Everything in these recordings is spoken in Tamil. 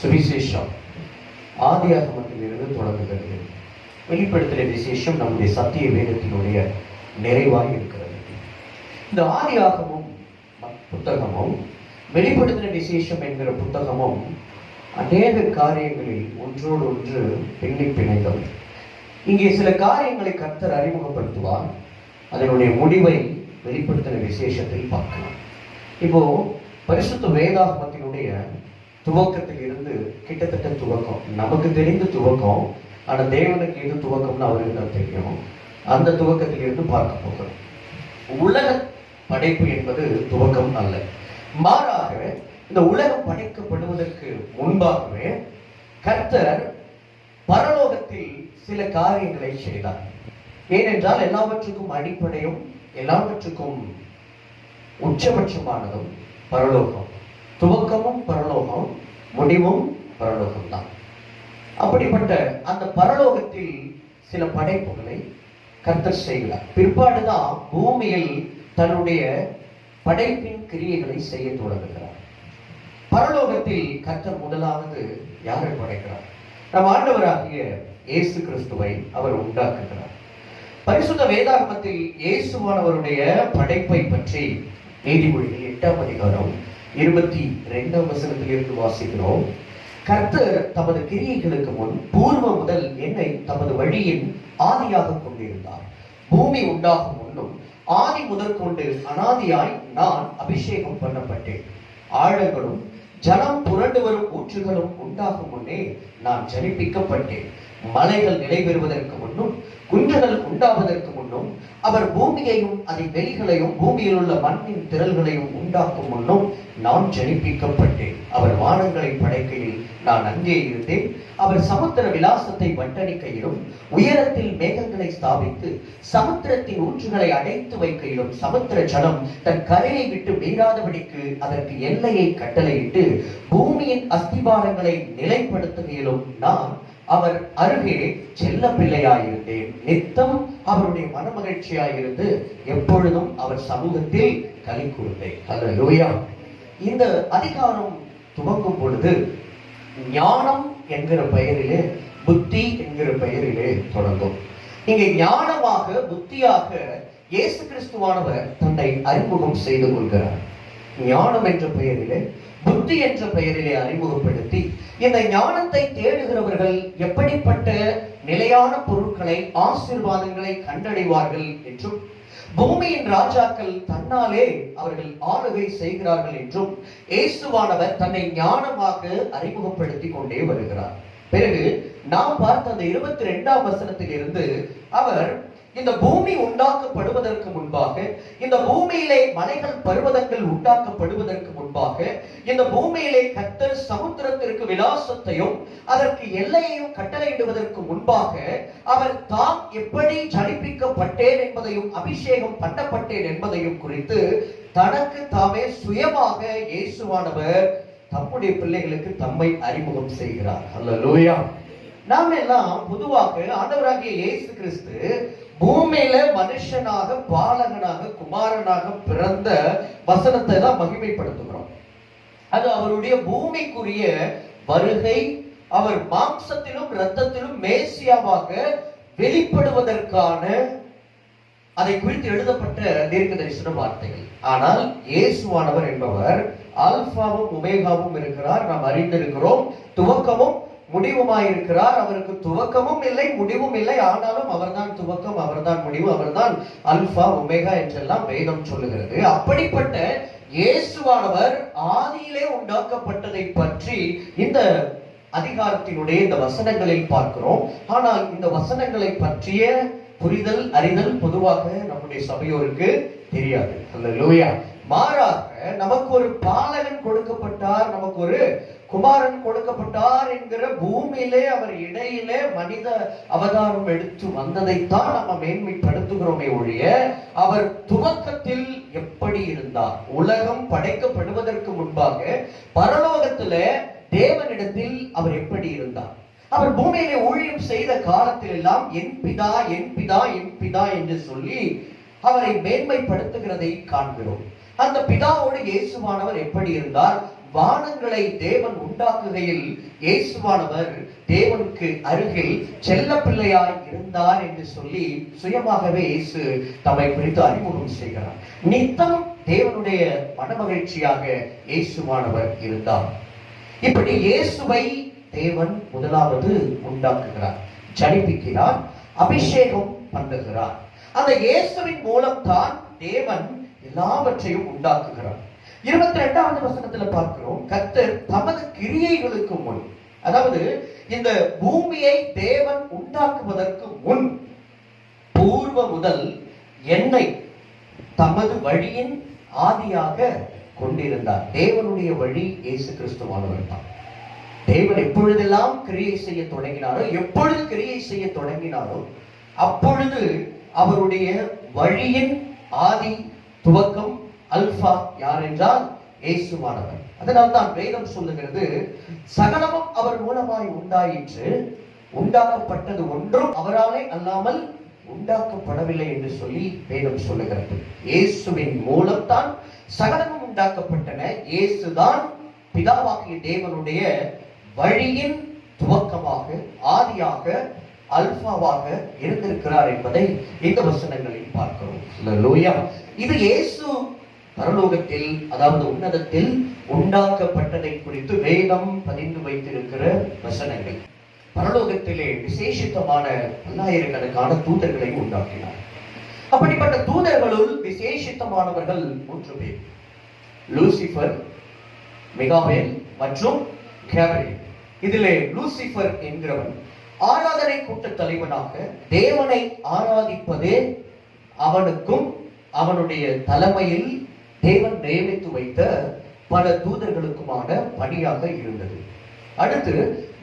சுவிசேஷம் ஆதியாகமத்திலிருந்து தொடங்குகிறது. வெளிப்படுத்தின விசேஷம் நம்முடைய சத்திய வேதத்தினுடைய நிறைவாய் இருக்கிறது. இந்த ஆதியாகமும் புத்தகமும் வெளிப்படுத்தின விசேஷம் என்கிற புத்தகமும் அநேக காரியங்களில் ஒன்றோடு ஒன்று பின்னி பிணைந்தவை. இங்கே சில காரியங்களை கர்த்தர் அறிமுகப்படுத்துவார். அதனுடைய முடிவை வெளிப்படுத்தின விசேஷத்தில் பார்க்கலாம். இப்போ பரிசுத்த வேதாகமத்தினுடைய துவக்கத்தில் இருந்து கிட்டத்தட்ட துவக்கம் நமக்கு தெரிந்த துவக்கம், ஆனா தேவனுக்கு எது துவக்கம்னு அவருக்கு தான் தெரியும். அந்த துவக்கத்தில் இருந்து பார்க்க போகிறோம். உலக படைப்பு என்பது துவக்கம் அல்ல, மாறாக இந்த உலகம் படைக்கப்படுவதற்கு முன்பாகவே கர்த்தர் பரலோகத்தில் சில காரியங்களை செய்தார். ஏனென்றால் எல்லாவற்றுக்கும் அடிப்படையும் எல்லாவற்றுக்கும் உச்சபட்சமானதும் பரலோகம். துவக்கமும் பரலோகம், முடிவும் பரலோகம் தான். அப்படிப்பட்ட அந்த பரலோகத்தில் சில படைப்புகளை கர்த்தர் செய்கிறார். பிற்பாடுதான் பூமியில் தன்னுடைய படைப்பின் கிரியைகளை செய்ய தொடங்குகிறார். பரலோகத்தில் கர்த்தர் முதலாவது யாரை படைக்கிறார்? நம் ஆண்டவராகிய இயேசு கிறிஸ்துவை அவர் உண்டாக்குகிறார். பரிசுத்த வேதாகமத்தில் இயேசுவானவருடைய படைப்பை பற்றி நீதிமொழிகள் 8ஆம் அதிகாரம் 22ஆம் வசனத்தில் இருந்து வாசிக்கிறோம். கர்த்தர் தமது கிரியைகளுக்கு முன் பூர்வ முதல் என்னை தமது வழியின் ஆதியாக கொண்டிருந்தார். பூமி உண்டாகும் முன்னும் ஆதி முதற்கொண்டு அனாதியாய் நான் அபிஷேகம் பண்ணப்பட்டேன். ஆழங்களும் ஜலம் புரண்டு வரும் ஊற்றுகளும் உண்டாகும் முன்னே நான் ஜனிப்பிக்கப்பட்டேன். மலைகள் நிலைபெறுவதற்கு முன்னும் குன்றுகள் உண்டாவதற்கு முன்னும் அவர் பூமியையும் அதன் வெளிகளையும் பூமியில் உள்ள மண்ணின் திரள்களையும் உண்டாக்கும் முன்னும் நான் ஜனிப்பிக்கப்பட்டேன். அவர் வானங்களை படைக்கையில் நான் அங்கே இருந்தேன். அவர் சமுத்திர விலாசத்தை வட்டணிக்கையிலும் உயரத்தில் மேகங்களை ஸ்தாபித்து சமுத்திரத்தின் ஊற்றுகளை அடைத்து வைக்கையிலும் சமுத்திர ஜலம் தன் கரையை விட்டு மீறாதபடிக்கு அதற்கு எல்லையை கட்டளையிட்டு பூமியின் அஸ்திபாரங்களை நிலைப்படுத்துகையிலும் நான் அவர் அருகே செல்ல பிள்ளையாயிருந்தேன். நித்தம் அவருடைய மனமகிழ்ச்சியாயிருந்து எப்பொழுதும் அவர் சமூகத்தில் களி கூர்ந்தேன். அல்லேலூயா. இந்த அதிகாரம் துவங்கும் பொழுது ஞானம் என்கிற பெயரிலே, புத்தி என்கிற பெயரிலே தொடங்கும். இங்கே ஞானமாக புத்தியாக இயேசு கிறிஸ்துவானவர் தன்னை அறிமுகம் செய்து கொள்கிறார். ஞானம் என்ற பெயரிலே, புத்தி என்ற பெயரிலே அறிமுகப்படுத்தி இந்த ஞானத்தை தேடுகிறவர்கள் எப்படிப்பட்ட நிலையான பொருட்களை ஆசீர்வாதங்களை கண்டடைவார்கள் என்றும் பூமியின் ராஜாக்கள் தன்னாலே அவர்கள் ஆளுகை செய்கிறார்கள் என்றும் இயேசுவானவர் தன்னை ஞானமாக அறிமுகப்படுத்தி கொண்டே வருகிறார். பிறகு நாம் பார்த்த அந்த 22ஆம் வசனத்தில் இருந்து அவர் இந்த பூமி உண்டாக்கப்படுவதற்கு முன்பாக, இந்த பூமியிலே மலைகள் பர்வதங்கள் உண்டாக்கப்படுவதற்கு முன்பாக, இந்த பூமியிலே கர்த்தர் சமுத்திரத்திற்கு விலாசத்தையும் அதற்கு எல்லையையும் கட்டளையிடுவதற்கு முன்பாக அவர் தாம் எப்படி ஜனிப்பிக்கப்பட்டேன் என்பதையும் அபிஷேகம் பண்ணப்பட்டேன் என்பதையும் குறித்து தனக்கு தாமே சுயமாக இயேசுவானவர் தம்முடைய பிள்ளைகளுக்கு தம்மை அறிமுகம் செய்கிறார். அல்லேலூயா. நாம் எல்லாம் பொதுவாக ஆண்டவராகிய இயேசு கிறிஸ்து பூமியில மனுஷனாக, பாலகனாக, குமாரனாக பிறந்த வசனத்தை தான் மகிமைப்படுத்துகிறோம். அது அவருடைய பூமிக்குரிய வருகை, அவர் மாம்சத்திலும் இரத்தத்திலும் மேசியாவாக வெளிப்படுவதற்கான அதை குறித்து எழுதப்பட்ட தீர்க்க தரிசன வார்த்தைகள். ஆனால் இயேசுவானவர் என்பவர் ஆல்பாவும் ஒமேகாவும் இருக்கிறார். நாம் அறிந்திருக்கிறோம். துவக்கமும் முடிவுமாயிருக்கிறார். அவருக்கு துவக்கமும் இல்லை, முடிவும் இல்லை. ஆனாலும் அவர்தான் துவக்கம், அவர்தான் முடிவு, அவர்தான் அல்பா ஒமேகா என்றெல்லாம் வேதம் சொல்லுகிறது. அப்படிப்பட்ட இயேசுவானவர் ஆதியிலே உண்டாக்கப்பட்டதை பற்றி இந்த அதிகாரத்தினுடைய இந்த வசனங்களில் பார்க்கிறோம். ஆனால் இந்த வசனங்களை பற்றிய புரிதல், அறிதல் பொதுவாக நம்முடைய சபையோருக்கு தெரியாது. அல்லேலூயா. மாறாக நமக்கு ஒரு பாலகன் கொடுக்கப்பட்டார், நமக்கு ஒரு குமாரன் கொடுக்கப்பட்டார் என்கிற பூமியிலே அவர் இடையிலே மனித அவதாரம் எடுத்து வந்ததைத்தான் நம்ம மேன்மைப்படுத்துகிறோமே ஒழிய அவர் துவக்கத்தில் எப்படி இருந்தார், உலகம் படைக்கப்படுவதற்கு முன்பாக பரலோகத்துல தேவனிடத்தில் அவர் எப்படி இருந்தார், அவர் பூமியிலே ஊழியம் செய்த காலத்தில் எல்லாம் என் பிதா என் பிதா என் பிதா என்று சொல்லி அவரை மேன்மைப்படுத்துகிறதை காண்கிறோம். அந்த பிதாவோடு இயேசுவானவர் எப்படி இருந்தார், வானங்களை தேவன் உண்டாக்குகையில் இயேசுவானவர் தேவனுக்கு அருகில் செல்ல பிள்ளையாய் இருந்தார் என்று சொல்லி சுயமாகவே இயேசு தம்மை குறித்து அறிமுகம் செய்கிறார். நித்தம் தேவனுடைய மனமகிழ்ச்சியாக இயேசுவானவர் இருந்தார். இப்படி இயேசுவை தேவன் முதலாவது உண்டாக்குகிறார், ஜனிப்பிக்கிறார், அபிஷேகம் பண்ணுகிறார். அந்த இயேசுவின் மூலம்தான் தேவன் எல்லாவற்றையும் உண்டாக்குகிறார். 22வது வசனத்துல பார்க்கிறோம், கர்த்தர் தமது கிரியைகளுக்கு முன், அதாவது இந்த பூமியை தேவன் உண்டாக்குவதற்கு முன் பூர்வ முதல் என்னை தமது வழியின் ஆதியாக கொண்டிருந்தார். தேவனுடைய வழி இயேசு கிறிஸ்துவானவர் தான். தேவன் எப்பொழுதெல்லாம் கிரியை செய்ய தொடங்கினாரோ, எப்பொழுது கிரியை செய்ய தொடங்கினாரோ அப்பொழுது அவருடைய வழியின் ஆதி துவக்கம் அல்பா யார் என்றால் இயேசுவானவர். அதனால் தான் வேதம் சொல்லுகிறது, சகலமும் அவர் மூலமாய் உண்டாயிற்று, உண்டாக்கப்பட்டது ஒன்றும் அவராலே அல்லாமல் உண்டாக்கப்படவில்லை என்று சொல்லி வேதம் சொல்லுகிறது. இயேசுவின் மூலம்தான் சகலமும் உண்டாக்கப்பட்டன. இயேசுதான் பிதாவாகிய தேவனுடைய வழியின் துவக்கமாக, ஆதியாக, அல்பாவாக இருந்திருக்கிறார் என்பதை இந்த வசனங்களில் பார்க்கிறோம். அல்லேலூயா. இது இயேசு பரலோகத்தில், அதாவது உன்னதத்தில் உண்டாக்கப்பட்டதை குறித்து வேதம் பதிந்து வைத்திருக்கிற வசனங்கள். பரலோகத்திலே விசேஷித்தமான பல்லாயிரக்கணக்கான தூதர்களை உண்டாக்கினார். அப்படிப்பட்ட தூதர்களுள் விசேஷித்தமானவர்கள் 3 பேர், லூசிபர், மிகாவேல் மற்றும் கேப்ரியேல். இதிலே லூசிபர் என்கிறவன் ஆராதனை கூட்ட தலைவனாக தேவனை ஆராதிப்பதே அவனுக்கும் அவனுடைய தலைமையில் தேவன் நியமித்து வைத்த பல தூதர்களுக்குமான பணியாக இருந்தது. அடுத்து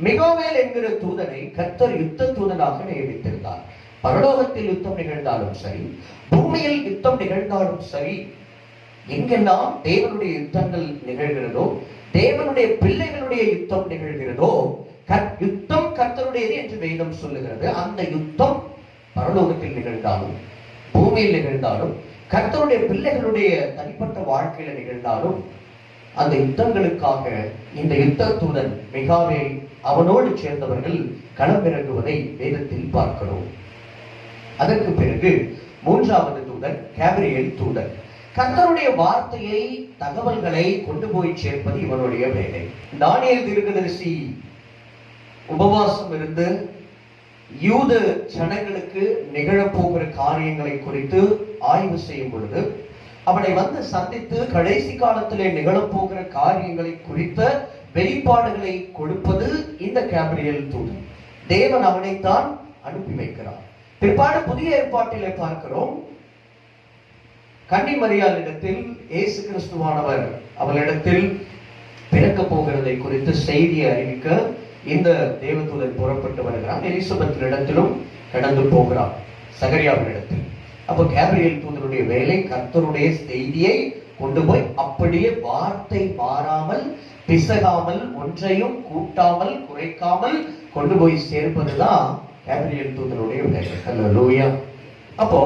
மிகாவேல் என்கிற தூதனை கர்த்தர் யுத்த தூதனாக நியமித்திருந்தார். பரலோகத்தில் யுத்தம் நிகழ்ந்தாலும் சரி, பூமியில் யுத்தம் நிகழ்ந்தாலும் சரி, எங்கெல்லாம் தேவனுடைய யுத்தங்கள் நிகழ்கிறதோ, தேவனுடைய பிள்ளைகளுடைய யுத்தம் நிகழ்கிறதோ, யுத்தம் கர்த்தருடையது என்று வேதம் சொல்லுகிறது. அந்த யுத்தம் பரலோகத்தில் நிகழ்ந்தாலும், பூமியில் நிகழ்ந்தாலும், கர்த்தருடைய பிள்ளைகளுடைய தனிப்பட்ட வாழ்க்கையில நிகழ்ந்தாலும், அந்த யுத்தங்களுக்காக இந்த யுத்த தூதன் மிகாவேல் அவனோடு சேர்ந்தவர்கள் களமிறங்குவதை வேதத்தில் பார்க்கிறோம். அதற்கு பிறகு 3வது தூதன் கேப்ரியேல் தூதன். கர்த்தருடைய வார்த்தையை, தகவல்களை கொண்டு போய் சேர்ப்பது இவனுடைய வேலை. தானியேல் தீர்க்கதரிசி உபவாசம் இருந்து யூத ஜனங்களுக்கு நிகழப்போகிற காரியங்களை குறித்து ஆய்வு செய்யும் பொழுது அவனை வந்து சந்தித்து கடைசி காலத்திலே நிகழப்போகிற காரியங்களை குறித்த வெளிப்பாடுகளை கொடுப்பது இந்த கேப்ரியேல் தூதன். தேவன் அவனைத்தான் அனுப்பி வைக்கிறார். பிற்பாடு புதிய ஏற்பாட்டிலே பார்க்கிறோம், கன்னி மரியாளிடத்தில் இயேசு கிறிஸ்துவானவர் அவளிடத்தில் பிறக்க போகிறதை குறித்து செய்தியை அறிவிக்க இந்த தேவதூதன் புறப்பட்டு வருகிறான். எலிசபெத்தினிடத்திலும் கடந்து போகிறான், சகரியாவினிடத்தில். அப்போ கேப்ரியேல் தூதனுடைய வேலை கர்த்தருடைய செய்தியை கொண்டு போய் அப்படியே வார்த்தை மாறாமல், பிசகாமல், ஒன்றையும் கூட்டாமல் குறைக்காமல் கொண்டு போய் சேர்ப்பதுதான் கேப்ரியேல் தூதனுடைய வேலை. அல்லேலூயா. அப்போ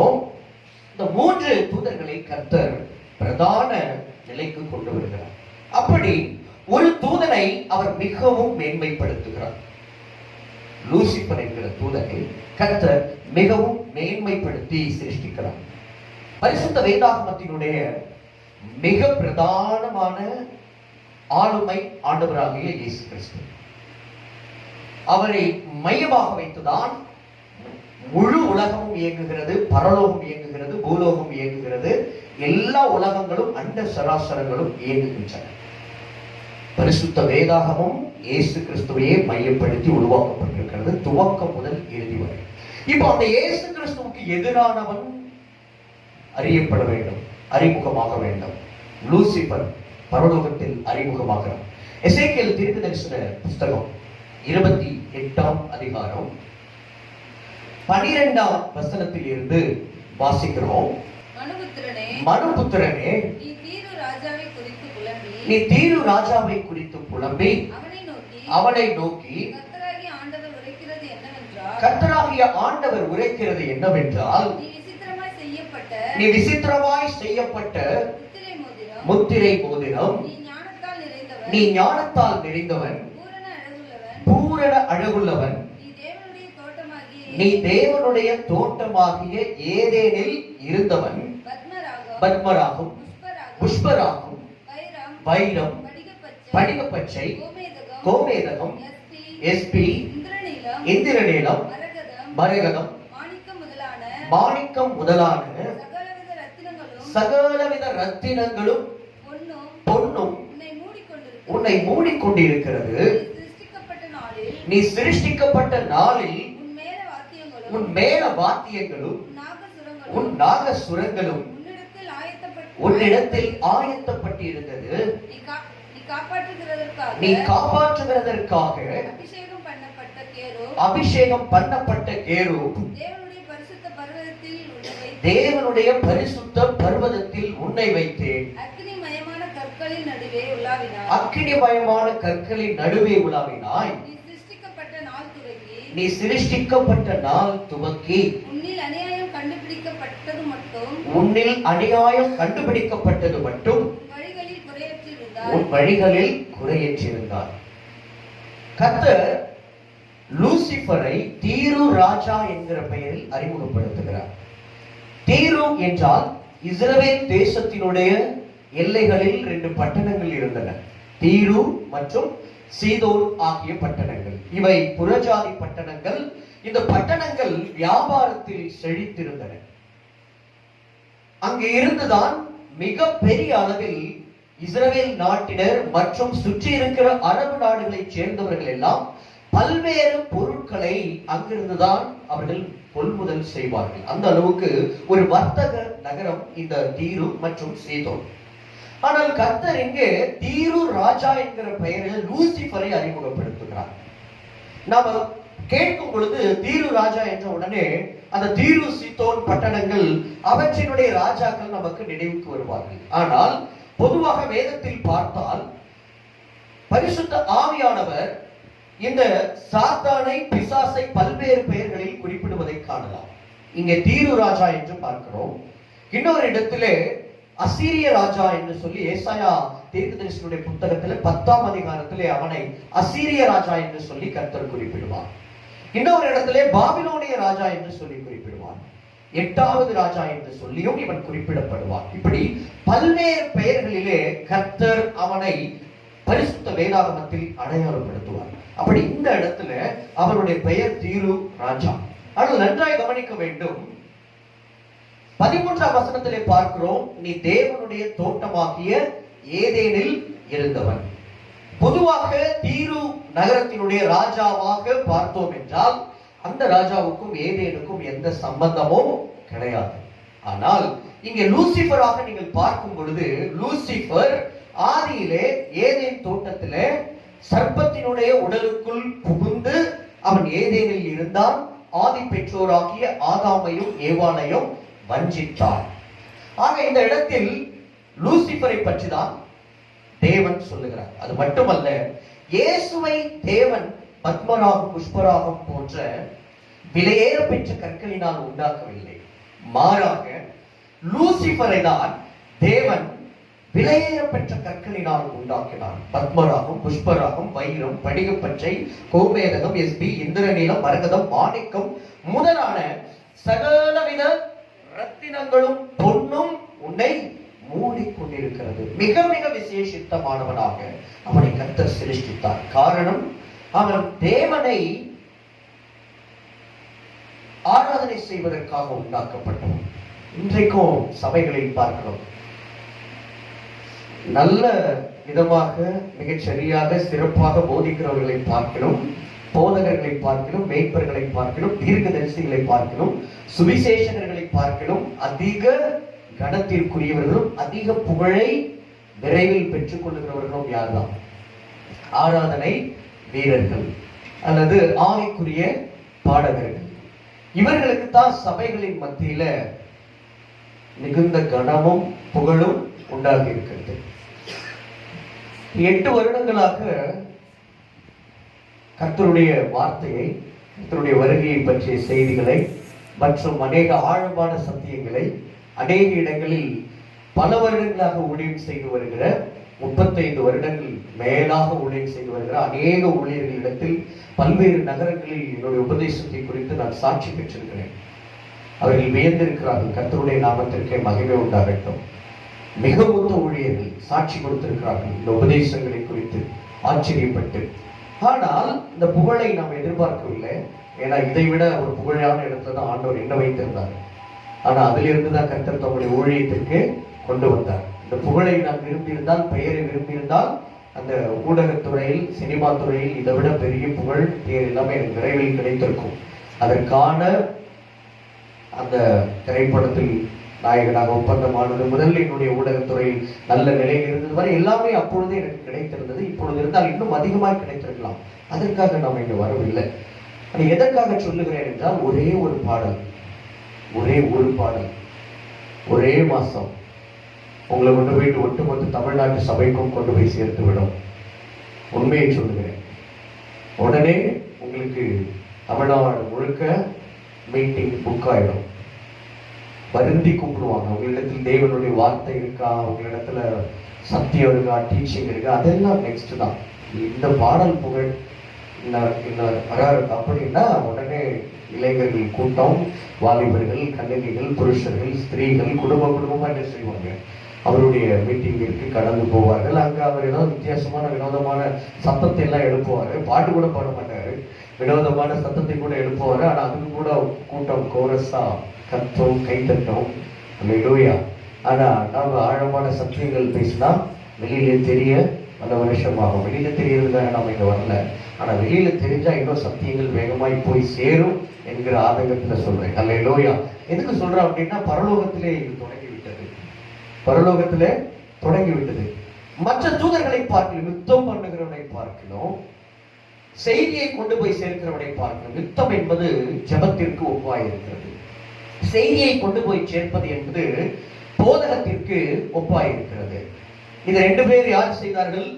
இந்த 3 தூதர்களை கர்த்தர் பிரதான நிலைக்கு கொண்டு வருகிறார். அப்படி ஒரு தூதனை அவர் மிகவும் மேன்மைப்படுத்துகிறார். லூசிபர் என்கிற தூதனை கர்த்தர் மிகவும் மேன்மைப்படுத்தி சிருஷ்டிக்கிறார். பரிசுத்த வேதாகமத்தினுடைய மிக பிரதானமான ஆளுமை ஆண்டவராகிய இயேசு கிறிஸ்து. அவரை மையமாக வைத்துதான் முழு உலகமும் இயங்குகிறது, பரலோகம் இயங்குகிறது, பூலோகம் இயங்குகிறது, எல்லா உலகங்களும் அண்ட சராசரங்களும் இயங்குகின்றன. பரிசுத்த வேதாகமும் இயேசு கிறிஸ்துவையே மையப்படுத்தி உருவாக்கப்பட்டிருக்கிறது, துவக்கம் முதல் இறுதி வரை. இப்போ அந்த இயேசு கிறிஸ்துவுக்கு எதிரானவன் அறியப்பட வேண்டும், அறிமுகமாக வேண்டும். லூசிபர் பரலோகத்தில் அறிமுகமாகிறார். எசேக்கியேல் தீர்க்கதரிசன புஸ்தகம் 28ஆம் அதிகாரம் 12ஆம் வசனத்தில் இருந்து வாசிக்கிறோம். மனுபுத்திரனே, நீ தீரு ராஜாவை குறித்து புலம்பி அவனை நோக்கி கர்த்தராகிய ஆண்டவர் உரைக்கிறது என்னவென்றால், நீ விசித்திரமாய் செய்யப்பட்ட முத்திரை மோதிரம், நீ ஞானத்தால் நிறைந்தவன், பூரண அழகுள்ளவன், நீ தேவனுடைய தோட்டமாகிய ஏதேனில் இருந்தவன், பத்மராகும், புஷ்பராகும், வைரம், படிகப்பச்சை, கோமேதகம், எஸ்பி, இந்திரநீலம், மரகதம், மாணிக்கம் முதலான சகலவித ரத்தினங்களும் பொன்னும் உன்னை மூடிக்கொண்டிருக்கிறது. நீ சிருஷ்டிக்கப்பட்ட நாளில் உன் மேல வாத்தியங்களும் உன் நாகசுரங்களும் உன்னிடத்தில் ஆயத்தப்பட்டிருந்தது. நீ காப்பாற்றுகிறதற்காக அபிஷேகம் பண்ணப்பட்ட கேரூப் தேவனுடைய பரிசுத்த பர்வதத்தில் உன்னை வைத்தேன். அக்கினிமயமான கற்களின் நடுவே உலாவினாய். நீ சிருஷ்டிக்கப்பட்ட நாள் துவக்கி உன்னில் அநியாயம் கண்டுபிடிக்கப்பட்டது மட்டும் உன் வழிகளில் குறையற்றிருந்தார். கர்த்தர் லூசிபரை தீரு ராஜா என்கிற பெயரில் அறிமுகப்படுத்துகிறார். தீரு என்றால் இஸ்ரவேல் தேசத்தினுடைய எல்லைகளில் 2 பட்டணங்கள் இருந்தன, தீரு மற்றும் சீதோன் ஆகிய பட்டணங்கள். இவை புறஜாதி பட்டணங்கள். இந்த பட்டணங்கள் வியாபாரத்தில் செழித்திருந்தன. அங்கு இருந்துதான் மிக பெரிய அளவில் இஸ்ரவேல் நாட்டினர் மற்றும் சுற்றி இருக்கிற அரபு நாடுகளை சேர்ந்தவர்கள் எல்லாம் பல்வேறு பொருட்களை அங்கிருந்துதான் அவர்கள் கொள்முதல் செய்வார்கள். அந்த அளவுக்கு ஒரு வர்த்தக நகரம் இந்த தீரு மற்றும் சீதோன். ஆனால் கர்த்தர் இங்கே தீரு ராஜா என்கிற பெயரில் லூசிபரை அறிமுகப்படுத்துகிறார். நாம கேட்கும் பொழுது தீரு ராஜா என்ற உடனே அந்த தீரு சீதோன் பட்டணங்கள் அவற்றினுடைய ராஜாக்கள் நமக்கு நினைவுக்கு வருவார்கள். ஆனால் பொதுவாக வேதத்தில் பார்த்தால் பரிசுத்த ஆவியானவர் இந்த சாத்தானை பிசாசை பல்வேறு பெயர்களில் குறிப்பிடுவதை காணலாம். இங்கே தீரு ராஜா என்று பார்க்கிறோம். இன்னொரு இடத்திலே அசீரிய ராஜா என்று சொல்லி ஏசாயா தீர்க்கதரிசியுடைய புத்தகத்திலே 10ஆம் அதிகாரத்திலே அவனை அசீரிய ராஜா என்று சொல்லி கர்த்தர் குறிப்பிடுவார். இன்னொரு இடத்திலே பாபிலோனிய ராஜா என்று சொல்லி குறிப்பிடுவார். 8வது ராஜா என்று சொல்லியும் இவன் குறிப்பிடப்படுவார். இப்படி பல்வேறு பெயர்களிலே கர்த்தர் அவனை பரிசுத்த வேதாகமத்தில் அடையாளப்படுத்துவார். அப்படி இந்த இடத்துல அவருடைய பெயர் தீரு ராஜா. ஆனால் நன்றாய் கவனிக்க வேண்டும். 13ஆம் வசனத்திலே பார்க்கிறோம், நீ தேவனுடைய தோட்டமாகிய ஏதேனில் இருந்தவன். பொதுவாக தீரு நகரத்தினுடைய ராஜாவாக பார்த்தோம் என்றால் அந்த ராஜாவுக்கும் ஏதேனுக்கும் எந்த சம்பந்தமும் கிடையாது. ஆனால் இங்கே லூசிபராக நீங்கள் பார்க்கும் பொழுது லூசிபர் ஆதியிலே ஏதேன் தோட்டத்திலே சர்ப்பத்தினுடைய உடலுக்குள் புகுந்து அவன் ஏதேனில் இருந்தான். ஆதி பெற்றோராகிய ஆதாமையும் ஏவாளையும் வஞ்சித்தான். ஆக இந்த இடத்தில் லூசிபரை பற்றி தான் தேவன் சொல்லுகிறார். அது மட்டுமல்ல, இயேசுவை தேவன் பத்மராகம், புஷ்பராகம் போன்ற விலையேற பெற்ற கற்களினால் உண்டாக்கவில்லை. மாறாக லூசிபரை தான் தேவன் விலையேற பெற்ற கற்களினால் உண்டாக்கினார். பத்மராகம், புஷ்பராகம், வைரம், படிகப்பச்சை, கோமேதகம், எஸ்பி, இந்திரநீலம், மரகதம், மாணிக்கம் முதலான சகலவித ரத்தினங்களும் பொன்னும் உன்னை மூடிக்கொண்டிருக்கிறது. மிக மிக விசேஷித்தமானவனாக அவனை கர்த்தர் சிருஷ்டித்தார். காரணம், அவன் தேவனை ஆராதனை செய்வதற்காக உண்டாக்கப்பட்டவன். இன்றைக்கும் சபைகளில் பார்க்கிறோம், நல்ல விதமாக மிகச் சரியாக சிறப்பாக போதிக்கிறவர்களை பார்க்கிறோம், போதகர்களை பார்க்கிறோம், மேய்ப்பர்களை பார்க்கிறோம், தீர்க்கதரிசிகளை பார்க்கிறோம், சுவிசேஷகர்களை பார்க்கிறோம். அதிக கணத்திற்குரியவர்களும் அதிக புகழை விரைவில் பெற்றுக் கொள்ளுகிறவர்களும் யார்தான்? ஆராதனை வீரர்கள் அல்லது ஆவிக்குரிய பாடகர்கள். இவர்களுக்கு தான் சபைகளின் மத்தியில மிகுந்த கனமும் புகழும் உண்டாகி இருக்கிறது. 8 வருடங்களாக கர்த்தருடைய வார்த்தையை, கர்த்தருடைய வருகையை பற்றிய செய்திகளை மற்றும் அநேக ஆழமான சத்தியங்களை அநேக இடங்களில் பல வருடங்களாக ஊழியம் செய்து வருகிற 35 வருடங்கள் மேலாக ஊழியம் செய்து வருகிற அநேக ஊழியர்களிடத்தில் பல்வேறு நகரங்களில் என்னுடைய உபதேசத்தை குறித்து நான் சாட்சி பெற்றிருக்கிறேன். அவர்கள் வியந்திருக்கிறார்கள். கர்த்தருடைய நாமத்திற்கே மகிமை உண்டாகட்டும். மிக மூத்த ஊழியர்கள் சாட்சி கொடுத்திருக்கிறார்கள் இந்த உபதேசங்களை குறித்து ஆச்சரியப்பட்டு. ஆனால் இந்த புகழை நாம் எதிர்பார்க்கவில்லை. ஏன்னா இதை விட ஒரு புகழான இடத்துல தான் ஆண்டவர் என்ன வைத்திருந்தார். ஆனா அதிலிருந்து தான் கர்த்தர் தம்முடைய ஊழியத்திற்கு கொண்டு வந்தார். இந்த புகழை நான் விரும்பியிருந்தால், பெயரை விரும்பியிருந்தால், அந்த ஊடகத்துறையில், சினிமா துறையில் இதை விட பெரிய புகழ், பேர் எல்லாமே எனக்கு விரைவில் கிடைத்திருக்கும். அதற்கான அந்த திரைப்படத்தில் நாயகனாக ஒப்பந்தமானது முதல் என்னுடைய ஊடகத்துறையில் நல்ல நிலையில் இருந்தது வரை எல்லாமே அப்பொழுதே எனக்கு கிடைத்திருந்தது. இப்பொழுது இருந்தால் இன்னும் அதிகமாக கிடைத்திருக்கலாம். அதற்காக நாம் இங்கு வரவில்லை. அது எதற்காக சொல்லுகிறேன் என்றால், ஒரே ஒரு பாடல், ஒரே மாசம் உங்களை கொண்டு போயிட்டு ஒட்டுமொத்த தமிழ்நாட்டு சபைக்கும் கொண்டு போய் சேர்த்து விடும். உண்மையை சொல்லுகிறேன். உடனே உங்களுக்கு தமிழ்நாடு முழுக்க மீட்டிங் புக் ஆயிடும். வருந்தி கூப்பிடுவாங்க. உங்களிடத்தில் தேவனுடைய வார்த்தை இருக்கா, உங்களிடத்துல சத்தியம் இருக்கா, டீச்சிங் இருக்கா, அதெல்லாம் நெக்ஸ்ட் தான். இந்த பாடல் புகழ் வராது அப்படின்னா உடனே இளைஞர்கள் கூட்டம், வாலிபர்கள், கன்னிகைகள், புருஷர்கள், ஸ்திரீகள் குடும்பமா என்ன செய்வாங்க, அவருடைய மீட்டிங்கிற்கு கடந்து போவார்கள். அங்க அவர் ஏதாவது வித்தியாசமான வினோதமான சத்தத்தை எல்லாம் எழுப்புவாரு. பாட்டு கூட பாட மாட்டாரு, வினோதமான சத்தத்தை கூட எழுப்புவாரு. ஆனா அதுக்கு கூட கூட்டம் கோரஸா கத்தோம், கைத்தட்டோம். அல்லேலூயா. ஆனா நாம ஆழமான சத்தியங்கள் பேசினா வெளியிலே தெரிய பல வருஷமாகும். வெளியில தெரியறதுக்காக நாம இங்க வரல. ஆனா வெளியில தெரிஞ்சா இன்னும் சத்தியங்கள் வேகமாய் போய் சேரும் என்கிற ஆதங்கத்துல சொல்றேன். அல்லேலூயா. எதுக்கு சொல்றேன் அப்படின்னா, பரலோகத்திலே இது தொடங்கி விட்டது. மற்ற தூதர்களை பார்க்கலும், யுத்தம் பண்ணுகிறவனை பார்க்கலும், செய்தியை கொண்டு போய் சேர்க்கிறவனை பார்க்கலும். யுத்தம் என்பது ஜெபத்திற்கு ஒப்பாயிருக்கிறது. செய்தியை கொண்டு போய் சேர்ப்பது என்பது போதகத்திற்கு ஒப்பாயிருக்கிறது. இது ரெண்டு பேர் யார் செய்தார்கள்?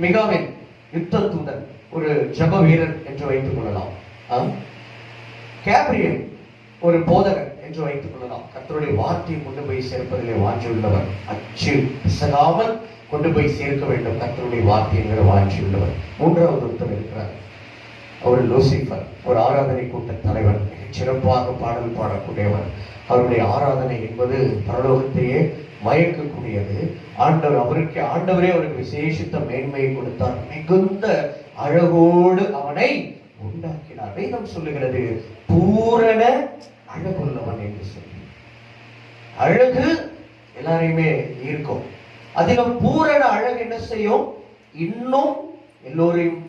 மிகாவேல் யுத்த தூதன், ஒரு ஜப வீரர் என்று வைத்துக் கொள்ளலாம். கேப்ரியல் ஒரு போதகர் என்று வைத்துக் கொள்ளலாம். கர்த்தருடைய வார்த்தையை கொண்டு போய் சேர்ப்பதிலே வாஞ்சி உள்ளவர், அச்சு பிசகாமல் கொண்டு போய் சேர்க்க வேண்டும் கர்த்தருடைய வார்த்தை என்கிற வாஞ்சி உள்ளவர். மூன்றாவது ஒருத்தர் இருக்கிறார். அவர் லூசிபர், ஒரு ஆராதனை கூட்ட தலைவர், சிறப்பாக பாடல் பாடக்கூடியவர். அவருடைய ஆராதனை என்பது பரலோகத்தையே மயக்கக்கூடியது. ஆண்டவரே அவருக்கு விசேஷித்த மேன்மையை கொடுத்தார். மிகுந்த அழகோடு அவனை உண்டாக்கினார். வேதம் சொல்லுகிறது பூரண அழகுள்ளவன் என்று சொல்லி. அழகு எல்லாரையுமே ஈர்க்கும். அதிலும் பூரண அழகு என்ன செய்யும்? இன்னும் எல்லோரையும்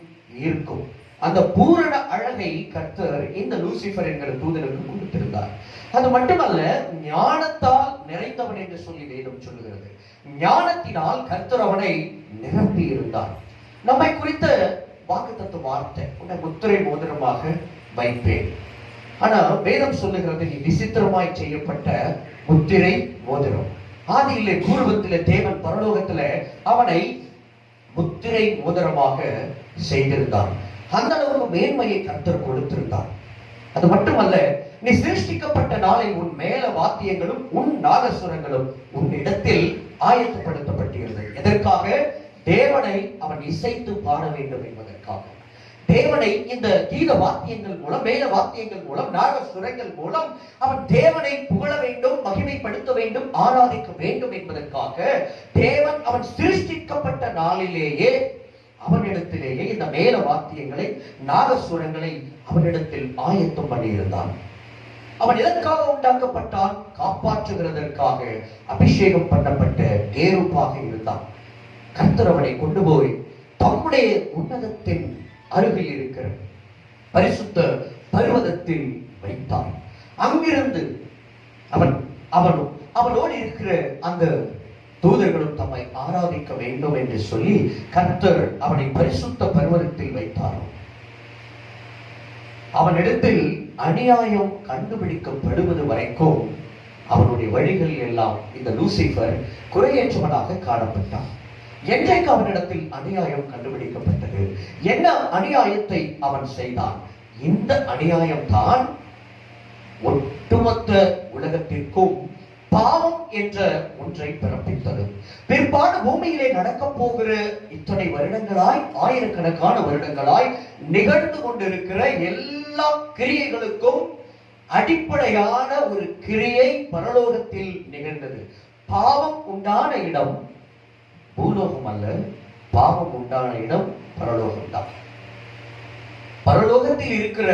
ஈர்க்கும். அந்த பூரண அழகை கர்த்தர் இந்த லூசிபர் என்கிற தூதனுக்கு கொடுத்திருந்தார். அது மட்டுமல்ல, ஞானத்தால் நிறைந்தவன் என்று சொல்லி வேதம் சொல்லுகிறது. ஞானத்தினால் கர்த்தர் அவனை நிரப்பி இருந்தார். நம்மை குறித்த வாக்குத்தத்த வார்த்தை, உன்னை முத்திரை மோதிரமாக வைப்பேன். ஆனா வேதம் சொல்லுகிறது, நீ விசித்திரமாய் செய்யப்பட்ட முத்திரை மோதிரம். ஆதியிலே பூர்வத்திலே தேவன் பரலோகத்துல அவனை முத்திரை மோதிரமாக செய்திருந்தார். அந்த அளவுக்கு மேன்மையை கர்த்தர் கொடுத்திருந்தார். அது மட்டுமல்ல, நீ சிருஷ்டிக்கப்பட்ட நாளில் உன் மேல வாத்தியங்களும் உன் நாகசுரங்களும் உன் இடத்தில் ஆயத்தப்படுத்தப்பட்டிருந்தது. எதற்காக? தேவனை அவன் இசைத்து பாட வேண்டும் என்பதற்காக. தேவனை இந்த கீத வாத்தியங்கள் மூலம், மேல வாத்தியங்கள் மூலம், நாகசுரங்கள் மூலம் அவன் தேவனை புகழ வேண்டும், மகிமைப்படுத்த வேண்டும், ஆராதிக்க வேண்டும் என்பதற்காக தேவன் அவன் சிருஷ்டிக்கப்பட்ட நாளிலேயே அவனிடத்திலேயே இந்த மேல வாத்தியங்களை, நாகசுரங்களை அவனிடத்தில் ஆயத்தம் பண்ணியிருந்தான். அவன் எதற்காக உண்டாக்கப்பட்டான்? காப்பாற்றுகிறதற்காக அபிஷேகம் பண்ணப்பட்ட கேருப்பாக இருந்தான். கர்த்தர் அவனை கொண்டு போய் தம்முடைய உன்னதத்தின் அருகில் இருக்கிற பரிசுத்த பர்வதத்தில் வைத்தான். அங்கிருந்து அவனோடு இருக்கிற அந்த தூதர்களும் தம்மை ஆராதிக்க வேண்டும் என்று சொல்லி கர்த்தர் அவனை பரிசுத்த பர்வதத்தில் வைத்தார். அவனிடத்தில் அநியாயம் கண்டுபிடிக்கப்படுவது வரைக்கும் அவனுடைய வழிகள் எல்லாம் இந்த லூசிபர் குறையற்றவனாக காணப்பட்டான். என்றைக்கு அவனிடத்தில் அநியாயம் கண்டுபிடிக்கப்பட்டது? என்ன அநியாயத்தை அவன் செய்தான்? இந்த அநியாயம் தான் ஒட்டுமொத்த உலகத்திற்கும் பாவம் என்ற ஒன்றை பிறப்பித்தது. பிற்பாடு பூமியிலே நடக்க போகிற இத்தனை வருடங்களாய், ஆயிரக்கணக்கான வருடங்களாய் நிகழ்ந்து கொண்டிருக்கிற எல்லா கிரியைகளுக்கும் அடிப்படையான ஒரு கிரியை பரலோகத்தில் நிகழ்ந்தது. பாவம் உண்டான இடம் பூலோகம் அல்ல, பாவம் உண்டான இடம் பரலோகம் தான். பரலோகத்தில் இருக்கிற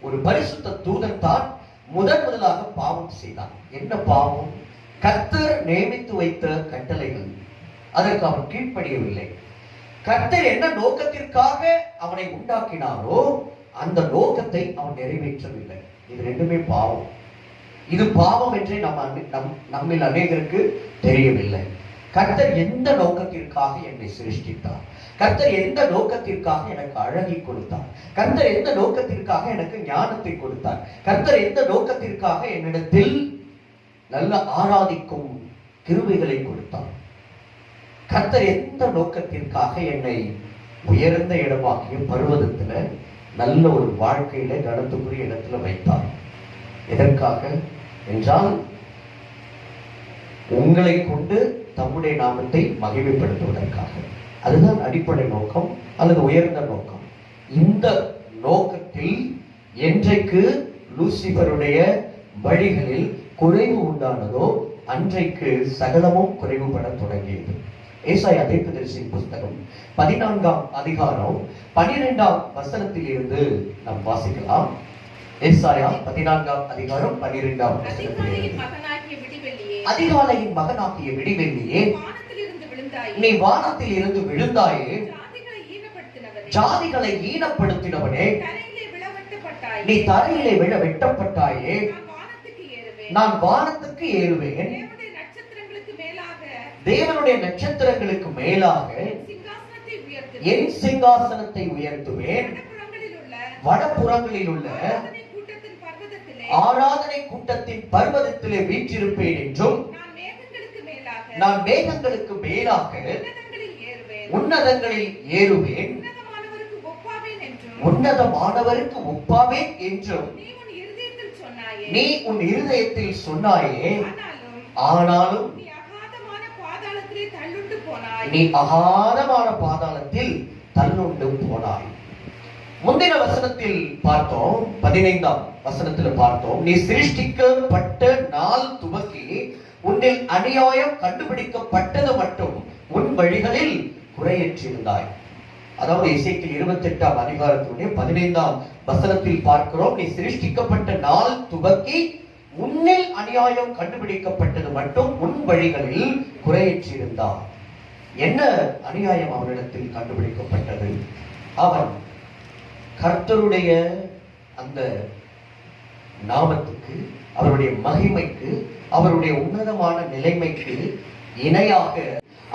ஒரு பரிசுத்த தூதன் தான் முதலாக பாவம் செய்தான். என்ன பாவம்? கர்த்தர் நியமித்து வைத்த கட்டளைகள், அதற்கு அவன் கீழ்ப்படியவில்லை. கர்த்தர் என்ன நோக்கத்திற்காக அவனை உண்டாக்கினாரோ அந்த நோக்கத்தை அவன் நிறைவேற்றவில்லை. இது ரெண்டுமே பாவம். இது பாவம் என்றே நம்மில் அநேகருக்கு தெரியவில்லை. கர்த்தர் எந்த நோக்கத்திற்காக என்னை சிருஷ்டித்தார்? கர்த்தர் எந்த நோக்கத்திற்காக எனக்கு அழகை கொடுத்தார்? கர்த்தர் எந்த நோக்கத்திற்காக எனக்கு ஞானத்தை கொடுத்தார்? கர்த்தர் எந்த நோக்கத்திற்காக என்னிடத்தில் நல்ல ஆராதிக்கும் கிருபைகளை கொடுத்தார்? கர்த்தர் எந்த நோக்கத்திற்காக என்னை உயர்ந்த இடமாகிய பர்வதத்துல நல்ல ஒரு வாழ்க்கையில கனத்துக்குரிய இடத்துல வைத்தார்? எதற்காக என்றால், உங்களை கொண்டு தம்முடைய நாமத்தை மகிமைப்படுத்துவதற்காக. அதுதான் அடிப்படை நோக்கம் அல்லது உயர்ந்த நோக்கம். இந்த நோக்கத்தில் என்றைக்கு லூசிபருடைய வழிகளில் குறைவு உண்டானதோ அன்றைக்கு சகலமும் குறைவுபட தொடங்கியது. ஏசாயா தீர்க்கதரிசியின் புஸ்தகம் 14ஆம் அதிகாரம் 12ஆம் வசனத்தில் இருந்து நாம் வாசிக்கலாம். ஏசாயா 14ஆம் அதிகாரம் 12ஆம் வசனத்தில், அதிகாலையின் மகனாகிய விடிவெள்ளியே, நீ வானத்தில் இருந்து விழுந்தாயே, ஜாதிகளை ஈனப்படுத்தினவனே, நீ தரையிலே விழ வெட்டப்பட்டாயே, நான் வானத்துக்கு ஏறுவேன், தேவனுடைய நட்சத்திரங்களுக்கு மேலாக என் சிங்காசனத்தை உயர்த்துவேன், வடபுறங்களில் உள்ள ஆராதனை கூட்டத்தின் பர்வதத்திலே வீற்றிருப்பேன் என்றும், நான் மேகங்களுக்கு மேலாக உன்னதங்களில் ஏறுவேன், உன்னதமானவருக்கு ஒப்பாவேன் என்றும் நீ உன் இருதயத்தில் சொன்னாயே. ஆனாலும் நீ அகாதமான பாதாளத்தில் தள்ளுண்டு போனாய். முந்தின வசனத்தில் பார்த்தோம், 15ஆம் வசனத்தில் பார்த்தோம், நீ சிருஷ்டிக்கப்பட்ட நாள் துவக்கி உன்னில் அநியாயம் கண்டுபிடிக்கப்பட்டது மட்டும் உன் வழிகளில் குறையற்றிருந்தாய். அதாவது எசேக்கியேல் 28ஆம் அதிகாரத்தினுடைய 15ஆம் வசனத்தில் பார்க்கிறோம், நீ சிருஷ்டிக்கப்பட்ட நாள் துவக்கி உன்னில் அநியாயம் கண்டுபிடிக்கப்பட்டது மட்டும் உன் வழிகளில் குறையற்றிருந்தாய். என்ன அநியாயம் அவனிடத்தில் கண்டுபிடிக்கப்பட்டது? அவன் கர்த்தருடைய அந்த நாமத்துக்கு, அவருடைய மகிமைக்கு, அவருடைய உன்னதமான நிலைமைக்கு இணையாக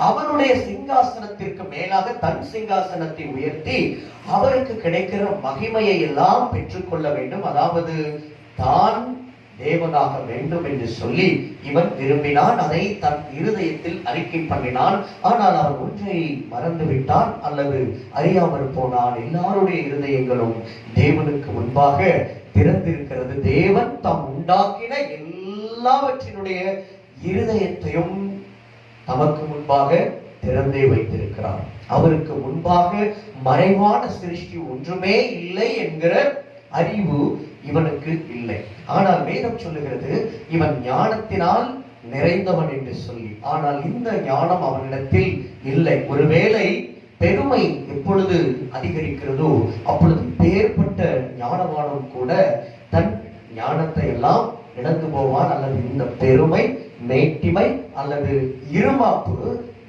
அவருடைய சிங்காசனத்திற்கு மேலாக தன் சிங்காசனத்தை உயர்த்தி அவருக்கு கிடைக்கிற மகிமையை எல்லாம் பெற்றுக்கொள்ள வேண்டும். அதாவது தான் தேவனாக வேண்டும் என்று சொல்லி இவன் விரும்பினான். அதை தன் இருதயத்தில் அறிக்கை பண்ணினான். ஆனால் அவன் ஒன்றை மறந்து விட்டான் அல்லது அறியாமல் போனான். எல்லாருடைய இருதயங்களும் தேவனுக்கு முன்பாக திறந்திருக்கிறது. தேவன் தாம் உண்டாக்கின எல்லாவற்றினுடைய இருதயத்தையும் நமக்கு முன்பாக திறந்தே வைத்திருக்கிறார். அவருக்கு முன்பாக மறைவான சிருஷ்டி ஒன்றுமே இல்லை என்கிற அறிவு இவனுக்கு இல்லை. ஆனால் வேதம் சொல்லுகிறது இவன் ஞானத்தினால் நிறைந்தவன் என்று சொல்லி. ஆனால் இந்த ஞானம் அவனிடத்தில் இல்லை. ஒருவேளை பெருமை எப்பொழுது அதிகரிக்கிறதோ அப்பொழுது பேர்பட்ட ஞானவானும் கூட தன் ஞானத்தை எல்லாம் இழந்து போவான். அல்லது இந்த பெருமை, மேட்டிமை அல்லது இருமாப்பு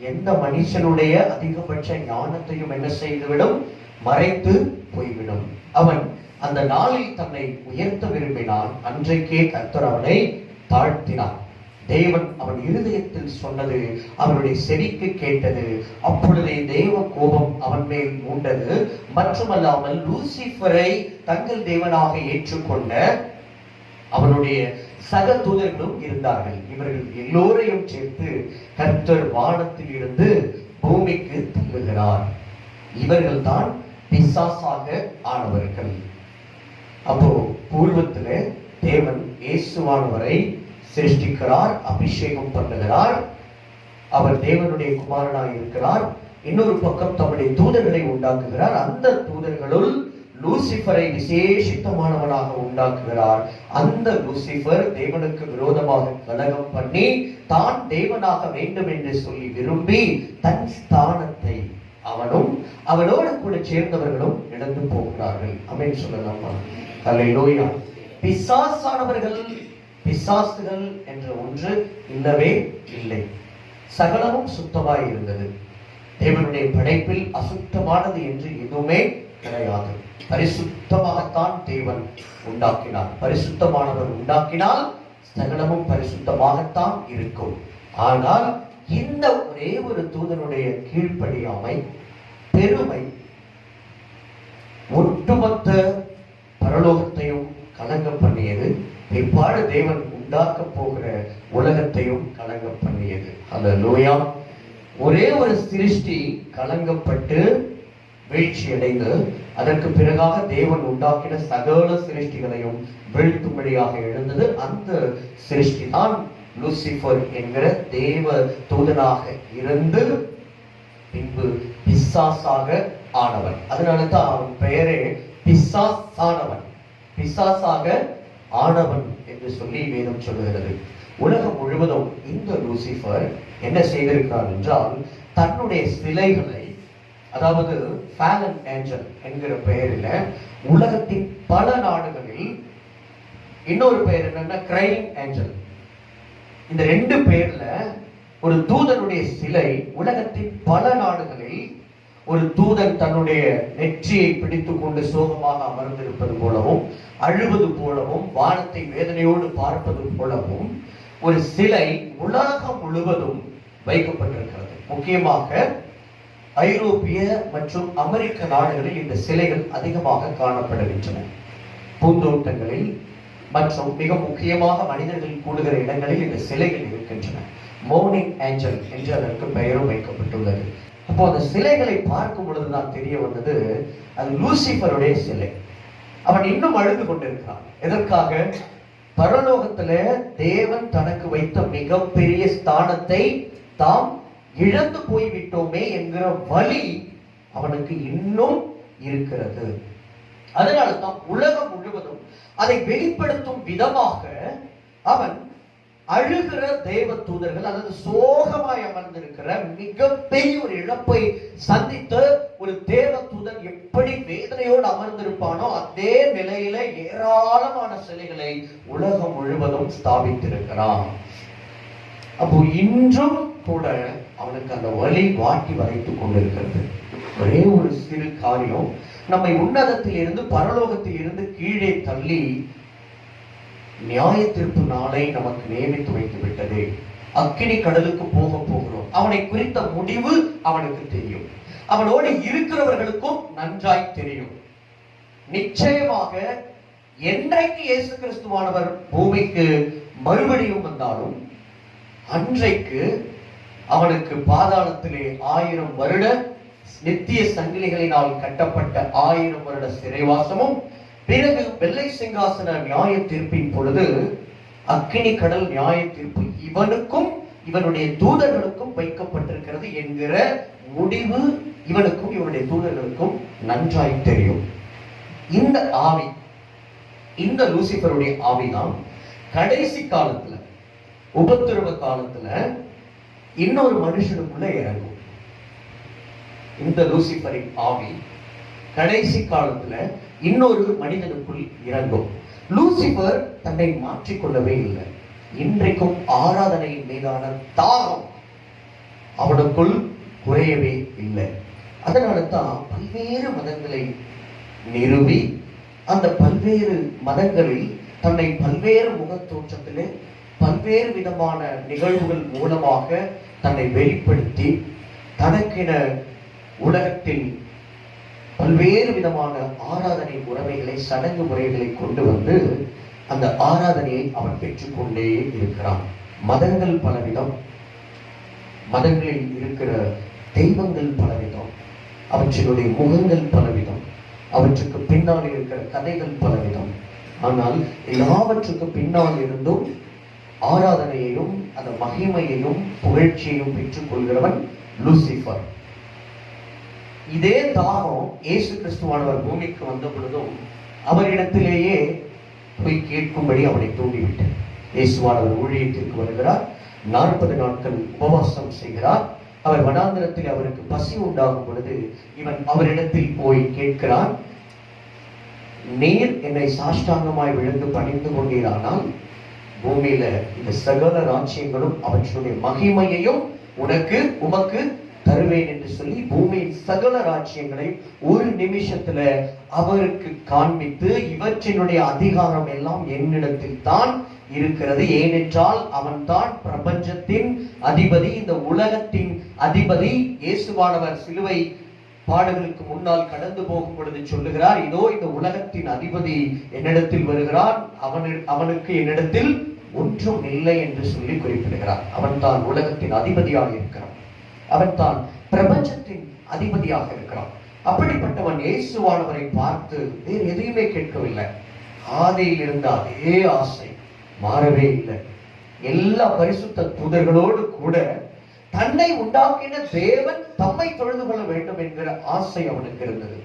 எந்த மனுஷனுடைய அதிகபட்ச ஞானத்தையும் என்ன செய்துவிடும்? மறைத்து போய்விடும். அவன் அந்த நாளில் தன்னை உயர்த்த விரும்பினான். அன்றைக்கே கர்த்தர் அவனை தாழ்த்தினான். தேவன் அவன் இருதயத்தில் சொன்னது அவனுடைய செவிக்கு கேட்டது. அப்பொழுதே தேவ கோபம் அவன் மேல் மூண்டது. மட்டுமல்லாமல் லூசிபரை தங்கள் தேவனாக ஏற்றுக்கொண்ட அவனுடைய சக தூதர்களும் இருந்தார்கள். இவர்கள் எல்லோரையும் சேர்த்து கர்த்தர் வானத்தில் இருந்து பூமிக்கு தள்ளுகிறார். இவர்கள் தான் பிசாசாக ஆனவர்கள். அப்போ பூர்வத்துல தேவன் இயேசுவானவரை சிருஷ்டிக்கிறார், அபிஷேகம் பண்ணுகிறார். அவர் தேவனுடைய குமாரனாய் இருக்கிறார். இன்னொரு பக்கம் தம்முடைய தூதர்களை உண்டாக்குகிறார். அந்த தூதர்களுள் லூசிபரை விசேஷித்தமானவனாக உண்டாக்குகிறார். அந்த லூசிபர் தேவனுக்கு விரோதமாக கலகம் பண்ணி தான் தேவனாக வேண்டும் என்று சொல்லி விரும்பி தன் ஸ்தானத்தை அவனும் அவனோடு கூட சேர்ந்தவர்களும் இழந்து போகிறார்கள். ஆமென் சொல்லலாமா? அல்லேலூயா. பிசாசானவர்கள், பிசாசுகள் என்ற ஒன்று இல்லவே இல்லை. சகலமும் சுத்தமாய் இருந்தது. தேவனுடைய படைப்பில் அசுத்தமானது என்று எதுவுமே கிடையாது. பரிசுத்தமாகத்தான் தேவன் உண்டாக்கினார். பரிசுத்தமானவர் உண்டாக்கினால் சகலமும் பரிசுத்தமாகத்தான் இருக்கும். ஆனால் இந்த ஒரே ஒரு தூதனுடைய கீழ்ப்படியாமை, பெருமை ஒட்டுமொத்த பரலோகத்தையும் கலங்க பண்ணியது. பிற்பாடு தேவன் உண்டாக்க போகிற உலகத்தையும் கலங்க பண்ணியது. அல்லேலூயா. ஒரே ஒரு சிருஷ்டி கலங்கப்பட்டு வீழ்ச்சி அடைந்து அதற்கு பிறகாக தேவன் உண்டாக்கின சகல சிருஷ்டிகளையும் வீழ்த்தும்படியாக எழுந்தது. அந்த சிருஷ்டி தான் லூசிபர் என்கிற தேவ தூதனாக இருந்து பின்பு பிசாசாக ஆனவன். அதனால தான் அவன் பெயரே பிசாசானவன், பிசாசாக ஆனவன் என்று சொல்லி வேதம் சொல்லுகிறது. உலகம் முழுவதும் இந்த லூசிபர் என்ன செய்திருக்கிறார் என்றால், தன்னுடைய சிலைகளை, அதாவது ஃபாலன் ஏஞ்சல் என்கிற பெயரில் உலகத்தின் பல நாடுகளில், இன்னொரு பெயர் என்னன்னா கிரைங் ஏஞ்சல், இந்த ரெண்டு பெயர்ல ஒரு தூதனுடைய சிலை உலகத்தின் பல நாடுகளில் ஒரு தூதன் தன்னுடைய நெற்றியை பிடித்துக் கொண்டு சோகமாக அமர்ந்திருப்பது போலவும், அழுவது போலவும், வானத்தை வேதனையோடு பார்ப்பது போலவும் ஒரு சிலை உலகம் முழுவதும் வைக்கப்பட்டிருக்கிறது. முக்கியமாக ஐரோப்பிய மற்றும் அமெரிக்க நாடுகளில் இந்த சிலைகள் அதிகமாக காணப்படுகின்றன. பூந்தோட்டங்களில் மற்றும் மிக முக்கியமாக மனிதர்கள் கூடுகிற இடங்களில் இந்த சிலைகள் இருக்கின்றன. மோர்னிங் ஏஞ்சல் என்று அதற்கு பெயரும் வைக்கப்பட்டுள்ளது. அப்போ அந்த சிலைகளை பார்க்கும் பொழுதுதான் தெரிய வந்தது, அது லூசிபருடைய சிலை. அவன் இன்னும் அழுது கொண்டிருக்கிறான். எதற்காக? பரலோகத்துல தேவன் தனக்கு வைத்த மிகப்பெரிய ஸ்தானத்தை தாம் இழந்து போய்விட்டோமே என்கிற வலி அவனுக்கு இன்னும் இருக்கிறது. அதனால தான் உலகம் முழுவதும் அதை வெளிப்படுத்தும் விதமாக அவன் அழுகிற தேவ தூதர்கள், அதாவது சோகமாய் அமர்ந்திருக்கிற மிகப்பெரிய ஒரு இழப்பை சந்தித்த ஒரு தேவ தூதன் எப்படி வேதனையோடு அமர்ந்திருப்பானோ அதே நிலையில ஏராளமான சிலைகளை உலகம் முழுவதும் ஸ்தாபித்திருக்கிறான். அப்போ இன்றும் கூட அவனுக்கு அந்த வலி வாட்டி வரைத்துக் கொண்டிருக்கிறது. ஒரே ஒரு சிறு காரியம் நம்மை உன்னதத்தில் இருந்து பரலோகத்தில் இருந்து கீழே தள்ளி நியாய தீர்ப்பு நாளை நமக்கு நியமித்து வைத்து விட்டது. அக்கினி கடலுக்கு போகிறோம். அவனை குறித்த முடிவு அவனுக்கு தெரியும். அவனோடு இருக்கிறவர்களுக்கும் நன்றாய் தெரியும். நிச்சயமாக என்றைக்கு இயேசு கிறிஸ்துவானவர் பூமிக்கு மறுபடியும் வந்தாலும் அன்றைக்கு அவனுக்கு பாதாளத்திலே 1000 வருட நித்திய சங்கிலிகளினால் கட்டப்பட்ட 1000 வருட சிறைவாசமும், பிறகு வெள்ளை சிங்காசன நியாய தீர்ப்பின் பொழுது அக்கினி கடல் நியாய தீர்ப்பு இவனுக்கும் இவனுடைய தூதர்களுக்கும் வைக்கப்பட்டிருக்கிறது என்கிற முடிவு இவனுக்கும் இவனுடைய தூதர்களுக்கும் நன்றாய் தெரியும். இந்த ஆவி, இந்த லூசிபருடைய ஆவிதான் கடைசி காலத்துல, உபத்திரவ காலத்துல இன்னொரு மனுஷனுக்குள்ள இறங்கும். இந்த லூசிபரின் ஆவி கடைசி காலத்துல இன்னொரு மனிதனுக்குள் இறங்கும். லூசிபர் தன்னை மாற்றிக்கொள்ளவே இல்லை. இன்றைக்கும் ஆராதனையின் மீதான தாகம் அவனுக்குள் குறையவே இல்லை. அதனால தான் பல்வேறு மதங்களை நிறுவி அந்த பல்வேறு மதங்களில் தன்னை பல்வேறு முகத்தோற்றத்திலே பல்வேறு விதமான நிகழ்வுகள் மூலமாக தன்னை வெளிப்படுத்தி தனக்கென உலகத்தில் பல்வேறு விதமான ஆராதனை முறைமைகளை, சடங்கு முறைகளை கொண்டு வந்து அந்த ஆராதனையை அவன் பெற்றுக்கொண்டே இருக்கிறான். மதங்கள் பலவிதம், மதங்களில் இருக்கிற தெய்வங்கள் பலவிதம், அவற்றினுடைய முகங்கள் பலவிதம், அவற்றுக்கு பின்னால் இருக்கிற கதைகள் பலவிதம். ஆனால் எல்லாவற்றுக்கு பின்னால் இருந்தும் ஆராதனையையும் அந்த மகிமையையும் புகழ்ச்சியையும் பெற்றுக் கொள்கிறவன் லூசிபர். இதே தாகம் இயேசு கிறிஸ்துவானவர் பூமிக்கு வந்த பொழுதும் அவரிடத்திலேயே போய் கேட்கும்படி அவனை தூண்டிவிட்டார். இயேசுவானவர் ஊழியத்திற்கு வருகிறார், 40 நாட்கள் உபவாசம் செய்கிறார். அவர் வனாந்திரத்தில் அவருக்கு பசி உண்டாகும் பொழுது இவன் அவரிடத்தில் போய் கேட்கிறான், நீர் என்னை சாஷ்டாங்கமாய் விழுந்து பணிந்து கொண்டீரானால் பூமியில இந்த சகல ராஜ்யங்களும் அவற்றுடைய மகிமையையும் உமக்கு தருவேன் என்று சொல்லி பூமியின் சகல ராஜ்யங்களை ஒரு நிமிஷத்துல அவருக்கு காண்பித்து, இவற்றினுடைய அதிகாரம் எல்லாம் என்னிடத்தில் தான் இருக்கிறது, ஏனென்றால் அவன் தான் பிரபஞ்சத்தின் அதிபதி, இந்த உலகத்தின் அதிபதி. இயேசுவானவர் சிலுவை பாடுகளுக்கு முன்னால் கடந்து போகும் பொழுது சொல்லுகிறார், இதோ இந்த உலகத்தின் அதிபதி என்னிடத்தில் வருகிறான், அவனுக்கு என்னிடத்தில் ஒன்றும் இல்லை என்று சொல்லி குறிப்பிடுகிறார். அவன் தான் உலகத்தின் அதிபதியாக இருக்கிறான், அவன் தான் பிரபஞ்சத்தின் அதிபதியாக இருக்கிறான். அப்படிப்பட்டவன் இயேசுவானவரை பார்த்து வேறு எதையுமே கேட்கவில்லை. ஆதியில் இருந்த அதே ஆசை மாறவே இல்லை. எல்லா பரிசுத்த தூதர்களோடு கூட தன்னை உண்டாக்கின தேவன் தம்மை தொழுது கொள்ள வேண்டும் என்கிற ஆசை அவனுக்கு இருந்தது.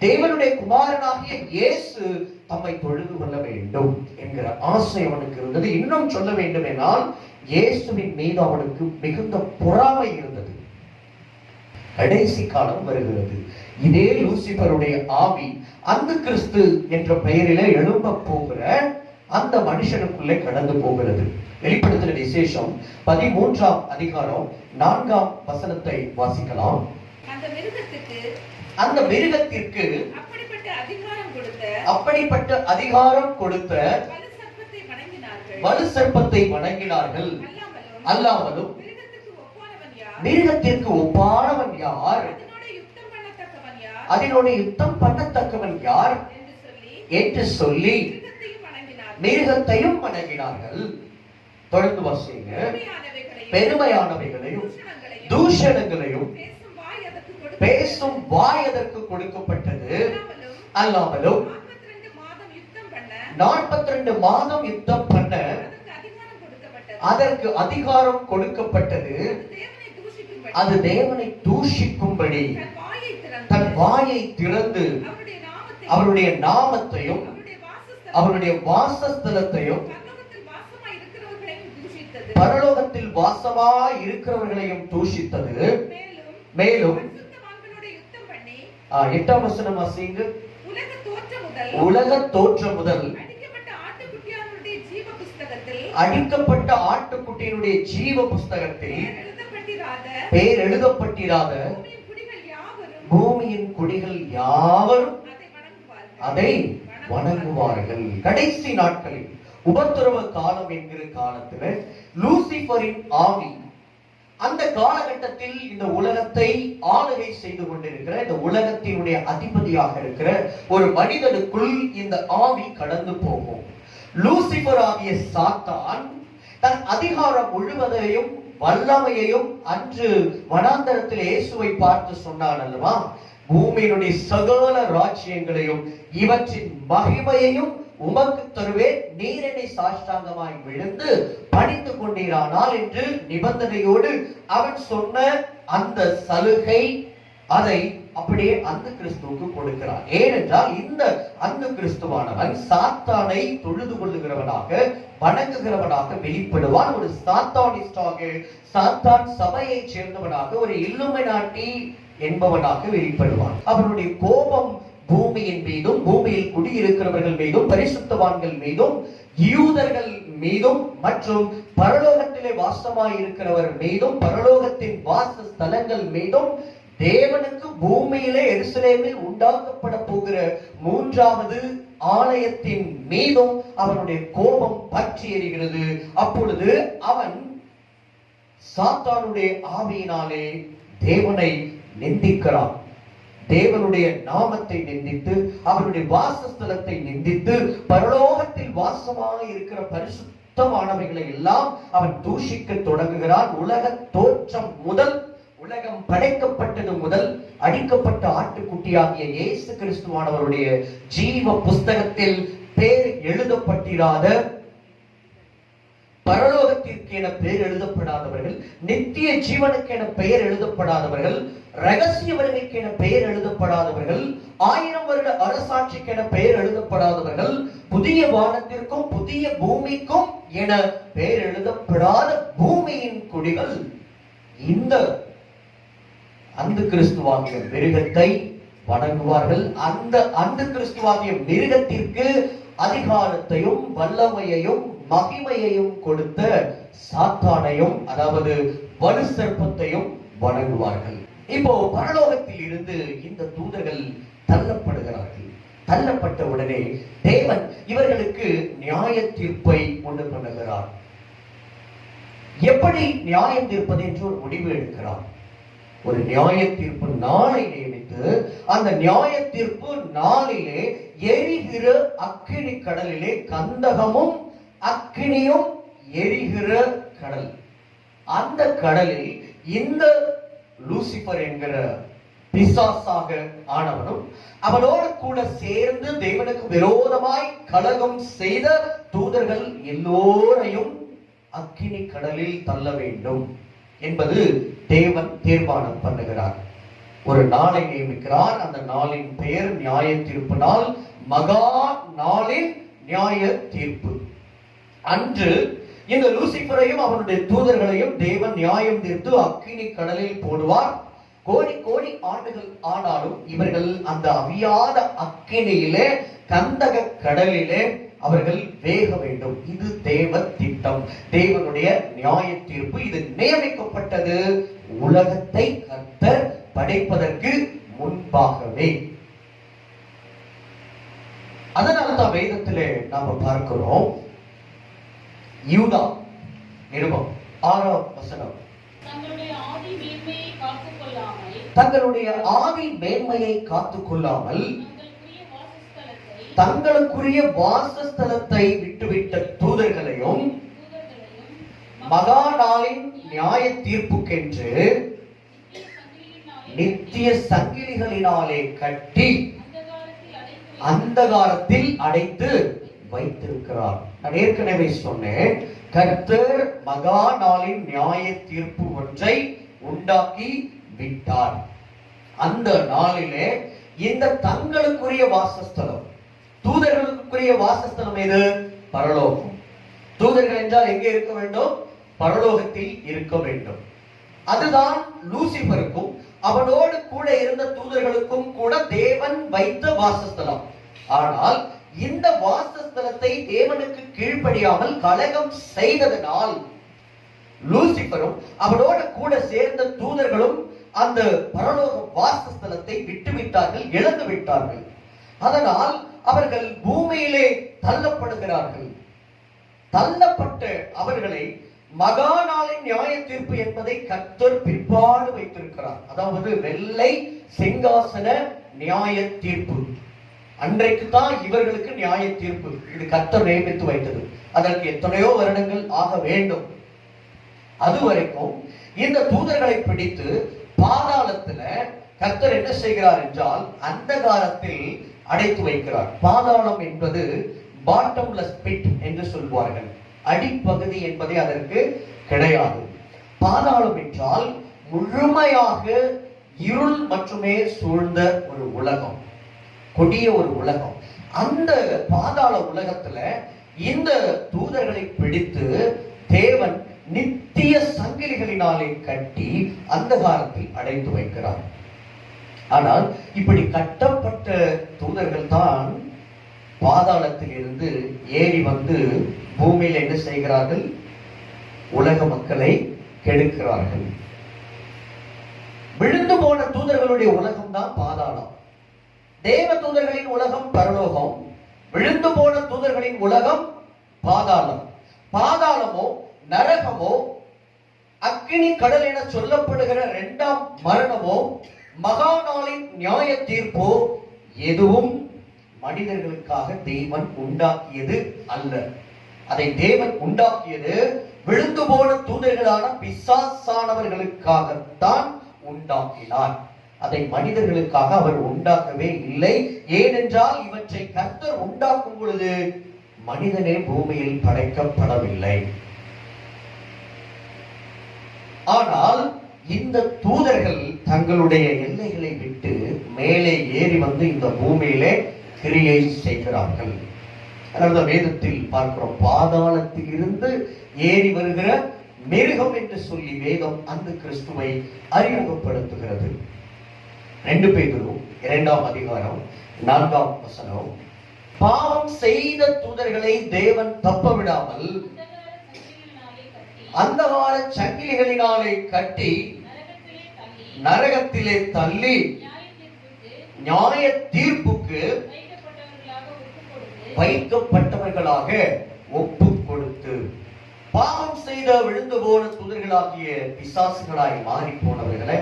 தேவனுடைய குமாரனாகிய இயேசு தம்மை தொழுது கொள்ள வேண்டும் என்கிற ஆசை அவனுக்கு இருந்தது. இன்னும் சொல்ல வேண்டும் என்றால் இயேசுவின் மீது அவனுக்கு மிகுந்த பொறாமை இருந்தது. கடைசி காலம் வருகிறது. இதே லூசிபருடைய ஆவி அந்த கிறிஸ்து என்ற பெயரிலே எழும்ப போகிற அந்த மனுஷனுக்குள்ளே கடந்து போகிறது. வெளிப்படுத்தின விசேஷம் 13ஆம் அதிகாரம் 4ஆம் வசனத்தை வாசிக்கலாம். அந்த மிருகத்திற்கு அப்படிப்பட்ட அதிகாரம் கொடுத்த வலு சர்ப்பத்தை வணங்கினார்கள். அல்லாமலும் மிருகத்திற்கு ஒப்பானவன் யார், அதனோட யுத்தம் பண்ணத்தக்கவன் யார் என்று சொல்லி மிருகத்தையும் வணங்கினார்கள். தொடர்ந்து வாசிங்க. பெருமையானவைகளையும் தூஷணங்களையும் பேசும் வாய் அதற்கு கொடுக்கப்பட்டது. அல்லாமலும் 42 மாதம் யுத்தம் பண்ண அதற்கு அதிகாரம் கொடுக்கப்பட்டது. அது தேவனை தூஷிக்கும்படி தன் வாயை திறந்து அவருடைய நாமத்தையும் அவருடைய வாசஸ்தலத்தையும் பரலோகத்தில் வாசமாய் இருக்கிறவர்களையும் தூஷித்தது. மேலும் 8ஆம் வசனம் வாசிங்க. உலக தோற்றம் முதல் அடிக்கப்பட்ட ஆட்டுக்குட்டியினுடைய ஜீவ புஸ்தகத்தில் பேர் எழுதப்பட்டிராத பூமியின் குடிகள் யாவரும் அதை வணங்குவார்கள். கடைசி நாட்களில் உபத்திரவ காலம் என்கிற காலத்தில் லூசிபரின் ஆவி அந்த காலகட்டத்தில் இந்த உலகத்தை ஆளுகை செய்து கொண்டிருக்கிற, இந்த உலகத்தினுடைய அதிபதியாக இருக்கிற ஒரு மனிதனுக்குள் இந்த ஆவி கடந்து போகும். லூசிபர் ஆகிய சாத்தான் தன் அதிகாரம் முழுவதையும் வல்லமையையும் அன்று வனாந்தரத்தில் இயேசுவை பார்த்து சொன்னான் அல்லவா, பூமியினுடைய சகல ராஜ்யங்களையும் இவற்றின் மகிமையையும் உமக்கு தருவேன், நீர் என்னை சாஷ்டாங்கமாய் விழுந்து பணிந்து கொண்டீரானால் என்று நிபந்தனையோடு அவன் சொன்ன அந்த சலுகை அதை அப்படியே அந்த கிறிஸ்துவுக்கு கொடுக்கிறான். ஏனென்றால் இந்த அந்த கிறிஸ்துவானவன் சாத்தானை தொழுது கொள்ளுகிறவனாக வணங்குகிறவனாக வெளிப்படுவான். ஒரு சாத்தானிஸ்டாக, சாத்தான் சபையை சேர்ந்தவனாக, ஒரு இல்லுமினாட்டி என்பவனாக வெளிப்படுவான். அவனுடைய கோபம் பூமியின் மீதும், பூமியில் குடியிருக்கிறவர்கள் மீதும், பரிசுத்தவான்கள் மீதும், யூதர்கள் மீதும் மற்றும் பரலோகத்திலே வாசமாய் இருக்கிறவர் மீதும், பரலோகத்தின் வாசஸ்தலங்கள் மீதும், தேவனுக்கு பூமியிலே எருசலேமில் உண்டாக்கப்பட போகிற 3வது ஆலயத்தின் மீதும் அவனுடைய கோபம் பற்றி எரிகிறது. அப்பொழுது அவன் சாத்தானுடைய ஆவியினாலே தேவனை நிந்திக்கிறான். தேவனுடைய நாமத்தை நிந்தித்து, அவருடைய வாசஸ்தலத்தை நிந்தித்து, பரலோகத்தில் வாசமாக இருக்கிற பரிசுத்தமானவைகளை எல்லாம் அவன் தூஷிக்க தொடங்குகிறான். உலக தோற்றம் முதல், உலகம் படைக்கப்பட்டது முதல் அடிக்கப்பட்ட ஆட்டுக்குட்டியாகிய இயேசு கிறிஸ்துவானவருடைய ஜீவ புஸ்தகத்தில் பேர் எழுதப்பட்டிராத பரலோகத்திற்கு என பெயர் எழுதப்படாதவர்கள், நித்திய ஜீவனுக்கு என பெயர் எழுதப்படாதவர்கள், ரகசிய வருகைக்கு என பெயர் எழுதப்படாதவர்கள், 1000 வருட அரசாட்சிக்கு என பெயர் எழுதப்படாதவர்கள், புதிய வானத்திற்கும் புதிய பூமிக்கும் என பெயர் எழுதப்படாத பூமியின் குடிகள் இந்த அந்த கிறிஸ்துவாகிய மிருகத்தை வணங்குவார்கள். அந்த கிறிஸ்துவாகிய மிருகத்திற்கு அதிகாரத்தையும் வல்லமையையும் மகிமையையும் கொடுத்த சாத்தானையும், அதாவது வலு சர்ப்பத்தையும் வணங்குவார்கள். இப்போ பரலோகத்தில் இருந்து இந்த தூதர்கள் தள்ளப்படுகிறார்கள். தள்ளப்பட்ட உடனே தேவன் இவர்களுக்கு நியாய தீர்ப்பை கொண்டு பண்ணுகிறார். எப்படி நியாயம் தீர்ப்பது என்று ஒரு முடிவு எடுக்கிறார். ஒரு நியாய தீர்ப்பு நாளை நியமித்து அந்த நியாய தீர்ப்பு நாளிலே எரிகிற அக்கினி கடலிலே, கந்தகமும் அக்கினியும் எரிகிற கடல், அந்த கடலில் இந்த லூசிபர் என்கிற பிசாசாக ஆனவனும் அவனோடு கூட சேர்ந்து தேவனுக்கு விரோதமாய் கலகம் செய்த தூதர்கள் எல்லோரையும் அக்கினி கடலில் தள்ள வேண்டும் என்பது தேவன் தீர்மானம் பண்ணுகிறார். ஒரு நாளை நியமிக்கிறார். அந்த நாளின் பெயர் நியாய தீர்ப்பு நாள், மகா நாளின் நியாய தீர்ப்பு. அன்று இந்த லூசிபரையும் அவனுடைய தூதர்களையும் தேவன் நியாயம் தீர்த்து அக்கினி கடலில் போடுவார். கோடி கோடி ஆண்டுகள் ஆனாலும் இவர்கள் அந்த அவியாத அக்கினியிலே, கந்தக கடலிலே அவர்கள் வேக வேண்டும். இது தேவ திட்டம், தேவனுடைய நியாய தீர்ப்பு. இது நியமிக்கப்பட்டது உலகத்தை கர்த்தர் படைப்பதற்கு முன்பாகவே. அதனால்தான் வேதத்திலே நாம பார்க்கிறோம், யூதா நிருபம் 6ஆம் வசனம், தங்களுடைய ஆதி மேன்மையை காத்துக் கொள்ளாமல் தங்களுக்குரிய வாசஸ்தலத்தை விட்டுவிட்ட தூதர்களையும் மகா நாளின் நியாய தீர்ப்புக்கென்று நித்திய சங்கிலிகளினாலே கட்டி அந்தகாரத்தில் அடைத்து வைத்திருக்கிறார். நான் ஏற்கனவே சொன்னேன், கர்த்தர் மகா நாளின் நியாய தீர்ப்பு ஒன்றை உண்டாக்கி விட்டார். அந்த நாளிலே இந்த தங்களுக்குரிய வாசஸ்தலம், தூதர்களுக்குரிய வாசஸ்தலம் எது? பரலோகம். தூதர்கள் என்றால் எங்கே இருக்க வேண்டும்? பரலோகத்தில் இருக்க வேண்டும். அதுதான் லூசிபருக்கும் அவனோடு கூட இருந்த தூதர்களுக்கும் கூட தேவன் வைத்த வாசஸ்தலம். ஆனால் இந்த வாசஸ்தலத்தை தேவனுக்கு கீழ்ப்படியாமல் கலகம் செய்ததனால் லூசிபரும் அவனோடு கூட சேர்ந்த தூதர்களும் அந்த பரலோக வாசஸ்தலத்தை விட்டுவிட்டார்கள், இழந்து விட்டார்கள். அதனால் அவர்கள் பூமியிலே தள்ளப்படுகிறார்கள். தள்ளப்பட்ட அவர்களை மகா நாளின் நியாய தீர்ப்பு என்பதை கர்த்தர் பிற்பாடு வைத்திருக்கிறார். அதாவது வெள்ளை சிங்காசன நியாய தீர்ப்பு. அன்றைக்கு தான் இவர்களுக்கு நியாய தீர்ப்பு. இது கர்த்தர் நியமித்து வைத்தது. அதற்கு எத்தனையோ வருடங்கள் ஆக வேண்டும். அதுவரைக்கும் இந்த தூதர்களை பிடித்து பாதாளத்துல கர்த்தர் என்ன செய்கிறார் என்றால் அந்தகாரத்தில் அடைத்து வைக்கிறார். பாதாளம் என்பது பாட்டம்லெஸ் பிட் என்று சொல்வார்கள். அடிப்பகுதி என்பதே அதற்கு கிடையாது. பாதாளம் என்றால் முழுமையாக இருள் மட்டுமே சூழ்ந்த ஒரு உலகம், கொடிய ஒரு உலகம். அந்த பாதாள உலகத்துல இந்த தூதர்களை பிடித்து தேவன் நித்திய சங்கிலிகளினாலே கட்டி அந்தகாரத்தில் அடைத்து வைக்கிறார். ஆனால் இப்படி கட்டப்பட்ட தூதர்கள் தான் பாதாளத்தில் இருந்து ஏறி வந்து பூமியில் என்ன செய்கிறார்கள்? உலக மக்களை கெடுக்கிறார்கள். விழுந்து போன தூதர்களுடைய உலகம் தான் பாதாளம். தேவ தூதர்களின் உலகம் பரலோகம், விழுந்து போன தூதர்களின் உலகம் பாதாளம். பாதாளமோ நரகமோ அக்கினி கடல் என சொல்லப்படுகிற 2ஆம் மரணமோ மகா நாளின் நியாய தீர்ப்போ எதுவும் மனிதர்களுக்காக தேவன் உண்டாக்கியது அல்ல. அதை தேவன் உண்டாக்கியது விழுந்து போன தூதர்களான பிசாசானவர்களுக்காகத்தான் உண்டாக்கினார். அதை மனிதர்களுக்காக அவர் உண்டாக்கவே இல்லை. ஏனென்றால் இவற்றை கர்த்தர் உண்டாக்கும் பொழுது மனிதனே பூமியில் படைக்கப்படவில்லை. ஆனால் இந்த தூதர்கள் தங்களுடைய எல்லைகளை விட்டு மேலே ஏறி வந்து இந்த பூமியிலே கிரியை செய்கிறார்கள். அதாவது வேதத்தில் பார்க்கிறோம், பாதாளத்தில் இருந்து ஏறி வருகிற மிருகம் என்று சொல்லி வேதம் அந்த கிறிஸ்துவை அறிமுகப்படுத்துகிறது. 2 பேதுரு 2ஆம் அதிகாரம் 4ஆம் வசனம், பாவம் செய்த தூதர்களை தேவன் தப்ப விடாமல் அந்தகார சங்கிலிகளினாலே கட்டி நரகத்திலே தள்ளி நியாய தீர்ப்புக்கு வைக்கப்பட்டவர்களாக ஒப்பு கொடுத்து, பாவம் செய்த விழுந்து போன தூதர்களாகிய பிசாசுகளாய் மாறி போனவர்களை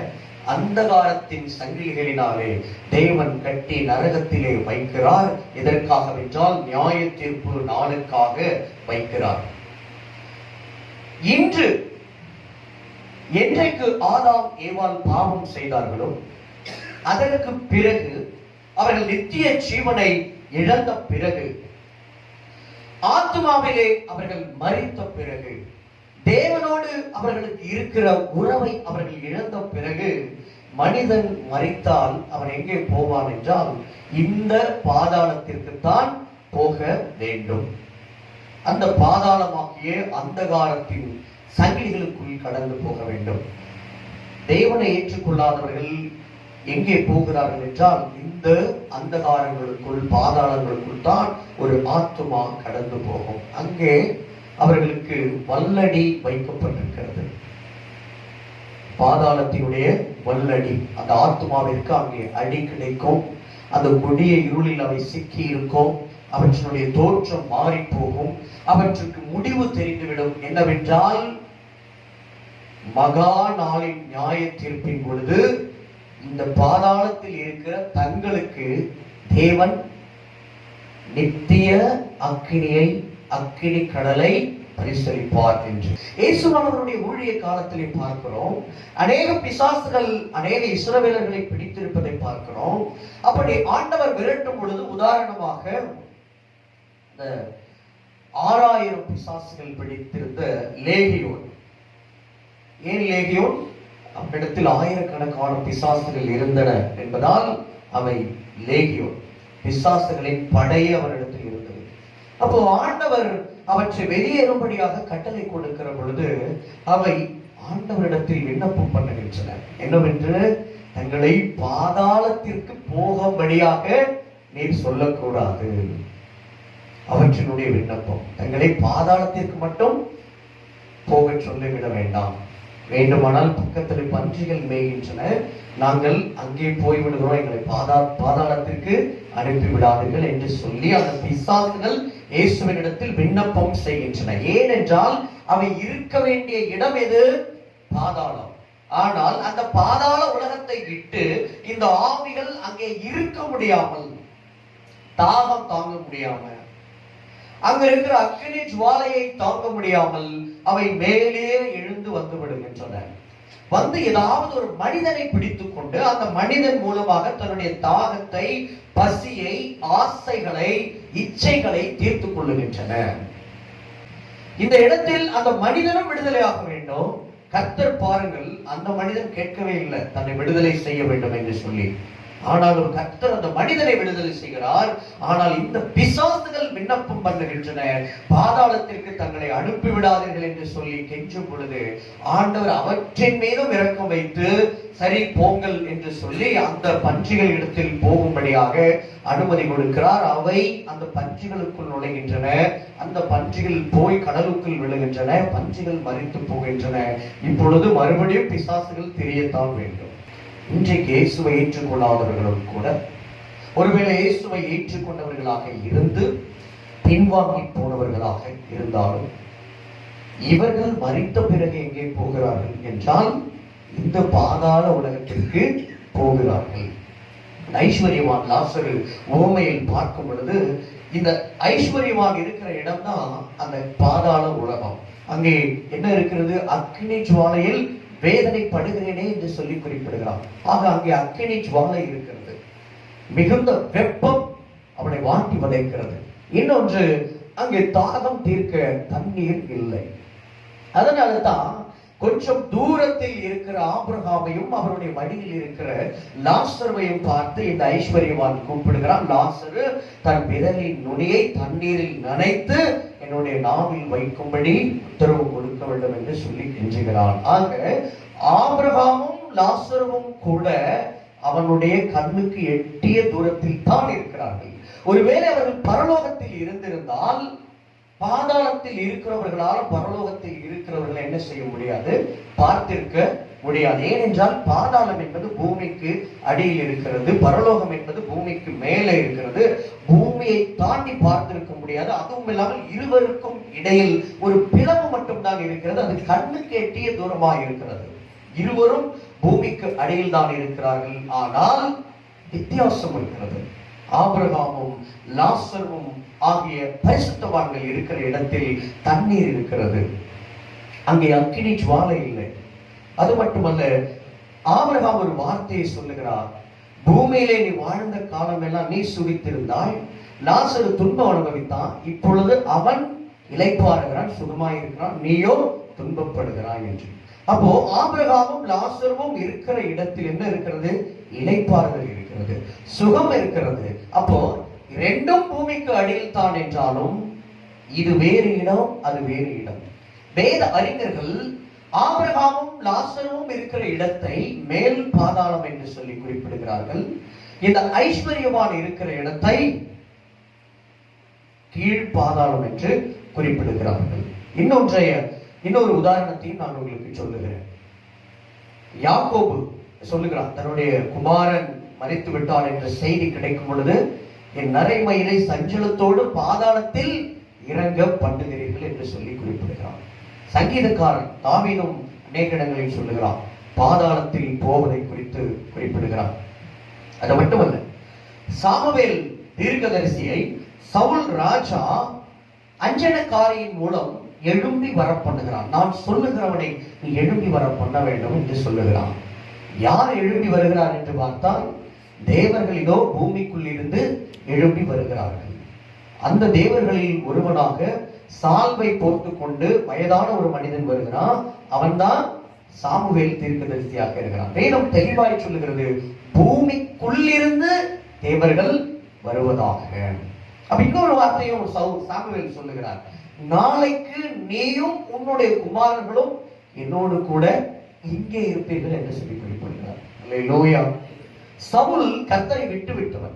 அந்தகாரத்தின் சங்கிலிகளினாலே தேவன் கட்டி நரகத்திலே வைக்கிறார். எதற்காக என்றால் நியாய தீர்ப்பு நாளுக்காக வைக்கிறார். இன்று என்றைக்கு ஆதாம் ஏவாள் பாவம் செய்தார்களோ அதற்கு பிறகு அவர்கள் நித்திய ஜீவனை இழந்த பிறகு, ஆத்மாவிலே அவர்கள் மரித்த பிறகு, தேவனோடு அவர்களுக்கு இருக்கிற உறவை அவர்கள் இழந்த பிறகு, மனிதன் மரித்தால் அவன் எங்கே போவான் என்றால் இந்த பாதாளத்திற்கு தான் போக வேண்டும். அந்த பாதாளமாகிய அந்தகாரத்தின் சங்கிலிகளுக்குள் கடந்து போக வேண்டும். தேவனை ஏற்றுக்கொள்ளாதவர்கள் எங்கே போகிறார்கள் என்றால் இந்த அந்தகாரங்களுக்குள் பாதாளங்களுக்குள் தான் ஒரு ஆத்துமா கடந்து போகும். அங்கே அவர்களுக்கு வல்லடி வைக்கப்பட்டிருக்கிறது. பாதாளத்தினுடைய வல்லடி, அந்த ஆத்துமாவிற்கு அங்கே அடி கிடைக்கும். அந்த கொடிய இருளில் அவை சிக்கி இருக்கும். அவற்றினுடைய தோற்றம் மாறி போகும். அவற்றுக்கு முடிவு தெரிந்துவிடும். என்னவென்றால் மகா நாளின் நியாய தீர்ப்பின் பொழுது இந்த பாதாளத்தில் இருக்கிற தங்களுக்கு தேவன் நித்திய அக்கினி கடலை பரிசளிப்பார் என்று இயேசுவானவருடைய ஊழிய காலத்திலே பார்க்கிறோம். அநேக பிசாசுகள் அநேக இஸ்ரவேலர்களை பிடித்திருப்பதை பார்க்கிறோம். அப்படி ஆண்டவர் விரட்டும் பொழுது, உதாரணமாக இந்த 6000 பிசாசுகள் பிடித்திருந்த லேகியோன், ஏன் லேகியோன்? அவ்விடத்தில் ஆயிரக்கணக்கான பிசாசுகள் இருந்தன என்பதால் அவை லேகியோன், பிசாசுகளின் படையே அவரிடத்தில் இருந்தது. அப்போ ஆண்டவர் அவற்றை வெளியேறும்படியாக கட்டளை கொடுக்கிற பொழுது அவை ஆண்டவரிடத்தில் விண்ணப்பம் பண்ணுகின்றன. என்னவென்று, தங்களை பாதாளத்திற்கு போகும்படியாக நீர் சொல்லக்கூடாது. அவற்றினுடைய விண்ணப்பம், தங்களை பாதாளத்திற்கு மட்டும் போக சொல்லிவிட வேண்டாம். வேண்டுமானால் பக்கத்தில் பன்றிகள் மேய்கின்றன, நாங்கள் அங்கே போய்விடுகிறோம், எங்களை பாதாளத்திற்கு அனுப்பிவிடாதீர்கள் என்று சொல்லி அந்த பிசாசுகள் இயேசுவினிடத்தில் விண்ணப்பம் செய்கின்றன. ஏனென்றால் அவை இருக்க வேண்டிய இடம் எது? பாதாளம். ஆனால் அந்த பாதாள உலகத்தை விட்டு இந்த ஆவிகள் அங்கே இருக்க முடியாமல், தாகம் தாங்க முடியாமல், அங்க இருக்கிற அக்கினி ஜுவாலையை தாங்க முடியாமல் அவை மேலே எழுந்து வந்து விடுகின்றன. வந்து ஏதாவது ஒரு மனிதனை பிடித்துக் கொண்டு அந்த மனிதன் மூலமாக தன்னுடைய தாகத்தை, பசியை, ஆசைகளை, இச்சைகளை தீர்த்துக் கொள்ளுகின்றன. இந்த இடத்தில் அந்த மனிதனும் விடுதலையாக வேண்டும். கர்த்தர் பாருங்கள், அந்த மனிதன் கேட்கவே இல்லை தன்னை விடுதலை செய்ய வேண்டும் என்று சொல்லி. ஆனால் ஒரு கர்த்தர் அந்த மனிதனை விடுதலை செய்கிறார். ஆனால் இந்த பிசாசுகள் விண்ணப்பம் பண்ணுகின்றன, பாதாளத்திற்கு தங்களை அனுப்பிவிடாதீர்கள் என்று சொல்லி கெஞ்சும் பொழுது ஆண்டவர் அவற்றின் மீதும் இரக்கம் வைத்து சரி போங்கள் என்று சொல்லி அந்த பன்றிகள் இடத்தில் போகும்படியாக அனுமதி கொடுக்கிறார். அவை அந்த பன்றிகளுக்குள் நுழைகின்றன. அந்த பன்றிகள் போய் கடலுக்குள் விழுகின்றன. பன்றிகள் மரித்து போகின்றன. இப்பொழுது மறுபடியும் பிசாசுகள் தெரியத்தான் வேண்டும். இன்றைக்கு இயேசுவை ஏற்றுக்கொள்ளாதவர்களும் கூட, ஒருவேளை இயேசுவை ஏற்றுக்கொண்டவர்களாக இருந்து பின்வாங்கி போனவர்களாக இருந்தாலும், இவர்கள் மரித்த பிறகு எங்கே போகிறார்கள் என்றால் இந்த பாதாள உலகத்திற்கு போகிறார்கள். ஐஸ்வர்யவான் லாசரு உவமையில் பார்க்கும் பொழுது இந்த ஐஸ்வர்யவான் இருக்கிற இடம் தான் அந்த பாதாள உலகம். அங்கே என்ன இருக்கிறது? அக்கினி ஜுவாலையில் வேதனைப்படுகிறேனே என்று சொல்லி குறிப்பிடுகிறான். ஆக அங்கே அக்கினி ஜுவாலை இருக்கிறது. மிகுந்த வெப்பம் அவனை வாட்டி வதைக்கிறது. இன்னொன்று, அங்கே தாகம் தீர்க்க தண்ணீர் இல்லை. அதனால தான் கொஞ்சம் தூரத்தில் இருக்கிற ஆபிரகாமையும் அவருடைய மடியில் இருக்கிற லாசருவையும் பார்த்து இந்த ஐஸ்வர்யவான் கூப்பிடுகிறான், லாசரு தன் விரலின் நுனியை தண்ணீரில் நனைத்து என்னுடைய நாவில் வைக்கும்படி உத்தரவு கொடுக்க வேண்டும் என்று சொல்லி கெஞ்சுகிறான். ஆக ஆபிரகாமும் லாசருவும் கூட அவனுடைய கண்ணுக்கு எட்டிய தூரத்தில் தான் இருக்கிறார்கள். ஒருவேளை அவர்கள் பரலோகத்தில் இருந்திருந்தால் பாதாளத்தில் இருக்கிறவர்களால் பரலோகத்தில் இருக்கிறவர்களை என்ன செய்ய முடியாது, பார்த்திருக்க முடியாது. ஏனென்றால் பாதாளம் என்பது பூமிக்கு அடியில் இருக்கிறது, பரலோகம் என்பது பூமிக்கு மேலே இருக்கிறது. பூமியை தாண்டி பார்த்திருக்க முடியாது. அதுவும் இல்லாமல் இருவருக்கும் இடையில் ஒரு பிளவு மட்டும்தான் இருக்கிறது. அது கண்ணுக்கு எட்டிய தூரமாக இருக்கிறது. இருவரும் பூமிக்கு அடியில் தான் இருக்கிறார்கள். ஆனால் வித்தியாசம் இருக்கிறது. ஆபிரகாமும் லாசரும் ஆகிய பரிசுத்தவான்கள் இருக்கிற இடத்தில் தண்ணீர் இருக்கிறது, அங்கே அக்கினி ஜுவாலை இல்லை. அது மட்டுமல்ல, ஆபிரகாம் ஒரு வார்த்தையை சொல்லுகிறார், பூமியிலே நீ வாழ்ந்த காலம் எல்லாம் நீ சுகித்திருந்தாய், லாசரு துன்பம் அனுபவித்தான், இப்பொழுது அவன் இளைப்பாறுகிறான், சுகமாயிருக்கிறான், நீயோ துன்பப்படுகிறாய் என்று. அப்போ ஆபிரகாமும் லாசருவும் இருக்கிற இடத்தில் என்ன இருக்கிறது, இளைப்பாறுதல் இருக்கிறது, சுகம் இருக்கிறது. அப்போ ரெண்டும் பூமிக்கு அடியில் தான் என்றாலும் இது வேறு இடம், அது வேறு இடம். வேத அறிஞர்கள் ஆபிரகாமும் லாசருவும் இருக்கிற இடத்தை மேல் பாதாளம் என்று சொல்லி குறிப்பிடுகிறார்கள். இந்த ஐஸ்வர்யவான் இருக்கிற இடத்தை கீழ் பாதாளம் என்று குறிப்பிடுகிறார்கள். இன்னொரு உதாரணத்தையும் நான் உங்களுக்கு சொல்லுகிறேன். யாக்கோபு சொல்லுகிறான், தன்னுடைய குமாரன் மரித்து விட்டான் என்ற செய்தி கிடைக்கும் பொழுது, என் நரைமயிரை சஞ்சலத்தோடு பாதாளத்தில் இறங்க பண்ணுகிறீர்கள் என்று சொல்லி குறிப்பிடுகிறான். சங்கீதக்காரன் தாவீதும் அநேக இடங்களில் சொல்லுகிறான், பாதாளத்தில் போவதை குறித்து குறிப்பிடுகிறான். அது மட்டுமல்ல, சாமுவேல் தீர்க்கதரிசியை சவுல் ராஜா அஞ்சனக்காரியின் மூலம் எழும்பி வர பண்ணுகிறான். நான் சொல்லுகிறவனை நீ எழும்பி வர பண்ண வேண்டும் என்று சொல்லுகிறான். யார் எழும்பி வருகிறார் என்று பார்த்தால், தேவர்களிலோ பூமிக்குள் இருந்து எழும்பி வருகிறார்கள். அந்த தேவர்களில் ஒருவனாக சால்வை போர்த்து கொண்டு வயதான ஒரு மனிதன் வருகிறான். அவன்தான் சாமுவேல் தீர்க்கதரிசியாக இருக்கிறான். வேதம் தெளிவாய் சொல்லுகிறது, பூமிக்குள்ளிருந்து தேவர்கள் வருவதாக. அப்ப இன்னொரு வார்த்தையும் சாமுவேல் சொல்லுகிறார், நாளைக்கு நீயும் உன்னுடைய குமாரர்களும் என்னோடு கூட இங்கே இருப்பீர்கள் என்று சொல்லி குறிப்பிடுகிறார். அல்லேலூயா. சவுல் கர்த்தரை விட்டு விட்டவன்,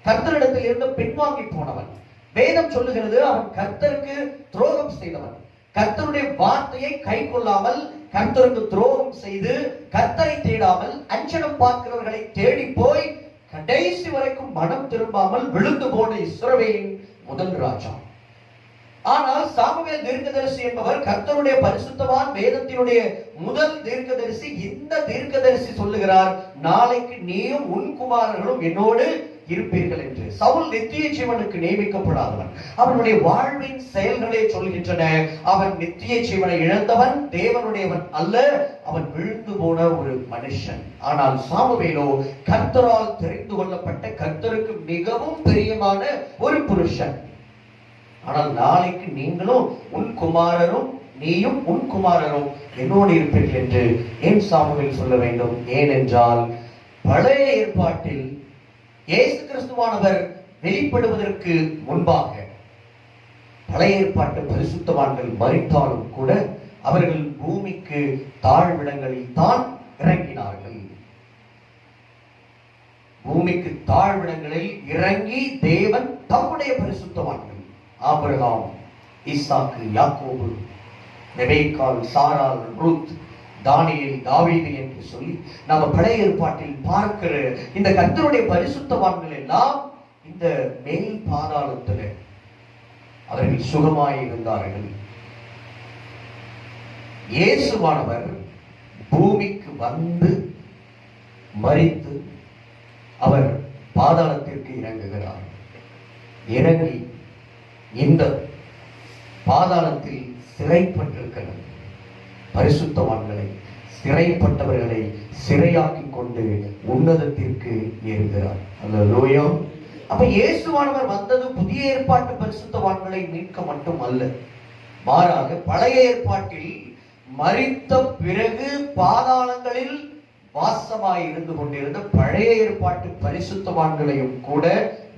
கர்த்தரிடத்தில் இருந்து பின்வாங்கி போனவன். வேதம் சொல்லுகிறது, அவன் கர்த்தருக்கு துரோகம் செய்தவன். கர்த்தருடைய வார்த்தையை கை கொள்ளாமல் கர்த்தருக்கு துரோகம் செய்து கர்த்தரை தேடாமல் அஞ்சனம் பார்க்கிறவர்களை தேடி போய் கடைசி வரைக்கும் மனம் திரும்பாமல் விழுந்து போன இஸ்ரவேலின் முதல் ராஜா. ஆனால் சாமுவேல் தீர்க்கதரிசி என்பவர் கர்த்தருடைய பரிசுத்தவான், வேதத்தினுடைய முதல் தீர்க்கதரிசி. இந்த தீர்க்கதரிசி சொல்லுகிறார், நாளைக்கு நீயும் உன் குமாரர்களும் என்னோடு இருப்பீர்கள் என்று. சவுல் நித்திய ஜீவனுக்கு நியமிக்கப்படாதவன். அவனுடைய வாழ்வின் செயல்களே சொல்கின்றன, அவன் நித்திய ஜீவனை இழந்தவன், தேவனுடையவன் அல்ல, அவன் விழுந்து போன ஒரு மனுஷன். ஆனால் சாமுவேலோ கர்த்தரால் தெரிந்து கொள்ளப்பட்ட, கர்த்தருக்கு மிகவும் பிரியமான ஒரு புருஷன். ஆனால் நாளைக்கு நீங்களும் உன் குமாரரும் நீயும் உன் குமாரரும் என்னோடு இருப்பீர்கள் என்று ஏன் சாமுவேல் சொல்ல வேண்டும்? ஏனென்றால் பழைய ஏற்பாட்டில் இயேசு கிறிஸ்துவானவர் வெளிப்படுவதற்கு முன்பாக பழைய ஏற்பாட்டு பரிசுத்தவான்கள் மரித்தாலும் கூட அவர்கள் பூமிக்கு தாழ்விடங்களில் தான் இறங்கினார்கள். பூமிக்கு தாழ்விடங்களில் இறங்கி தேவன் தம்முடைய பரிசுத்தவான்கள் ஆபிரகாம், ஈசாக்கு, யாக்கோபு, ரெபேக்காள், சாராள், ரூத், தானியேல், தாவீது என்று சொல்லி நம்ம பழைய ஏற்பாட்டில் பார்க்கிற இந்த கர்த்தருடைய பரிசுத்தவான்கள் எல்லாம் இந்த மேல் பாதாளத்தில் அவர்கள் சுகமாய் இருந்தார்கள். இயேசுவானவர் பூமிக்கு வந்து மரித்து அவர் பாதாளத்திற்கு இறங்குகிறார். இறங்கி இந்த பாதாளத்தில் சிறைப்பட்டிருக்கிற பரிசுத்தவான்களை, சிறைப்பட்டவர்களை சிறையாக்கி கொண்டு உன்னதத்திற்கு ஏறுகிறார். அல்லேலூயா. அப்ப இயேசுவானவர் வந்தது புதிய ஏற்பாட்டு பரிசுத்தவான்களை மீட்க மட்டும் அல்ல, மாறாக பழைய ஏற்பாட்டில் மரித்த பிறகு பாதாளங்களில் வாசமாய் இருந்து கொண்டிருந்த பழைய ஏற்பாட்டு பரிசுத்தவான்களையும் கூட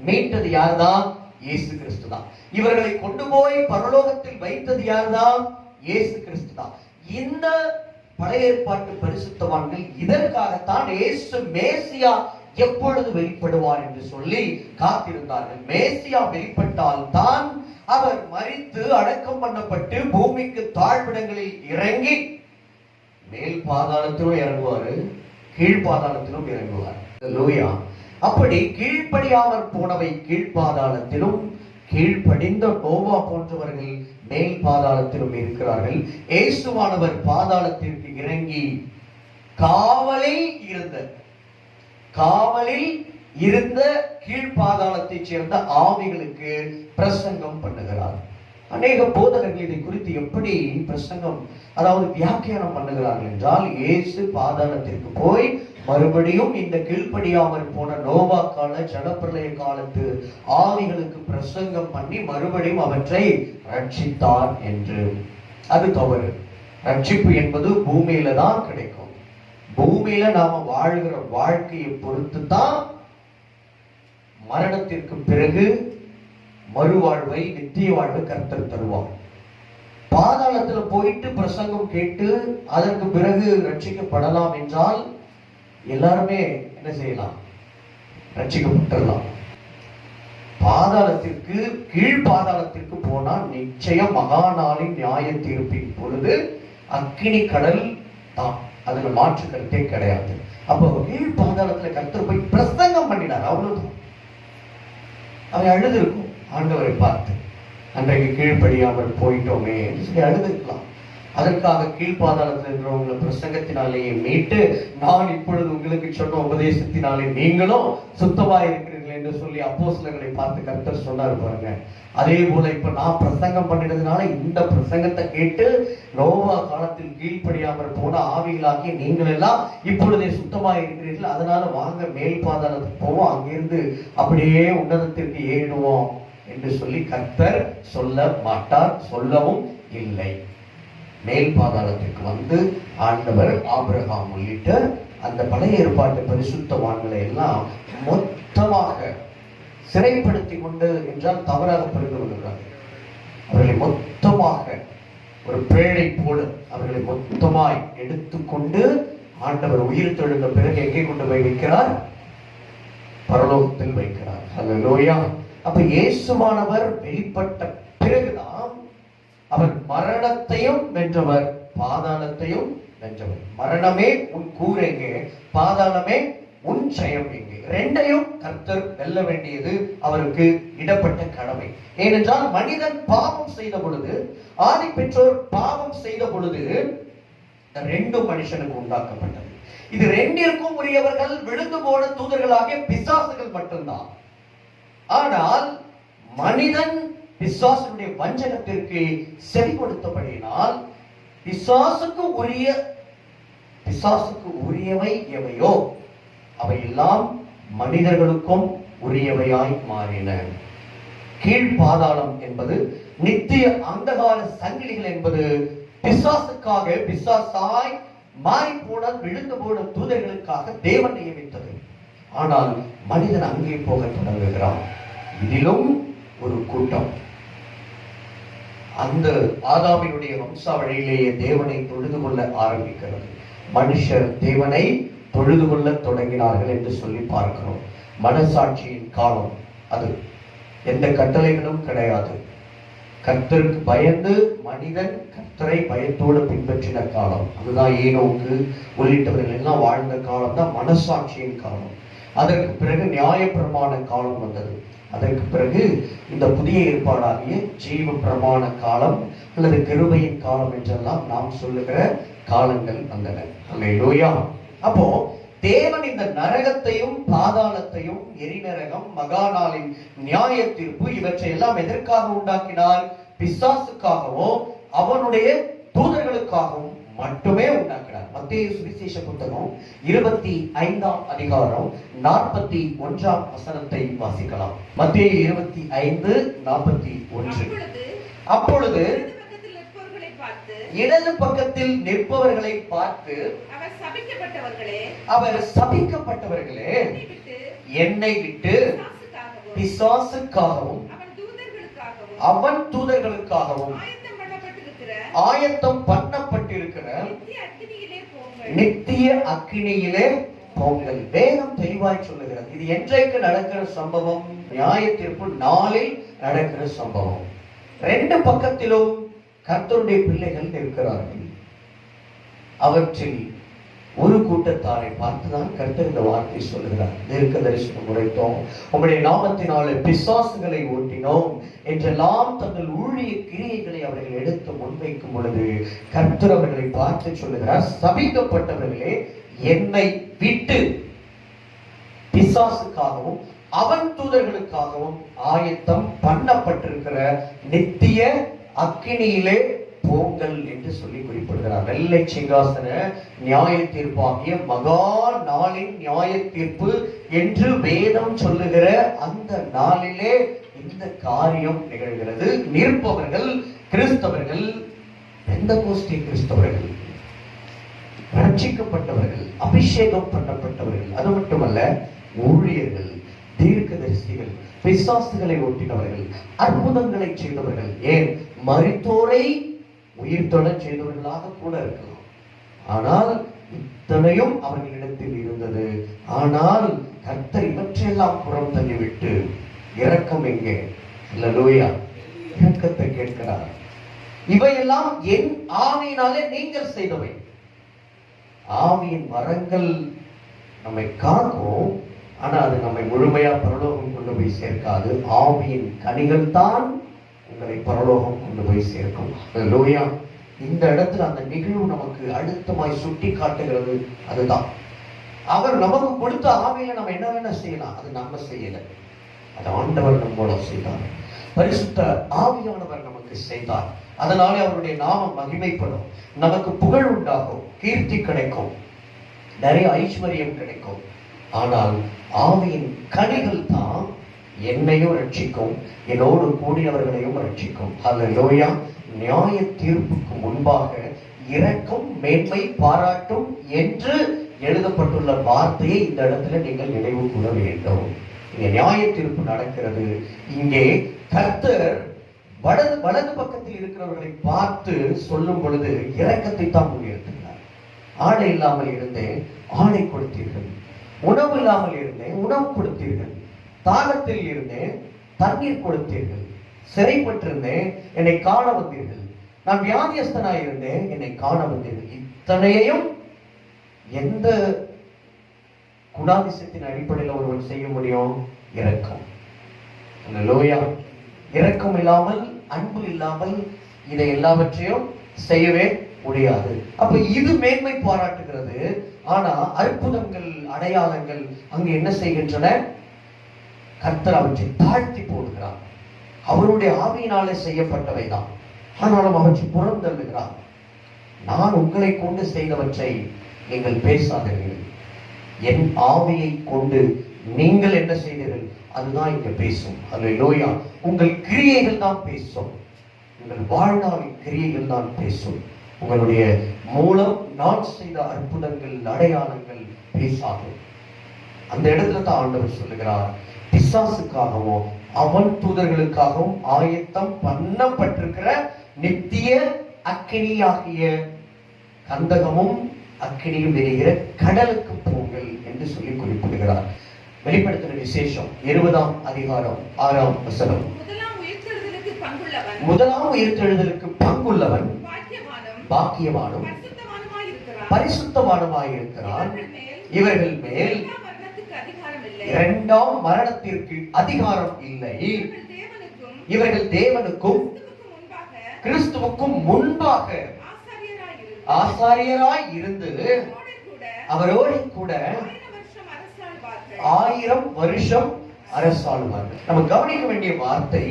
மீட்டது யார்தான்? இயேசு கிறிஸ்து தான். இவர்களை கொண்டு போய் பரலோகத்தில் வைத்தது யார்தான்? இயேசு கிறிஸ்து தான். இந்த பழைய ஏற்பாட்டு பரிசுத்தவான்கள் இதற்காகத்தான் இயேசு மேசியா எப்பொழுது வெளிப்படுவார் என்று சொல்லி காத்திருந்தார்கள். மேசியா வெளிப்பட்டால் தான் அவர் மரித்து அடக்கம் பண்ணப்பட்டு பூமிக்கு தாழ்விடங்களில் இறங்கி மேல் பாதாளத்திலும் இறங்குவாரு, கீழ் பாதாளத்திலும் இறங்குவார். லூயா. அப்படி கீழ்ப்படியாமற் போனவை கீழ்பாதாளத்திலும், கீழ்ப்படிந்த நோவா போன்றவர்கள் மேல் பாதாளத்திலும் இருக்கிறார்கள். இயேசுவானவர் பாதாளத்திற்கு இறங்கி காவலில் இருந்த கீழ்பாதாளத்தைச் சேர்ந்த ஆவிகளுக்கு பிரசங்கம் பண்ணுகிறார். அநேக போதகர்கள் இதை குறித்து எப்படி பிரசங்கம், அதாவது வியாக்கியானம் பண்ணுகிறார்கள் என்றால், இயேசு பாதாளத்திற்கு போய் மறுபடியும் இந்த கீழ்ப்படியாமல் போன நோவா கால ஜலப்பிரளய காலத்து ஆவிகளுக்கு பிரசங்கம் பண்ணி மறுபடியும் அவற்றை ரட்சித்தார் என்று. அது தவறு. ரட்சிப்பு என்பது பூமியில தான் கிடைக்கும். பூமியில நாம வாழ்கிற வாழ்க்கையை பொறுத்து தான் மரணத்திற்கு பிறகு மறுவாழ்வை, நித்திய வாழ்வை கர்த்தர் தருவார். பாதாளத்துல போயிட்டு பிரசங்கம் கேட்டு அதற்கு பிறகு ரட்சிக்கப்படலாம் என்றால் எல்லாருமே என்ன செய்யலாம்? ரட்சிக்கப்பட்டுடலாம். பாதாளத்திற்கு, கீழ் பாதாளத்திற்கு போனா நிச்சயம் மகா நாளின் நியாய தீர்ப்பின் பொழுது அக்கினி கடல் தான். அதுல மாற்று கருத்தே கிடையாது. அப்போ கீழ் பாதாளத்துல கர்த்தர் போய் பிரசங்கம் பண்ணினார், அவ்வளவுதான். அவை அழுது இருக்கும் ஆண்டவரை பார்த்து, அன்றைக்கு கீழ்ப்படியாமல் போயிட்டோமே என்று சொல்லி அழுதுருக்கலாம். அதற்காக கீழ்பாதாளத்தில் இருக்கிறவங்களை பிரசங்கத்தினாலேயே மீட்டு, நான் இப்பொழுது உங்களுக்கு சொன்ன உபதேசத்தினாலே நீங்களும் சுத்தமாக இருக்கிறீர்கள் என்று சொல்லி அப்போஸ்தலர்களை பார்த்து கர்த்தர் சொன்னார் பாருங்க. அதே போல இப்ப நான் பிரசங்கம் பண்ணினதுனால இந்த பிரசங்கத்தை கேட்டு நோவா காலத்தில் கீழ்ப்படியாமல் போன ஆவிகளாகி நீங்கள் எல்லாம் இப்பொழுதே சுத்தமாக இருக்கிறீர்கள், அதனால வாங்க மேல் பாதாளத்துக்கு போவோம், அங்கிருந்து அப்படியே உன்னதத்திற்கு ஏறிடுவோம் என்று சொல்லி கர்த்தர் சொல்ல மாட்டார், சொல்லவும் இல்லை. மேல் பாதாளத்திற்கு வந்து ஆண்டவர் ஆபிரகாம் உள்ளிட்ட அந்த பழைய ஏற்பாட்டு பரிசுத்தவான்களை எல்லாம் மொத்தமாக சிறைப்படுத்தி கொண்டு என்றால் தவறாக புரிந்து கொள்கிறார்கள். அவர்களை மொத்தமாக ஒரு பேழை போல அவர்களை மொத்தமாய் எடுத்துக்கொண்டு ஆண்டவர் உயிர் தெழுந்த பிறகு எங்கே கொண்டு போய் வைக்கிறார்? பரலோகத்தில் வைக்கிறார். அல்லேலூயா. அப்ப இயேசுவானவர் வெளிப்பட்ட பிறகுதான் அவர் மரணத்தையும் வென்றவர், பாதாளத்தையும் வென்றவர். மரணமே உன் கூர் எங்கே, பாதாளமே உன் ஜெயம் எங்கே? ரெண்டையும் கர்த்தர் வெல்ல வேண்டியது அவருக்கு இடப்பட்ட கடமை. ஏனென்றால் மனிதன் பாவம் செய்த பொழுது, ஆதி பெற்றோர் பாவம் செய்த பொழுது ரெண்டும் மனுஷனுக்கு உண்டாக்கப்பட்டது. இது ரெண்டிற்கும் உரியவர்கள் விழுந்து போன தூதர்களாகிய பிசாசுகள் மட்டும்தான். ஆனால் மனிதன் பிசாசுடைய வஞ்சகத்திற்கு செவி கொடுத்தபடியினால் பிசாசுக்கு உரியவை எவையோ அவையெல்லாம் மனிதர்களுக்கும் உரியவையாய் மாறின. கீழ் பாதாளம் என்பது நித்திய அந்தகார சங்கிலிகள் என்பது பிசாசுக்காக, பிசாசாய் மாறி போன விழுந்து போன தூதர்களுக்காக தேவன் நியமித்தது. ஆனால் மனிதன் அங்கே போக தொடங்குகிறான். இதிலும் ஒரு கூட்டம் அந்த ஆதாமினுடைய வம்சாவழியிலேயே தேவனை தொழுது கொள்ள ஆரம்பிக்கிறது. மனுஷர் தேவனை தொழுது கொள்ள தொடங்கினார்கள் என்று சொல்லி பார்க்கிறோம். மனசாட்சியின் காலம் அது. எந்த கட்டளைகளும் கிடையாது. கர்த்தருக்கு பயந்து மனிதன் கர்த்தரை பயத்தோடு பின்பற்றின காலம் அதுதான். ஏனோக்கு உள்ளிட்டவர்கள் எல்லாம் வாழ்ந்த காலம் தான் மனசாட்சியின் காலம். அதற்கு பிறகு நியாயப்பிரமாண காலம் வந்தது. அதற்கு பிறகு இந்த புதிய ஏற்பாடாகிய ஜீவ பிரமாண காலம் அல்லது கிருபையின் காலம் என்றெல்லாம் நாம் சொல்லுகிற காலங்கள் வந்தன. அல்லேலூயா. அப்போ தேவன் இந்த நரகத்தையும் பாதாளத்தையும், எரிநரகம், மகாநாளின் நியாய தீர்ப்பு இவற்றை எல்லாம் எதற்காக உண்டாக்கினார்? பிசாசுக்காகவும் அவனுடைய தூதர்களுக்காகவும் மட்டுமே உண்டாக்கினார். மத்தேயு சுவிசேஷ புத்தகம் 25ஆம் அதிகாரம் 41ஆம் வசனத்தை வாசிக்கலாம். மத்தேயு 25:41. அப்பொழுது இடது பக்கத்தில் நிற்பவர்களை பார்த்து அவர் சபிக்கப்பட்டவர்களே, என்னை விட்டு பிசாசுக்காகவும் அவன் தூதர்களுக்காகவும் ஆயத்தம் பண்ணப்பட்டிருக்கிற நித்திய அக்கினியிலே போங்கள். வேதம் தெளிவாய் சொல்லுகிறது. இது என்றைக்கு நடக்கிற சம்பவம்? நியாய தீர்ப்பு நாளில் நடக்கிற சம்பவம். ரெண்டு பக்கத்திலும் கர்த்தருடைய பிள்ளைகள் இருக்கிறார்கள். அவற்றில் ஒரு கூட்டத்தாரை பார்த்துதான் கர்த்தர் இந்த வார்த்தை சொல்லுகிறார். தீர்க்க தரிசனம் உரைத்தோம், உம்முடைய நாமத்தினாலே பிசாசுகளை ஓட்டினோம் என்றெல்லாம் தங்கள் ஊழிய கிரியைகளை அவர்கள் எடுத்து முன்வைக்கும் பொழுது கர்த்தர் அவர்களை பார்த்து சொல்லுகிறார், சபிக்கப்பட்டவர்களே, என்னை விட்டு பிசாசுக்காகவும் அவன் தூதர்களுக்காகவும் ஆயத்தம் பண்ணப்பட்டிருக்கிற நித்திய அக்கினியிலே போங்கள் என்று சொல்லி குறிப்பிடுகிறார். வெள்ளை சிங்காசன நியாய தீர்ப்பாகிய மகா நாளின் நியாய தீர்ப்பு என்று வேதம் சொல்லுகிற அந்த நாளிலே இந்த காரியம் நிகழ்கிறது. நிற்பவர்கள் கிறிஸ்தவர்கள், பெந்தகோஸ்தே கிறிஸ்தவர்கள், ரட்சிக்கப்பட்டவர்கள், அபிஷேகம் பண்ணப்பட்டவர்கள், அது மட்டுமல்ல ஊழியர்கள், தீர்க்கதரிசிகள், பிசாசுகளை ஓட்டினவர்கள், அற்புதங்களை செய்தவர்கள், ஏன் மரித்தோரை உயிர்த்தொட செய்தவர்களாக கூட இருக்கலாம். ஆனால் இத்தனையும் அவர்களிடத்தில் இருந்தது. ஆனால் கர்த்தர் இவற்றையெல்லாம் புறம் தள்ளிவிட்டு இரக்கம் எங்கே? அல்லேலூயா, இரக்கத்தை கேட்கிறார். இவையெல்லாம் என் ஆவியினாலே நீங்கள் செய்தவை. ஆவியின் வரங்கள் நம்மை காக்கும், ஆனா அது நம்மை முழுமையா பரலோகம் கொண்டு போய் சேர்க்காது. ஆவியின் கனிகள் தான் உங்களை பரலோகம் கொண்டு போய் சேர்க்கும். அல்லேலூயா. இந்த இடத்துல அந்த நிகழ்வு நமக்கு அழுத்தமாய் சுட்டி காட்டுகிறது. அதுதான் அவர் நமக்கு கொடுத்த ஆவியில நம்ம என்ன வேணா செய்யலாம், அது நம்ம செய்யல, அது ஆண்டவர் நம்மோட செய்தார். பரிசுத்த ஆவியானவர் நமக்கு செய்தார். அதனாலே அவருடைய நாமம் மகிமைப்படும், நமக்கு புகழ் உண்டாகும், கீர்த்தி கிடைக்கும், நிறைய ஐஸ்வர்யம் கிடைக்கும். ஆனால் ஆவியின் கனிகள் தான் என்னையும் ரட்சிக்கும், என்னோடு கூடியவர்களையும் ரட்சிக்கும். அல்லேலூயா. நியாய தீர்ப்புக்கு முன்பாக இரக்கம் மேன்மை பாராட்டும் என்று எழுதப்பட்டுள்ள வார்த்தையை இந்த இடத்துல நீங்கள் நினைவு கூற வேண்டும். இங்கே நியாய தீர்ப்பு நடக்கிறது. இங்கே கர்த்தர் வலது பக்கத்தில் இருக்கிறவர்களை பார்த்து சொல்லும் பொழுது இரக்கத்தை தான் முன்னிறுத்துகிறார். ஆடை இல்லாமல் இருந்தேன், ஆடை கொடுத்தீர்கள். உணவு இல்லாமல் இருந்தேன், உணவு கொடுத்தீர்கள். தாகத்தில் இருந்தேன், தண்ணீர் கொடுத்தீர்கள். சிறைப்பட்டிருந்தேன், என்னை காண வந்தீர்கள். நான் வியாதியஸ்தனாய் இருந்தேன், என்னை காண வந்தீர்கள். இத்தனையையும் எந்த குணாதிசயத்தின் அடிப்படையில் ஒருவன் செய்ய முடியும்? இரக்கம். அல்லேலூயா. இரக்கம் இல்லாமல், அன்பு இல்லாமல் இதை எல்லாவற்றையும் செய்யவே முடியாது. அப்ப இது மேன்மை பாராட்டுகிறது. ஆனா அற்புதங்கள், அடையாளங்கள் அங்கு என்ன செய்கின்றன? கர்த்தர் அவற்றை தாழ்த்தி போடுகிறார். அவருடைய ஆவியினாலே செய்யப்பட்டவை தான், ஆனாலும் அவற்றை புறந்தள்ளுகிறார். நான் உங்களை கொண்டு செய்தவற்றை நீங்கள் பேசாதீர்கள், என் ஆவியை கொண்டு நீங்கள் என்ன செய்தீர்கள் அதுதான் இங்க பேசும். அல்லேலூயா. உங்கள் கிரியைகள் தான் பேசும், உங்கள் வாழ்நாளின் கிரியைகள் தான் பேசும். உங்களுடைய மூலம் நான் செய்த அற்புதங்கள், அடையாளங்கள் பேசாது. அந்த இடத்துல தான் ஆண்டவர் சொல்லுகிறார், பிசாசுக்காகவும் அவன் தூதர்களுக்காகவும் ஆயத்தம் பண்ணப்பட்டிருக்கிற நித்திய அக்கினியாகிய கந்தகமும் அக்கினியும் எரிகிற கடலுக்கு போங்கள் என்று சொல்லி குறிப்பிடுகிறார். வெளிப்படுத்தின விசேஷம் 20ஆம் அதிகாரம் 6ஆம் வசனம். முதலாம் உயிர்த்தெழுதலுக்கு பங்குள்ளவன் பாக்கியவானும் பரிசுத்தவானுமாய் இருக்கிறான். இவர்கள் மேல் இரண்டாம் மரணத்திற்கு அதிகாரம் இல்லை. இவர்கள் தேவனுக்கும் கிறிஸ்துவுக்கும் முன்பாக ஆசாரியராய் இருந்து அவரோடு கூட 1000 வருஷம் அரசாளுவார்கள். நம்ம கவனிக்க வேண்டிய வார்த்தை,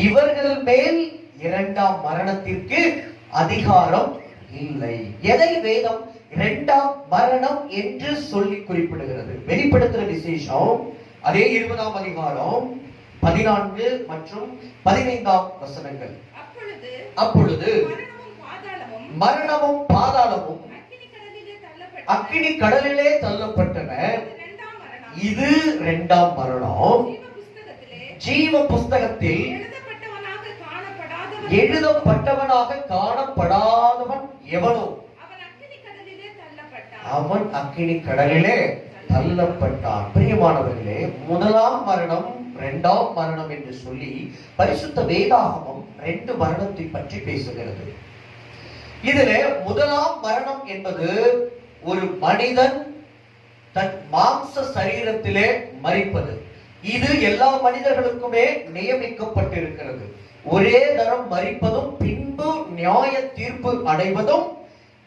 இவர்கள் மேல் இரண்டாம் மரணத்திற்கு அதிகாரம் இல்லை. எதை வேதம் இரண்டாம் மரணம் என்று சொல்லி குறிப்பிடுகிறது? வெளிப்படுத்துற விசேஷம் அதே 20ஆம் அதிகாரம் 14 மற்றும் 15ஆம் வசனங்கள். அப்பொழுது மரணமும் பாதாளமும் அக்கினி கடலிலே தள்ளப்பட்டன. இது இரண்டாம் மரணம். ஜீவ புஸ்தகத்தில் எழுதப்பட்டவனாக காணப்படாதவன் எவனோ அவன் அக்கினி கடலிலே தள்ளப்பட்டான். பிரியமானவர்களே, முதலாம் மரணம் இரண்டாம் மரணம் என்று சொல்லி பரிசுத்த வேதாகமம் ரெண்டு மரணத்தை பற்றி பேசுகிறது. இதுல முதலாம் மரணம் என்பது ஒரு மனிதன் தன் மாம்ச சரீரத்திலே மரிப்பது. இது எல்லா மனிதர்களுக்குமே நியமிக்கப்பட்டிருக்கிறது. ஒரே தரம் மரிப்பதும் பின்பு நியாய தீர்ப்பு அடைவதும்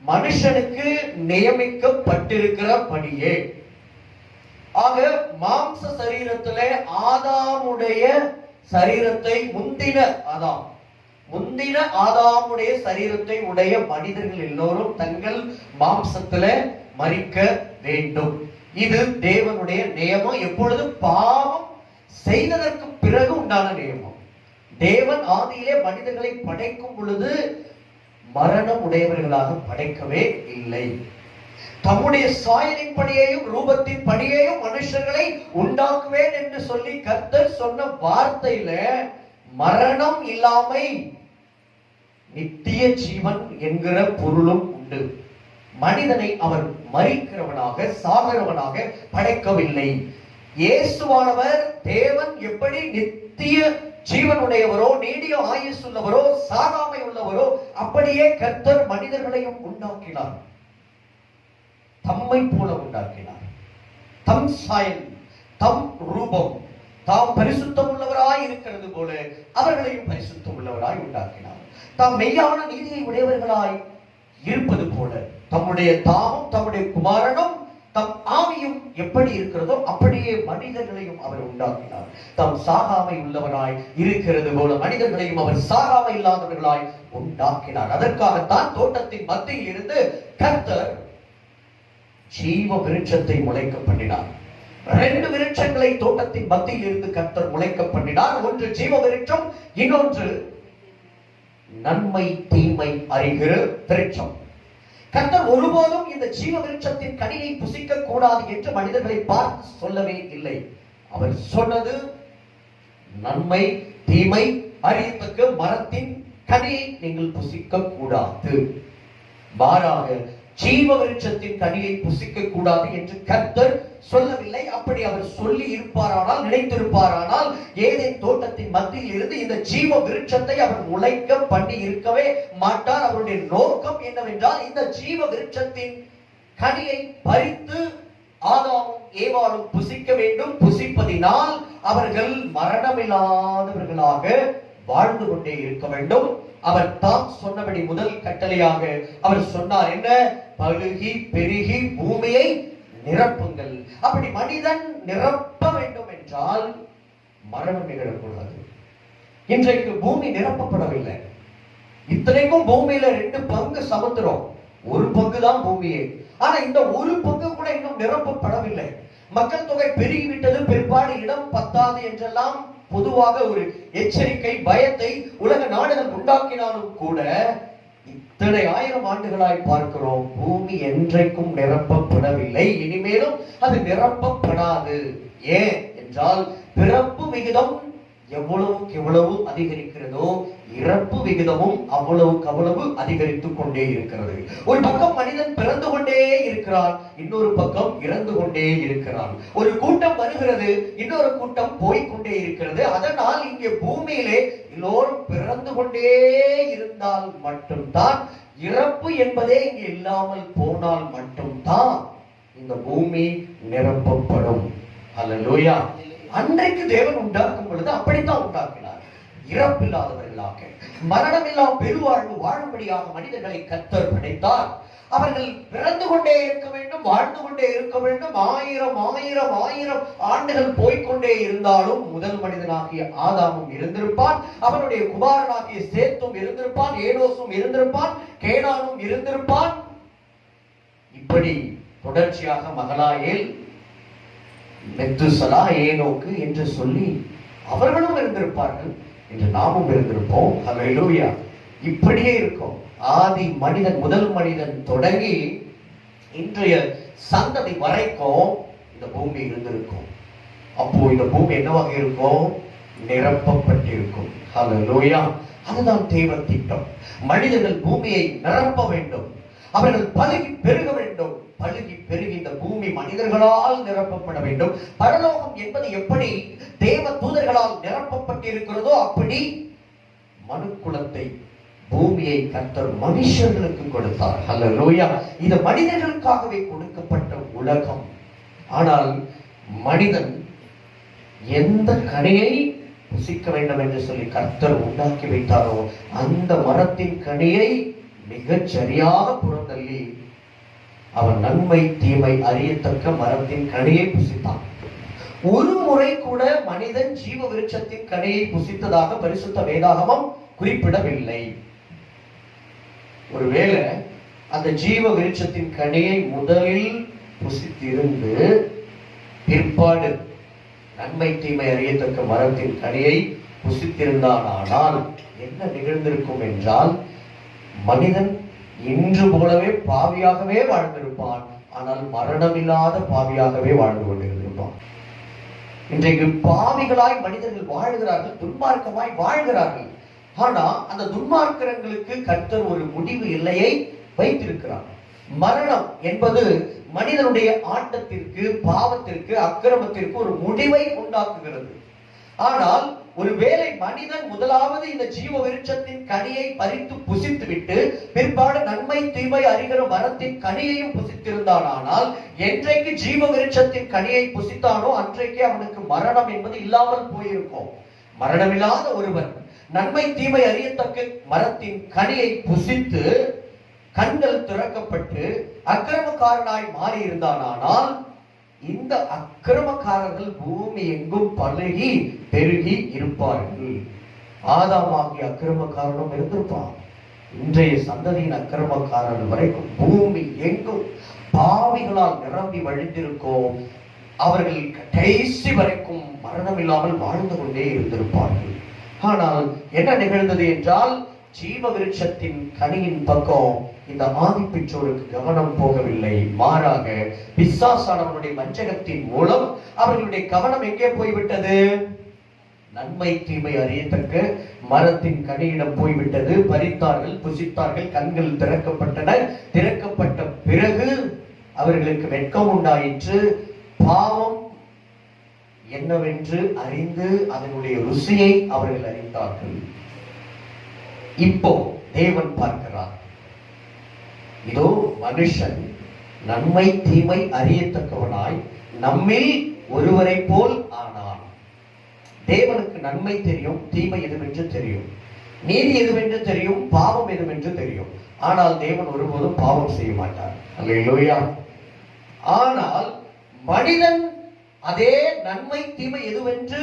மனுஷனுக்கு நியமிக்கப்பட்டிருக்கிற படியே. ஆக மாம்ச சரீரத்திலே ஆதாமுடைய சரீரத்தை முந்தின ஆதாமுடைய சரீரத்தை உடைய மனிதர்கள் எல்லோரும் தங்கள் மாம்சத்திலே மரிக்க வேண்டும். இது தேவனுடைய நியமம். எப்பொழுதும் பாவம் செய்ததற்கு பிறகு உண்டான நியமம். தேவன் ஆதியிலே மனிதர்களை படைக்கும் பொழுது மரணம் உடையவர்களாக படைக்கவே இல்லை. தம்முடைய சாயலின் படியையும் ரூபத்தின் படியையும் மனுஷர்களை உண்டாக்குவேன் என்று சொல்லி கர்த்தர் சொன்ன வார்த்தையில மரணம் இல்லாமை நித்திய ஜீவன் என்கிற பொருளும் உண்டு. மனிதனை அவர் மரிக்கிறவனாக சாகிறவனாக படைக்கவில்லை. இயேசுவானவர் தேவன் எப்படி நித்திய ஜீவனுடையவரோ நீடிய ஆயுசு உள்ளவரோ சாகாமை உள்ளவரோ அப்படியே கர்த்தர் மனிதர்களையும் உண்டாக்கினார். தம்மை போல உண்டாக்கினார். தம் சாயல் தம் ரூபம் தாம் பரிசுத்தம் உள்ளவராய் இருக்கிறது போல அவர்களையும் பரிசுத்தம் உள்ளவராய் உண்டாக்கினார். தாம் மெய்யான நீதியை உடையவர்களாய் இருப்பது போல தம்முடைய தாமும் தம்முடைய குமாரனும் தம் ஆவியும் எப்படி இருக்கிறதோ அப்படியே மனிதர்களையும் அவர் உண்டாக்கினார். தாம் சாகாமை உள்ளவராய் இருக்கிறது போல மனிதர்களையும் அவர் சாகாமை இல்லாதவர்களாய் உண்டாக்கினார். அதற்காகத்தான் தோட்டத்தின் மத்தியில் இருந்து கர்த்தர் ஜீவ விருட்சத்தை முளைக்க பண்ணினார். ரெண்டு விருட்சங்களை தோட்டத்தின் மத்தியில் இருந்து கர்த்தர் முளைக்க பண்ணினார். ஒன்று ஜீவ விருட்சம், இன்னொன்று நன்மை தீமை அறிகிற விருட்சம். கர்த்தர் ஒருபோதும் இந்த ஜீவ விருட்சத்தின் கனியை புசிக்க கூடாது என்று மனிதர்களை பார்த்து சொல்லவே இல்லை. அவர் சொன்னது நன்மை தீமை அறியத்தக்க மரத்தின் கனியை நீங்கள் புசிக்க கூடாது, மாறாக ஜீவ விருட்சத்தின் கனியை புசிக்க கூடாது என்று கர்த்தர் சொல்லவில்லை. அப்படி அவர் சொல்லி இருப்பாரானால், நினைத்திருப்பாரானால் ஏதேன் தோட்டத்தின் மத்தியில் இருந்து இந்த ஜீவ விருட்சத்தை அவர் முளைக்க பண்ணி இருக்கவே மாட்டார். அவருடைய நோக்கம் என்னவென்றால் இந்த ஜீவ விருட்சத்தின் கனியை பறித்து ஆதாமும் ஏவாளும் புசிக்க வேண்டும். புசிப்பதினால் அவர்கள் மரணமில்லாதவர்களாக வாழ்ந்து கொண்டே இருக்க வேண்டும். அவர் தாம் சொன்னபடி முதல் கட்டளையாக அவர் சொன்னார் என்ன? பலுகி பெருகி பூமியை நிரப்புங்கள். அப்படி மனிதன் நிரப்ப வேண்டும் என்றால் மரணம் நிகழக்கூடாது. இன்றைக்கு பூமி நிரப்பப்படவில்லை. இத்தனைக்கும் பூமியில 2 பங்கு சமுத்திரம், 1 பங்கு தான் பூமியே. ஆனா இந்த 1 பங்கு கூட இன்னும் நிரப்பப்படவில்லை. மக்கள் தொகை பெருகிவிட்டது, பிற்பாடு இடம் பத்தாது என்றெல்லாம் பொதுவாக ஒரு எச்சரிக்கை பயத்தை உலக நாடுகள் உண்டாக்கினாலும் கூட இத்தனை ஆயிரம் ஆண்டுகளாய் பார்க்கிறோம், பூமி என்றைக்கும் நிரப்பப்படவில்லை. இனிமேலும் அது நிரப்பப்படாது. ஏன் என்றால் பிறப்பு விகிதம் எவ்வளவுக்கு எவ்வளவு அதிகரிக்கிறதோ இறப்பு விகிதமும் அவ்வளவுக்கு அவ்வளவு அதிகரித்துக் கொண்டே இருக்கிறது. ஒரு பக்கம் மனிதன் பிறந்து கொண்டே இருக்கிறான், இன்னொரு பக்கம் இறந்து கொண்டே இருக்கிறான். ஒரு கூட்டம் வருகிறது, இன்னொரு கூட்டம் போய்கொண்டே இருக்கிறது. அதனால் இங்கே பூமியிலே எல்லோரும் பிறந்து கொண்டே இருந்தால் மட்டும்தான், இறப்பு என்பதே இங்கே இல்லாமல் போனால் மட்டும்தான் இந்த பூமி நிரப்பப்படும். அல்லேலூயா. அன்றைக்கு தேவன் உண்டாக்கும் பொழுது அப்படித்தான் உண்டாக்கினார். இறப்பில்லாதவர்களாக மரணமில்லா பெருவாழ்வு வாழும்படியாக மனிதர்களை கர்த்தர் படைத்தார். அவர்கள் பிறந்து கொண்டே இருக்க வேண்டும், வாழ்ந்து கொண்டே இருக்க வேண்டும். ஆயிரம் ஆயிரம் ஆயிரம் ஆண்டுகள் போய்கொண்டே இருந்தாலும் முதல் மனிதனாகிய ஆதாமும் இருந்திருப்பான், அவனுடைய குமாரனாகிய சேத்தும் இருந்திருப்பான், ஏனோசும் இருந்திருப்பான், கேனானும் இருந்திருப்பான். இப்படி தொடர்ச்சியாக மகலாயேல், மெத்துசலா, ஏனோக்கு என்று சொல்லி அவர்களும் இருந்திருப்பார்கள். என்று நாமும் இருந்திருப்போம். ஹல்லேலூயா. இப்படியே இருக்கும். ஆதி மனிதன், முதல் மனிதன் தொடங்கி இன்றைய சந்ததி வரைக்கும் இந்த பூமி இருந்திருக்கும். அப்போ இந்த பூமி என்னவாக இருக்கும்? நிரப்பப்பட்டிருக்கும். ஹல்லேலூயா. அதுதான் தேவ திட்டம். மனிதர்கள் பூமியை நிரப்ப வேண்டும், அவர்கள் பலுகி பெருக வேண்டும். பலுகி பெருகி இந்த பூமி மனிதர்களால் நிரப்பப்பட வேண்டும். பரலோகம் என்பது எப்படி தேவ தூதர்களால் நிரப்பப்பட்டிருக்கிறதோ அப்படி மனுக்குலத்தை, பூமியை கர்த்தர் மனுஷர்களுக்கு கொடுத்தார். ஹல்லேலூயா. இது மனிதர்களுக்காகவே கொடுக்கப்பட்ட உலகம். ஆனால் மனிதன் எந்த கனியை புசிக்க வேண்டும் என்று சொல்லி கர்த்தர் உண்டாக்கி வைத்தாரோ அந்த மரத்தின் கனியை மிகச் சரியாக புறந்தள்ளி அவன் நன்மை தீமை அறியத்தக்க மரத்தின் கனியை புசித்தான். ஒரு முறை கூட மனிதன் ஜீவ விருட்சத்தின் கனியை புசித்ததாக பரிசுத்த வேதாகமம் குறிப்பிடவில்லை. ஒருவேளை அந்த ஜீவ விருட்சத்தின் கனியை முதலில் புசித்திருந்து பிற்பாடு நன்மை தீமை அறியத்தக்க மரத்தின் கனியை புசித்திருந்தானால் என்ன நிகழ்ந்திருக்கும் என்றால், மனிதன் இன்று போலவே பாவியாகவே வாழ்ந்திருப்பான். ஆனால் மரணமில்லாத பாவியாகவே வாழ்ந்து கொண்டிருந்திருப்பான். இன்றைக்கு பாவிகளாய் மனிதர்கள் வாழ்கிறார்கள், துன்மார்க்கமாய் வாழ்கிறார்கள். ஆனா அந்த துன்மார்க்கங்களுக்கு கர்த்தர் ஒரு முடிவு எல்லையை வைத்திருக்கிறார். மரணம் என்பது மனிதனுடைய ஆட்டத்திற்கு, பாவத்திற்கு, அக்கிரமத்திற்கு ஒரு முடிவை உண்டாக்குகிறது. ஆனால் ஒருவேளை மனிதன் முதலாவது இந்த ஜீவ விருட்சத்தின் கனியை பறித்து புசித்து விட்டு பிற்பாடு நன்மை தீமை அறிகிற மரத்தின் கனியையும் புசித்திருந்தானால், என்றைக்கு ஜீவ விருட்சத்தின் கனியை புசித்தானோ அன்றைக்கு அவனுக்கு மரணம் என்பது இல்லாமல் போயிருக்கும். மரணமில்லாத ஒருவன் நன்மை தீமை அறியத்தக்க மரத்தின் கனியை புசித்து கண்கள் திறக்கப்பட்டு அக்கிரமக்காரனாய் மாறி இருந்தானால், இந்த அக்கிரமக்காரர்கள் பூமி எங்கும் பழுகி பெருகி இருப்பார்கள். ஆதாமாகிய அக்கிரமக்காரனும் இருந்திருப்பான். இன்றைய சந்ததியின் அக்கிரமக்காரர்கள் வரைக்கும் பூமி எங்கும் பாவிகளால் நிரம்பி வழிந்திருக்கும். அவர்கள் கடைசி வரைக்கும் மரணம் இல்லாமல் வாழ்ந்து கொண்டே இருந்திருப்பார்கள். ஆனால் என்ன நிகழ்ந்தது என்றால், ஜீவ விருட்சத்தின் கனியின் பக்கம் இந்த ஆதி பெற்றோருக்கு கவனம் போகவில்லை. மாறாக பிசாசானவனுடைய வஞ்சகத்தின் மூலம் அவர்களுடைய கவனம் எங்கே போய்விட்டது? நன்மை தீமை அறியத்தக்க மரத்தின் கனியிடம் போய்விட்டது. பறித்தார்கள், புசித்தார்கள், கண்கள் திறக்கப்பட்டன. திறக்கப்பட்ட பிறகு அவர்களுக்கு வெட்கம் உண்டாயிற்று. பாவம் என்னவென்று அறிந்து அதனுடைய ருசியை அவர்கள் அறிந்தார்கள். இப்போ தேவன் பார்க்கிறார், இதோ மனுஷன் நன்மை தீமை அறியத்தக்கவனாய் நம்மில் ஒருவரை போல் ஆனான். தேவனுக்கு நன்மை தெரியும், தீமை எதுவென்று தெரியும், நீதி எதுவென்று தெரியும், பாவம் எதுவென்று தெரியும். ஆனால் தேவன் ஒருபோதும் பாவம் செய்ய மாட்டார். அல்லேலூயா. ஆனால் மனிதன் அதே நன்மை தீமை எதுவென்று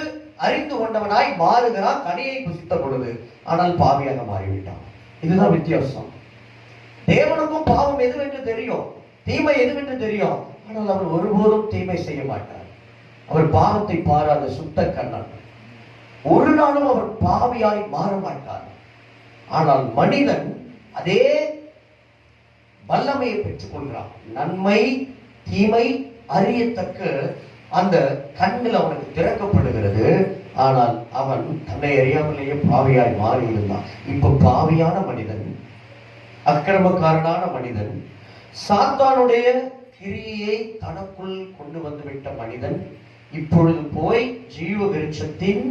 அறிந்து கொண்டவனாய் மாறுகிறான் கனியை புசித்த பொழுது. ஆனால் பாவியாக மாறிவிட்டான். இதுதான் வித்தியாசம். தேவனுக்கும் பாவம் எதுவென்று தெரியும், தீமை எதுவென்று தெரியும். ஆனால் அவர் ஒருபோதும் தீமை செய்ய மாட்டார். அவர் பாவத்தை பாராத சுத்த கண்ணன். ஒரு நாளும் அவர் பாவியாய் மாற மாட்டார். ஆனால் மனிதன் அதே வல்லமையை பெற்றுக் கொள்கிறான். நன்மை தீமை அறியத்தக்க அந்த கண்ணில் அவனுக்கு திறக்கப்படுகிறது. ஆனால் அவன் தன்னை அறியாமலேயே பாவியாய் மாறி இருந்தான். இப்ப பாவியான மனிதன், அக்கிரமக்காரனான மனிதன், சாத்தானுடைய கிரியை தனக்குள் கொண்டு வந்துவிட்ட மனிதன் இப்பொழுது போய் ஜீவ விருட்சத்தின்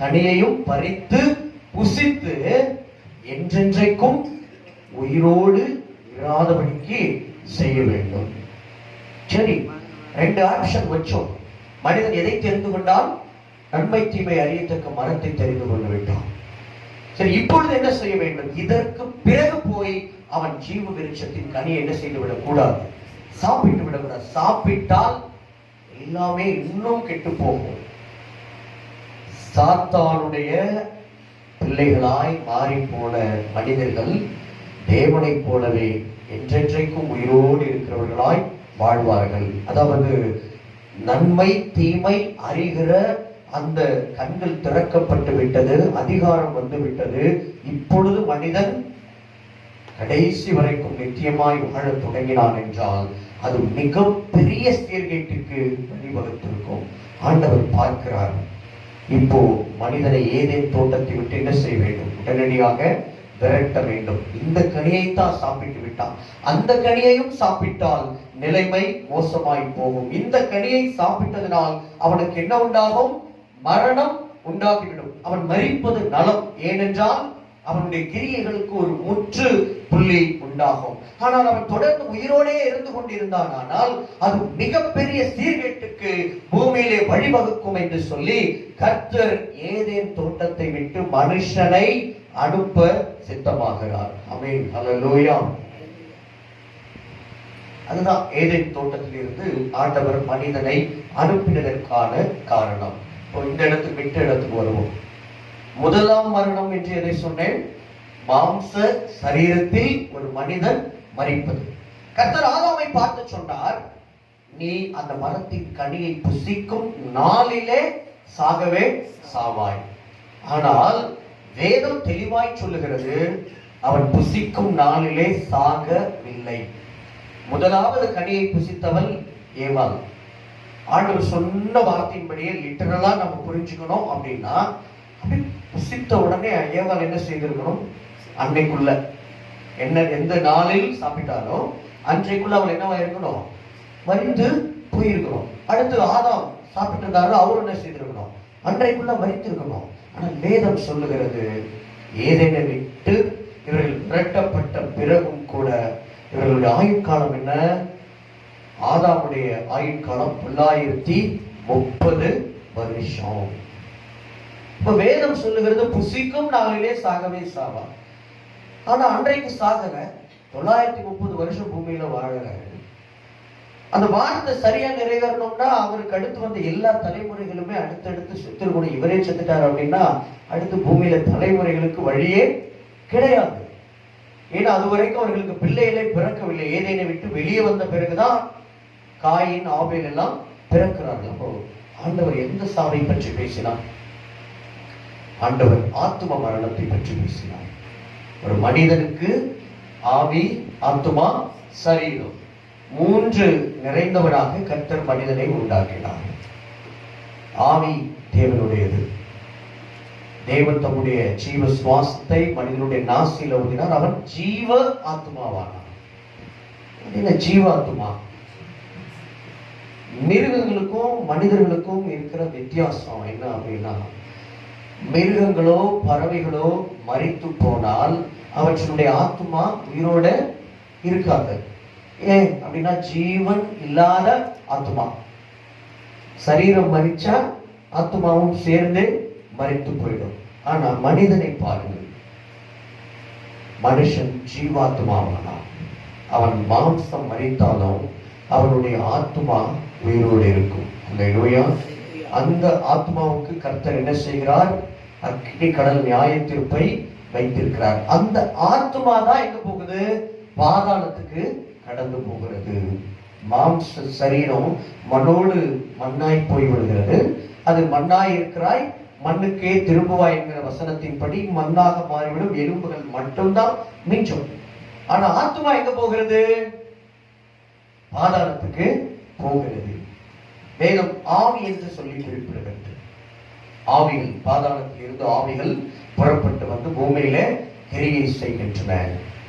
கனியையும் பறித்து புசித்து என்றென்றைக்கும் உயிரோடு இராதபடிக்கு செய்ய வேண்டும். சரி, ரெண்டு ஆப்ஷன் வச்சோம். மனிதன் எதை தெரிந்து கொண்டால்? நன்மை தீமை அறியத்தக்க மரத்தை தெரிந்து கொண்டு விட்டான். சரி, இப்பொழுது என்ன செய்ய வேண்டும்? இதற்கு பிறகு போய் அவன் ஜீவ விருட்சத்தின் கனி என்ன செய்து விடக் கூடாது, சாப்பிட்டு விடக்கூடாது. சாப்பிட்டால் எல்லாமே இன்னும் கெட்டு போகும். சாத்தானுடைய பிள்ளைகளாய் மாறி போன மனிதர்கள் தேவனை போலவே என்றென்றைக்கும் உயிரோடு இருக்கிறவர்களாய் வாழ்வார்கள். அதாவது நன்மை தீமை அறிகிற அந்த கண்கள் திறக்கப்பட்டு விட்டது, அதிகாரம் வந்து விட்டது. இப்பொழுது மனிதன் கடைசி வரைக்கும் நித்தியமாய் வாழ தொடங்கினான் என்றால் அது மிகப்பெரிய சீர்கேட்டுக்கு வழிவகுத்திருக்கும். ஆண்டவர் பார்க்கிறார். இப்போ மனிதனை ஏதேன் தோட்டத்தை விட்டு என்ன செய்ய வேண்டும்? உடனடியாக விரட்ட வேண்டும். இந்த கனியைத்தான் சாப்பிட்டு விட்டான். அந்த கனியையும் சாப்பிட்டால் நிலைமை மோசமாய் போகும். இந்த கனியை சாப்பிட்டதனால் அவனுக்கு என்ன உண்டாகும்? மரணம் உண்டாகிவிடும். அவன் மரிப்பது நலம். ஏனென்றால் அவனுடைய கிரியைகளுக்கு ஒரு முற்று புள்ளி உண்டாகும். ஆனால் அவன் தொடர்ந்து உயிரோடே இருந்து கொண்டிருந்தான். ஆனால் அது மிகப்பெரிய சீர்கேட்டுக்கு பூமியிலே வழிவகுக்கும் என்று சொல்லி கர்த்தர் ஏதேன் தோட்டத்தை விட்டு மனுஷனை அனுப்ப சித்தமாகிறார். ஆமென், ஹல்லேலூயா. அதுதான் ஏதேன் தோட்டத்தில் இருந்து ஆண்டவர் மனிதனை அனுப்பினதற்கான காரணம். இந்த இடத்துக்கு விட்ட இடத்துக்கு வருவோம். முதலாம் மரணம் என்று எதை சொன்னேன்? மாம்ச சரீரத்தில் ஒரு மனிதன் மரிப்பது. கர்த்தர் ஆதாமை பார்த்து சொன்னார், நீ அந்த மரத்தின் கனியை புசிக்கும் நாளிலே சாகவே சாவாய். ஆனால் வேதம் தெளிவாய் சொல்லுகிறது, அவன் புசிக்கும் நாளிலே சாகவில்லை. முதலாவது கனியை புசித்தவள் ஏவாள். ஆண்டவர் சொன்ன வார்த்தையின்படியே லிட்டரலா நம்ம புரிஞ்சுக்கணும் அப்படின்னா, அப்படி புசித்த உடனே ஏவாள் என்ன செய்திருக்கணும்? அன்னைக்குள்ள என்ன எந்த நாளில் சாப்பிட்டாலும் அன்றைக்குள்ள அவள் என்னவா இருக்கணும்? மரித்து போயிருக்கணும். அடுத்து ஆதாம் சாப்பிட்டிருந்தாரு, அவரும் என்ன செய்திருக்கணும்? அன்றைக்குள்ள மரித்து இருக்கணும். ஆனால் வேதம் சொல்லுகிறது, ஏதேனை விட்டு இவர்கள் விரட்டப்பட்ட பிறகும் கூட இவர்களுடைய ஆயுட்காலம் என்ன? ஆதாமுடைய ஆயுட்காலம் 930 வருஷம். இப்ப வேதம் சொல்லுகிறது, புசிக்கும் நாளிலே சாகவே சாவா. ஆனா அன்றைக்கு சாகல, 930 வருஷம் பூமியில வாழற. அந்த வார்த்தை சரியா நிறைவேறணும்னா அவருக்கு அடுத்து வந்த எல்லா தலைமுறைகளுமே அடுத்தடுத்து செத்துருக்கணும். இவரே செத்துட்டார் அப்படின்னா அடுத்து பூமியில தலைமுறைகளுக்கு வழியே கிடையாது. ஏன்னா அது வரைக்கும் அவர்களுக்கு பிள்ளைகளே பிறக்கவில்லை. ஏதேனை விட்டு வெளியே வந்த பிறகுதான் காயின், ஆபேல் எல்லாம் பிறக்கிறார்கள். அப்போ ஆண்டவர் எந்த சாவை பற்றி பேசினார்? ஆண்டவர் ஆத்தும மரணத்தை பற்றி பேசினார். ஒரு மனிதனுக்கு ஆவி, ஆத்துமா, சரீரம் 3 நிறைந்தவராக கர்த்தர் மனிதனை உண்டாக்கினார். ஆவி தேவனுடையது. தேவன் தம்முடைய ஜீவ சுவாசத்தை மனிதனுடைய நாசியில் ஊதினார். அவன் ஜீவ ஆத்மாவானான். ஜீவாத்மா. மிருகங்களுக்கும் மனிதர்களுக்கும் இருக்கிற வித்தியாசம் என்ன அப்படின்னா, மிருகங்களோ பறவைகளோ மரித்து போனால் அவற்றினுடைய ஆத்மா உயிரோட இருக்காது. ஏன் அப்படின்னா ஜீவன் இல்லாத ஆத்மா. சரீரம் மரிச்சா ஆத்மாவும் சேர்ந்து மரித்து போயிடும். ஆனா மனிதனை பாருங்கள், மனுஷன் ஜீவாத்மாவானான். அவன் மாம்சம் மரித்தாலும் அவனுடைய ஆத்மா உயிரோடு இருக்கும். அந்த ஆத்மாவுக்கு கர்த்தர் என்ன செய்கிறார்? அக்கினி கடல் நியாய தீர்ப்பை வைத்திருக்கிறார். அந்த ஆத்மா தான் எங்க போகுது? பாதாளத்துக்கு கடந்து போகிறது. மாம்ச சரீரம் மண்ணோடு மண்ணாய் போய் விடுகிறது. அது மண்ணாய் இருக்கிறாய், மண்ணுக்கே திரும்புவாய் என்கிற வசனத்தின்படி மண்ணாக மாறிவிடும். எலும்புகள் மட்டும்தான் மிஞ்சும். ஆனா ஆத்மா எங்க போகிறது? பாதாளத்துக்கு போகிறது. வேதம் ஆவி என்று சொல்லி குறிப்பிடுகிறது. ஆவிகள், பாதாளத்தில் இருந்து ஆவிகள் புறப்பட்டு வந்து பூமியில கிரியை செய்கின்றன.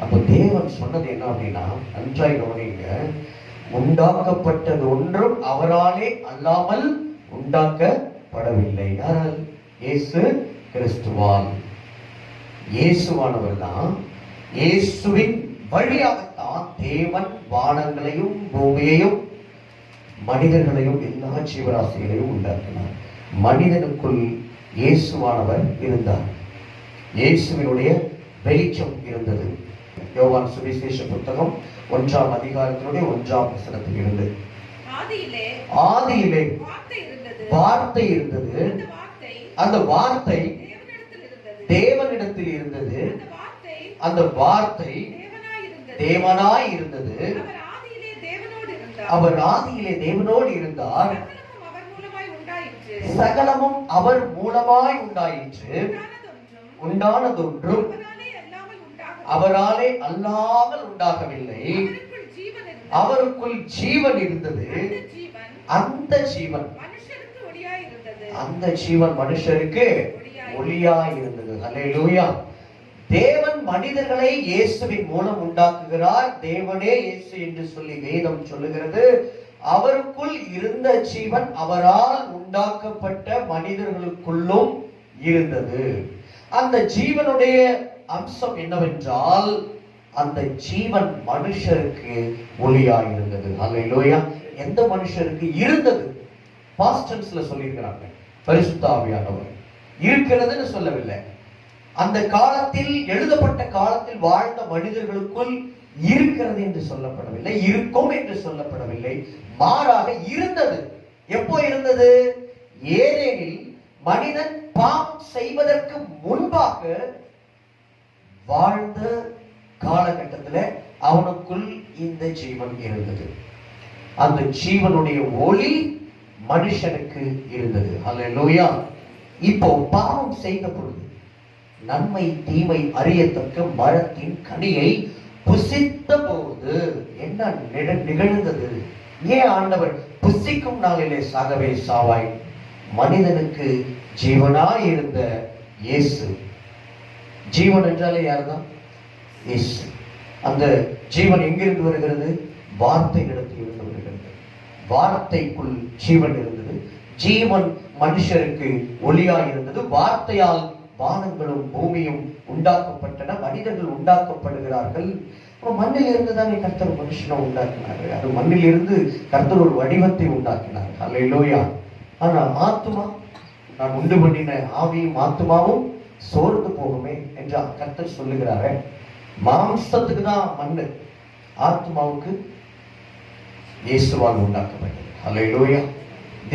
அப்ப தேவன் சொன்னது என்ன அப்படின்னா, நன்றாய் கவனிங்க, உண்டாக்கப்பட்டது ஒன்றும் அவராலே அல்லாமல் உண்டாக்கப்படவில்லை. யாரால்? இயேசு கிறிஸ்துவால். இயேசுவானவர் தான். இயேசுவின் வழியாகத்தான் தேவன் வானங்களையும் பூமியையும் மனிதர்களையும் எல்லா ஜீவராசிகளையும் உண்டாக்கினார். மனிதனுக்குள் இயேசுவானவர் இருந்தார். இயேசுவினுடைய வெளிச்சம் இருந்தது. யோவான் சுவிசேஷ புத்தகம் 1ஆம் அதிகாரத்தினுடைய 1ஆம் வசனத்தில் இருந்து, ஆதியிலே வார்த்தை இருந்தது, அந்த வார்த்தை தேவனிடத்தில் இருந்தது, அந்த வார்த்தை தேவனாய் இருந்தது, அவர் ஆதியிலே தேவனோடு இருந்தார், சகலமும் அவர் மூலமாய் உண்டாயிற்று, உண்டானதொன்றும் அவராலே அல்லாமல் உண்டாகவில்லை. அவருக்குள் ஜீவன் இருந்தது. அந்த ஜீவன் மனுஷருக்கு ஒளியாய் இருந்தது. அல்லேலூயா. தேவன் மனிதர்களை இயேசுவின் மூலம் உண்டாக்குகிறார். தேவனே இயேசு என்று சொல்லி வேதம் சொல்லுகிறது. அவருக்குள் இருந்த ஜீவன் அவரால் உண்டாக்கப்பட்ட மனிதர்களுக்குள்ளும் இருந்தது. அந்த ஜீவனுடைய அம்சம் என்னவென்றால், அந்த ஜீவன் மனுஷருக்கு ஒளியாய் இருந்தது. அல்லேலூயா. எந்த மனுஷருக்கு இருந்தது? பாஸ்ட் டென்ஸ்ல சொல்லியிருக்கிறாங்க. பரிசுத்த ஆவியானவர் இருக்கிறதுன்னு சொல்லவில்லை. அந்த காலத்தில், எழுதப்பட்ட காலத்தில் வாழ்ந்த மனிதர்களுக்குள் இருக்கிறது என்று சொல்லப்படவில்லை, இருக்கும் என்று சொல்லப்படவில்லை. மாறாக இருந்தது. எப்போ இருந்தது? ஏதேனில் மனிதன் பாவம் செய்வதற்கு முன்பாக வாழ்ந்த காலகட்டத்தில் அவனுக்குள் இந்த ஜீவன் இருந்தது. அந்த ஜீவனுடைய ஒளி மனுஷனுக்கு இருந்தது. அல்லேலூயா. இப்போ பாவம் செய்த பொழுது நன்மை தீமை அறியத்தக்க மரத்தின் கனியை புசித்த போது என்ன நிகழ்ந்தது? ஏன் ஆண்டவர் புசிக்கும் நாளிலே சாகவே சாவாய்? மனிதனுக்கு ஜீவனாய் இருந்த இயேசு. ஜீவன் என்றாலே யார்தான்? இயேசு. அந்த ஜீவன் எங்கிருந்து வருகிறது? வார்த்தை இடத்தில் இருந்து வருகிறது. வார்த்தைக்குள் ஜீவன் இருந்தது. ஜீவன் மனுஷருக்கு ஒளியாய் இருந்தது. வார்த்தையால் வானங்களும் பூமியும் உண்டாக்கப்பட்டன. மனிதர்கள் உண்டாக்கப்படுகிறார்கள். மண்ணில் இருந்து தானே கர்த்தர் மனுஷனை உண்டாக்கினார்கள். அது மண்ணில் இருந்து கர்த்தர் ஒரு வடிவத்தை உண்டாக்கினார். அல்லேலூயா. ஆனா ஆத்துமா, நான் உண்டு பண்ணின ஆவியும் ஆத்துமாவும் சோர்ந்து போகுமே என்று கர்த்தர் சொல்லுகிறாரு. மாம்சத்துக்கு தான் மண்ணு, ஆத்மாவுக்கு இயேசுவால் உண்டாக்கப்பட்டது. அல்லேலூயா.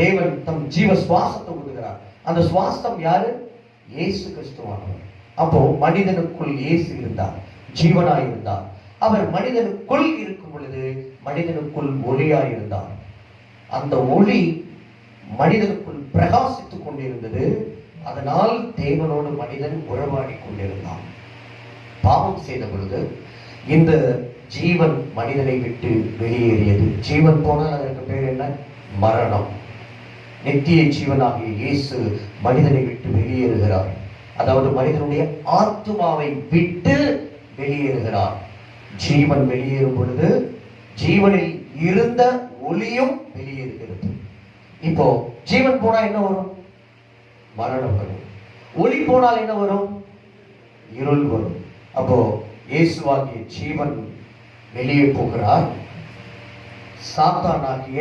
தேவன் தம் ஜீவ சுவாசத்தை ஊதுகிறார். அந்த சுவாசம் யாரு? இயேசு கிறிஸ்துவானவர். அப்போ மனிதனுக்குள் இயேசு இருந்தார், ஜீவனாய் இருந்தார். அவர் மனிதனுக்குள் இருக்கும் பொழுது மனிதனுக்குள் ஒளியாய் இருந்தார். அந்த ஒளி மனிதனுக்குள் பிரகாசித்துக் கொண்டிருந்தது. அதனால் தேவனோடு மனிதன் உறவாடி கொண்டிருந்தான். பாவம் செய்த பொழுது இந்த ஜீவன் மனிதனை விட்டு வெளியேறியது. ஜீவன் போனால் அதற்கு பேர் என்ன? மரணம். நித்திய ஜீவனாகிய இயேசு மனிதனை விட்டு வெளியேறுகிறார். அதாவது மனிதனுடைய ஆத்துமாவை விட்டு வெளியேறுகிறார். ஜீவன் வெளியேறும் பொழுது ஜீவனில் இருந்த ஒளியும் வெளியேறுகிறது. இப்போ ஜீவன் போனா என்ன வரும்? மரணம் வரும். ஒளி போனால் என்ன வரும்? இருள் வரும். அப்போ இயேசுவாகிய ஜீவன் வெளியே போகிறார். சாத்தானாகிய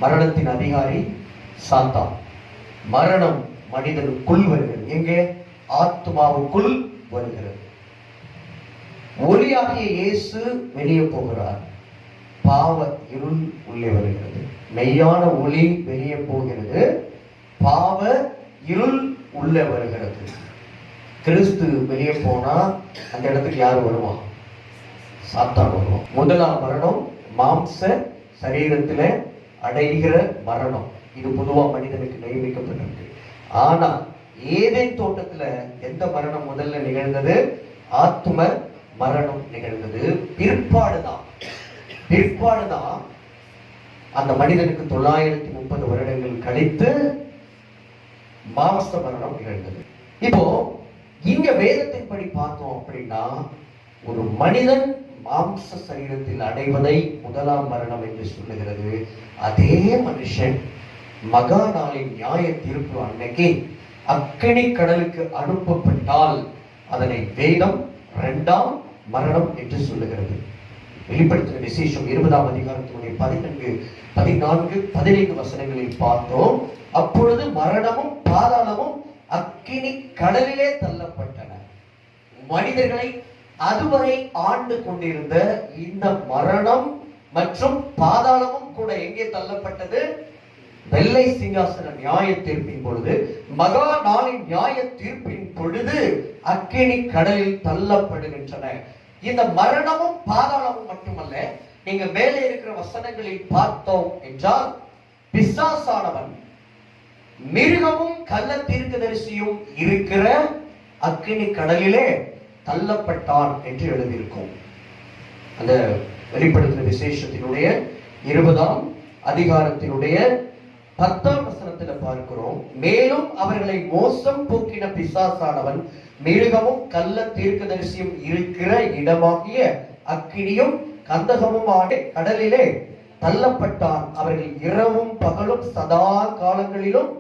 மரணத்தின் அதிகாரி சாத்தான். மரணம் மனிதனுக்குள் வருகிறது. எங்கே? ஆத்மாவுக்குள் வருகிறது. ஒளியாகிய இயேசு வெளியே போகிறார். பாவ இருள் உள்ளே வருகிறது. மெய்யான ஒளி வெளியே போகிறது, பாவ இருள் உள்ளே வருகிறது. கிறிஸ்து வெளியே போனா அந்த இடத்துக்கு யார் வருவா? சாத்தான் வருவான். முதலாம் மரணம் மாம்ச சரீரத்தில அடைகிற மரணம். இது பொதுவா மனிதனுக்கு நியமிக்கப்பட்டிருக்கு. ஆனா ஏதேன் தோட்டத்துல எந்த மரணம் முதல்ல நிகழ்ந்தது? ஆத்தும மரணம் நிகழ்ந்தது. பிற்பாடுதான் அந்த மனிதனுக்கு 930 வருடங்கள் கழித்து மாம்ச மரணம் நிகழ்ந்தது. இப்போ இங்க வேதத்தின்படி பார்த்தோம் அப்படின்னா, ஒரு மனிதன் மாம்ச சரீரத்தில் அடைவதை முதலாம் மரணம் என்று சொல்லுகிறது. அதே மனுஷன் மகா நாளின் நியாய தீர்ப்பு அன்னைக்கு அக்கினி கடலுக்கு அனுப்பப்பட்டால் அதனை வேதம் 2ஆம் மரணம் என்று சொல்லுகிறது. வெளிப்படுத்தின விசேஷம் 20ஆம் அதிகாரத்தினுடைய 14, 14, 15 வசனங்களில் பார்த்தோம். அப்பொழுது மரணமும் பாதாளமும் அக்கினி கடலிலே தள்ளப்பட்டன. மனிதர்களை அதுவரை ஆண்டு கொண்டிருந்த இந்த மரணம் மற்றும் பாதாளமும் கூட எங்கே தள்ளப்பட்டது? வெள்ளை சிங்காசன நியாய தீர்ப்பின் பொழுது, மகா நாளின் நியாய தீர்ப்பின் பொழுது அக்கினி கடலில் தள்ளப்படுகின்றன. இந்த மரணமும் பாதாளமும் மட்டுமல்ல, நீங்க மேலே இருக்கிற வசனங்களில் பார்த்தோம் என்றால், பிசாசானவன் மிருகமும் கள்ள தீர்க்கதரிசியும் இருக்கிற அக்கினி கடலிலே தள்ளப்பட்டான் என்று எழுதியிருக்கும். அந்த வெளிப்படுத்தின விசேஷத்தினுடைய 20ஆம் அதிகாரத்தினுடைய 10ஆம் வசனத்துல பார்க்கிறோம். மேலும் அவர்களை மோசம் போக்கின பிசாசானவன் மிருகமும் கள்ள தீர்க்கதரிசியும் இருக்கிற இடமாகிய அக்கினியும் கந்தகமுமான கடலிலே தள்ளப்பட்டான். அவர்கள் இரவும் பகலும் சதா காலங்களிலும்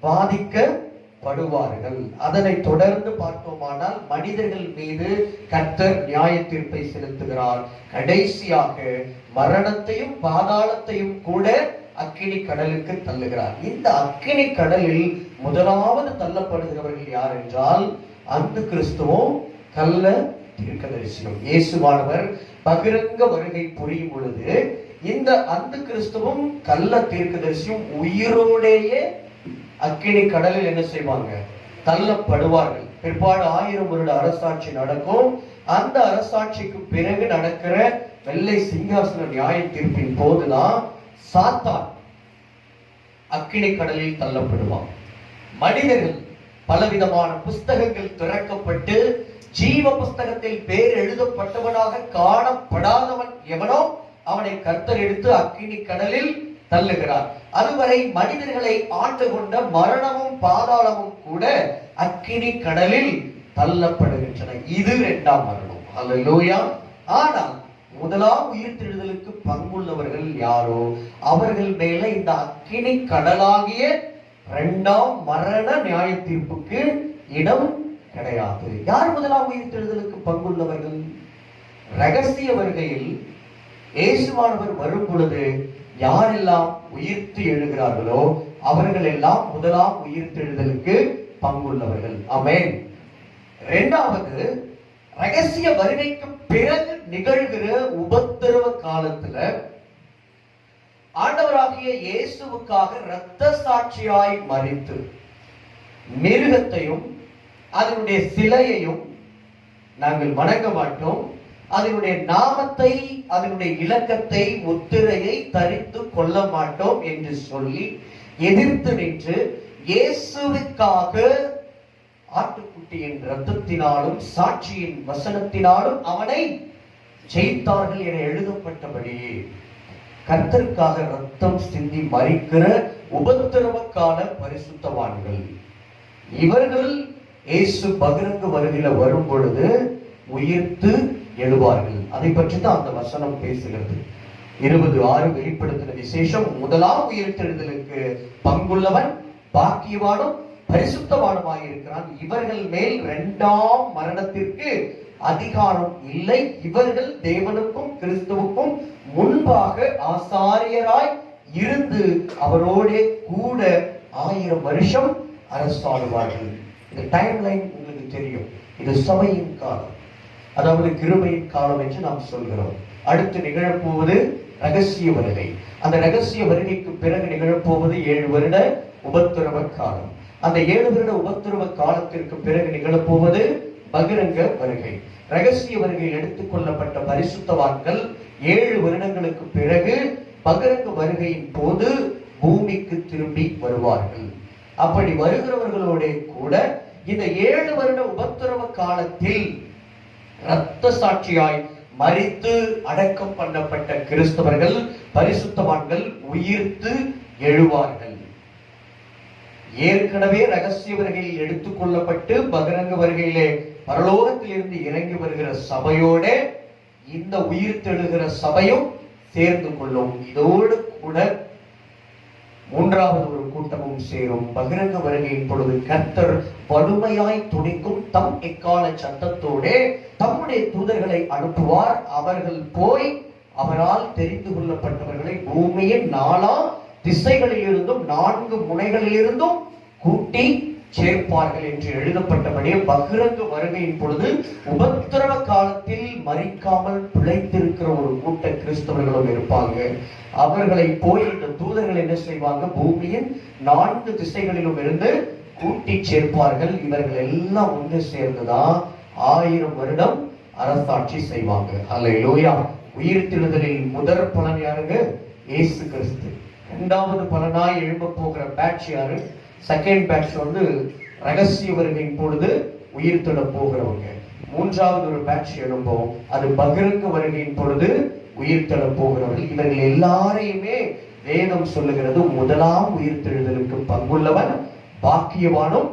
பாதிக்கப்படுவார்கள். அதனை தொடர்ந்து பார்த்தோமானால் மனிதர்கள் மீது கர்த்தர் நியாய தீர்ப்பை செலுத்துகிறார். கடைசியாக மரணத்தையும் பாதாளத்தையும் கூட அக்கினி கடலுக்கு தள்ளுகிறார். இந்த அக்கினி கடலில் முதலாவது தள்ளப்படுகிறவர்கள் யார் என்றால் அந்த கிறிஸ்துவும் கள்ள தீர்க்கதரிசியும். இயேசுவானவர் பகிரங்க வருகை புரியும் பொழுது இந்த அந்த கிறிஸ்துவும் கள்ள தீர்க்கதரிசியும் உயிரோடேயே அக்கினி கடலில் என்ன செய்வாங்க? தள்ளப்படுவார்கள். பிற்பாடு 1000 வருட அரசாட்சி நடக்கும். அந்த அரசாட்சிக்கு பிறகு நடக்கிற வெள்ளை சிங்காசன நியாய தீர்ப்பின் போதுதான் சாத்தான் அக்கினி கடலில் தள்ளப்படுவான். மனிதர்கள் பலவிதமான புஸ்தகங்கள் திறக்கப்பட்டு ஜீவ புஸ்தகத்தில் பேர் எழுதப்பட்டவனாக காணப்படாதவன் எவனோ அவனை கர்த்தர் எடுத்து அக்கினி கடலில் தள்ளுகிறார். அதுவரை மனிதர்களை ஆண்டு கொண்ட மரணமும் பாதாளமும் கூட அக்கினி கடலில் தள்ளப்படுகின்றன. இது 2ஆம் மரணம். அல்லேலூயா. ஆனால் முதலாம் உயிர்த்தெழுதலுக்கு பங்குள்ளவர்கள் யாரோ அவர்கள் மேல இந்த அக்கினி கடலாகிய 2ஆம் மரண நியாய தீர்ப்புக்கு இடம் கிடையாது. யார் முதலாம் உயிர்த்தெழுதலுக்கு பங்குள்ளவர்கள்? ரகசிய வருகையில் இயேசுவானவர் வரும் பொழுது யாரெல்லாம் உயிர்த்து எழுகிறார்களோ அவர்கள் எல்லாம் முதலாம் உயிர்த்தெழுதலுக்கு பங்குள்ளவர்கள். ஆமென். 2வது, ரகசிய வருகைக்கு பிறகு நிகழ்கிற உபத்திரவ காலத்துல ஆண்டவராகிய இயேசுவுக்காக இரத்த சாட்சியாய் மரித்து மிருகத்தையும் அதனுடைய சிலையையும் நாங்கள் வணங்க மாட்டோம், அதனுடைய நாமத்தை அதனுடைய இலக்கத்தை முத்திரையை தரித்து கொள்ள மாட்டோம் என்று சொல்லி எதிர்த்து நின்று இயேசுவுக்காக ஆட்டுக்குட்டியின் இரத்தத்தினாலும் சாட்சியின் வசனத்தினாலும் அவனை ஜெயித்தார்கள் என எழுதப்பட்டபடி கர்த்தருக்காக ரத்தம் சிந்தி மரிக்கிற உபத்திரவக்கால பரிசுத்தவான்கள் இவர்கள் இயேசு பகிரங்க வருகையில வரும் பொழுது உயிர்த்து எழுவார்கள். அதை பற்றி தான் அந்த வசனம் பேசுகிறது. 20:6 வெளிப்படுத்தின விசேஷம் முதலாம் உயிர்த்தெழுதலுக்கு பங்குள்ளவன் பாக்கியவானும் பரிசுத்தவானுமாயிருக்கிறான். இவர்கள் மேல் 2ஆம் மரணத்திற்கு அதிகாரம் இல்லை. இவர்கள் தேவனுக்கும் கிறிஸ்துவுக்கும் முன்பாக ஆசாரியராய் இருந்து அவரோடே கூட 1000 வருஷம் அரசாடுவார்கள். இந்த டைம் லைன் உங்களுக்கு தெரியும். இது சபையின் காலம், அதாவது கிருபையின் காலம் என்று நாம் சொல்கிறோம். அடுத்து நிகழப்போவது ரகசிய வருகை. அந்த ரகசிய வருகைக்கு பிறகு நிகழப்போவது 7 வருட உபத்திரவ காலம். அந்த 7 வருட உபத்திரவ காலத்திற்கு பிறகு நிகழப்போவது பகிரங்க வருகை. ரகசிய வருகையில் எடுத்துக் கொள்ளப்பட்ட பரிசுத்தவான்கள் 7 வருடங்களுக்கு பிறகு பகிரங்க வருகையின் போது பூமிக்கு திரும்பி வருவார்கள். அப்படி வருகிறவர்களோட கூட இந்த 7 வருட உபத்திரவ காலத்தில் இரத்த சாட்சியாய் மரித்து அடக்கம் பண்ணப்பட்ட கிறிஸ்தவர்கள் பரிசுத்தவான்கள் உயிர்த்து எழுவார்கள். ஏற்கனவே ரகசிய வருகையில் எடுத்துக் கொள்ளப்பட்டு பகிரங்க வருகையிலே பரலோகத்தில் இருந்து இறங்கி வருகிற சபையோட இந்த உயிர்த்தெழுகிற சபையும் சேர்ந்து கொள்ளும். இதோடு கூட 3வது ஒரு கூட்டமும் சேரும். பகிரங்க வருகையின் பொழுது கர்த்தர் வலுமையாய் துணிக்கும் தம் எக்கால சத்தத்தோட தம்முடைய தூதர்களை அனுப்புவார். அவர்கள் போய் அவரால் தெரிந்து கொள்ளப்பட்டவர்களை பூமியின் 4 திசைகளில் இருந்தும் 4 முனைகளில் இருந்தும் கூட்டி சேர்ப்பார்கள் என்று எழுதப்பட்டபடியே பகிரங்க வருகையின் பொழுது உபத்திரவ காலத்தில் மரிக்காமல் பிழைத்திருக்கிற ஒரு கூட்ட கிறிஸ்தவர்களும் இருப்பாங்க. அவர்களை போய் இந்த தூதர்கள் என்ன செய்வாங்க? பூமியின் 4 திசைகளிலும் இருந்து கூட்டி சேர்ப்பார்கள். இவர்கள் எல்லாம் ஒன்று சேர்ந்துதான் 1000 வருடம் அரசாட்சி செய்வாங்க. அல்லேலூயா. உயிர்த்தெழுதலில் முதற் பலன் யாருங்க? இயேசு கிறிஸ்து. 2வது பலனாய் எழும்ப போகிற பேட்ச் யாரு? செகண்ட் பேட்ச் ரகசிய வருகையின் பொழுது உயிர்த்தெழ போகிறவங்க. மூன்றாவது ஒரு பேட்ச் எழும்போம். அது பகிரங்க வருகையின் பொழுது உயிர்த்தெழ போகிறவர்கள். இவர்கள் எல்லாரையுமே வேதம் சொல்லுகிறது முதலாம் உயிர்த்தெழுதலுக்கு பங்குள்ளவன் பாக்கியவானும்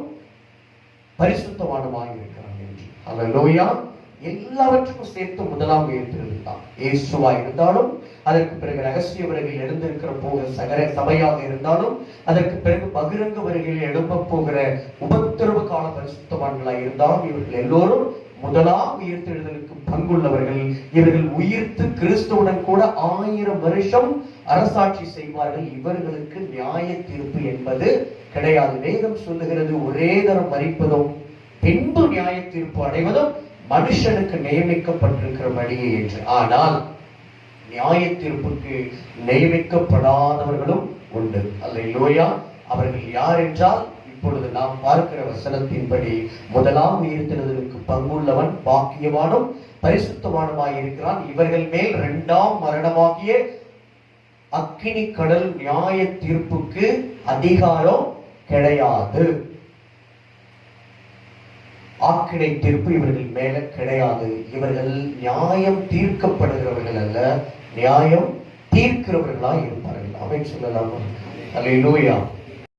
பரிசுத்தவானுமாக இருக்கிறான் என்று. அல்லேலூயா. எல்லாவற்றுக்கும் சேர்த்து முதலாம் உயிர்த்தெழுதல் தான். இயேசுவா இருந்தாலும், அதற்கு பிறகு ரகசிய வருகையில் எழுந்திருக்கிற போகிற சபையாக இருந்தாலும், அதற்கு பிறகு பகிரங்க வருகையில் எழும்ப போகிற உபத்திரவ கால பரிசுத்தவான்களாக இருந்தாலும், இவர்கள் எல்லோரும் முதலாம் உயிர்த்தெழுதலுக்கு பங்குள்ளவர்கள். இவர்கள் உயிர்த்து கிறிஸ்துவுடன் கூட 1000 வருஷம் அரசாட்சி செய்வார்கள். இவர்களுக்கு நியாய தீர்ப்பு என்பது கிடையாது. வேதம் சொல்லுகிறது ஒரே தரம் மரிப்பதும் பின்பு நியாய தீர்ப்பு அடைவதும் மனுஷனுக்கு நியமிக்கப்பட்டிருக்கிற வழியே என்று. ஆனால் நியாய தீர்ப்புக்கு நியமிக்கப்படாதவர்களும் உண்டு. அல்லேலூயா. அவர்கள் யார் என்றால், இப்பொழுது நாம் பார்க்கிற வசனத்தின்படி முதலாம் உயிர்த்தெழுதலுக்கு பங்குள்ளவன் பாக்கியவானும் பரிசுத்தவானுமாய் இருக்கிறான். இவர்கள் மேல் 2ஆம் மரணமாகிய அக்கினி கடல் நியாய தீர்ப்புக்கு அதிகாரம் கிடையாது. ஆக்கினை தீர்ப்பு இவர்கள் மேல கிடையாது. இவர்கள் நியாயம் தீர்க்கப்படுகிறவர்கள் அல்ல, நியாயம் தீர்க்கிறவர்களாய் இருப்பார்கள். அவை சொல்லலாமா? அல்லேலூயா.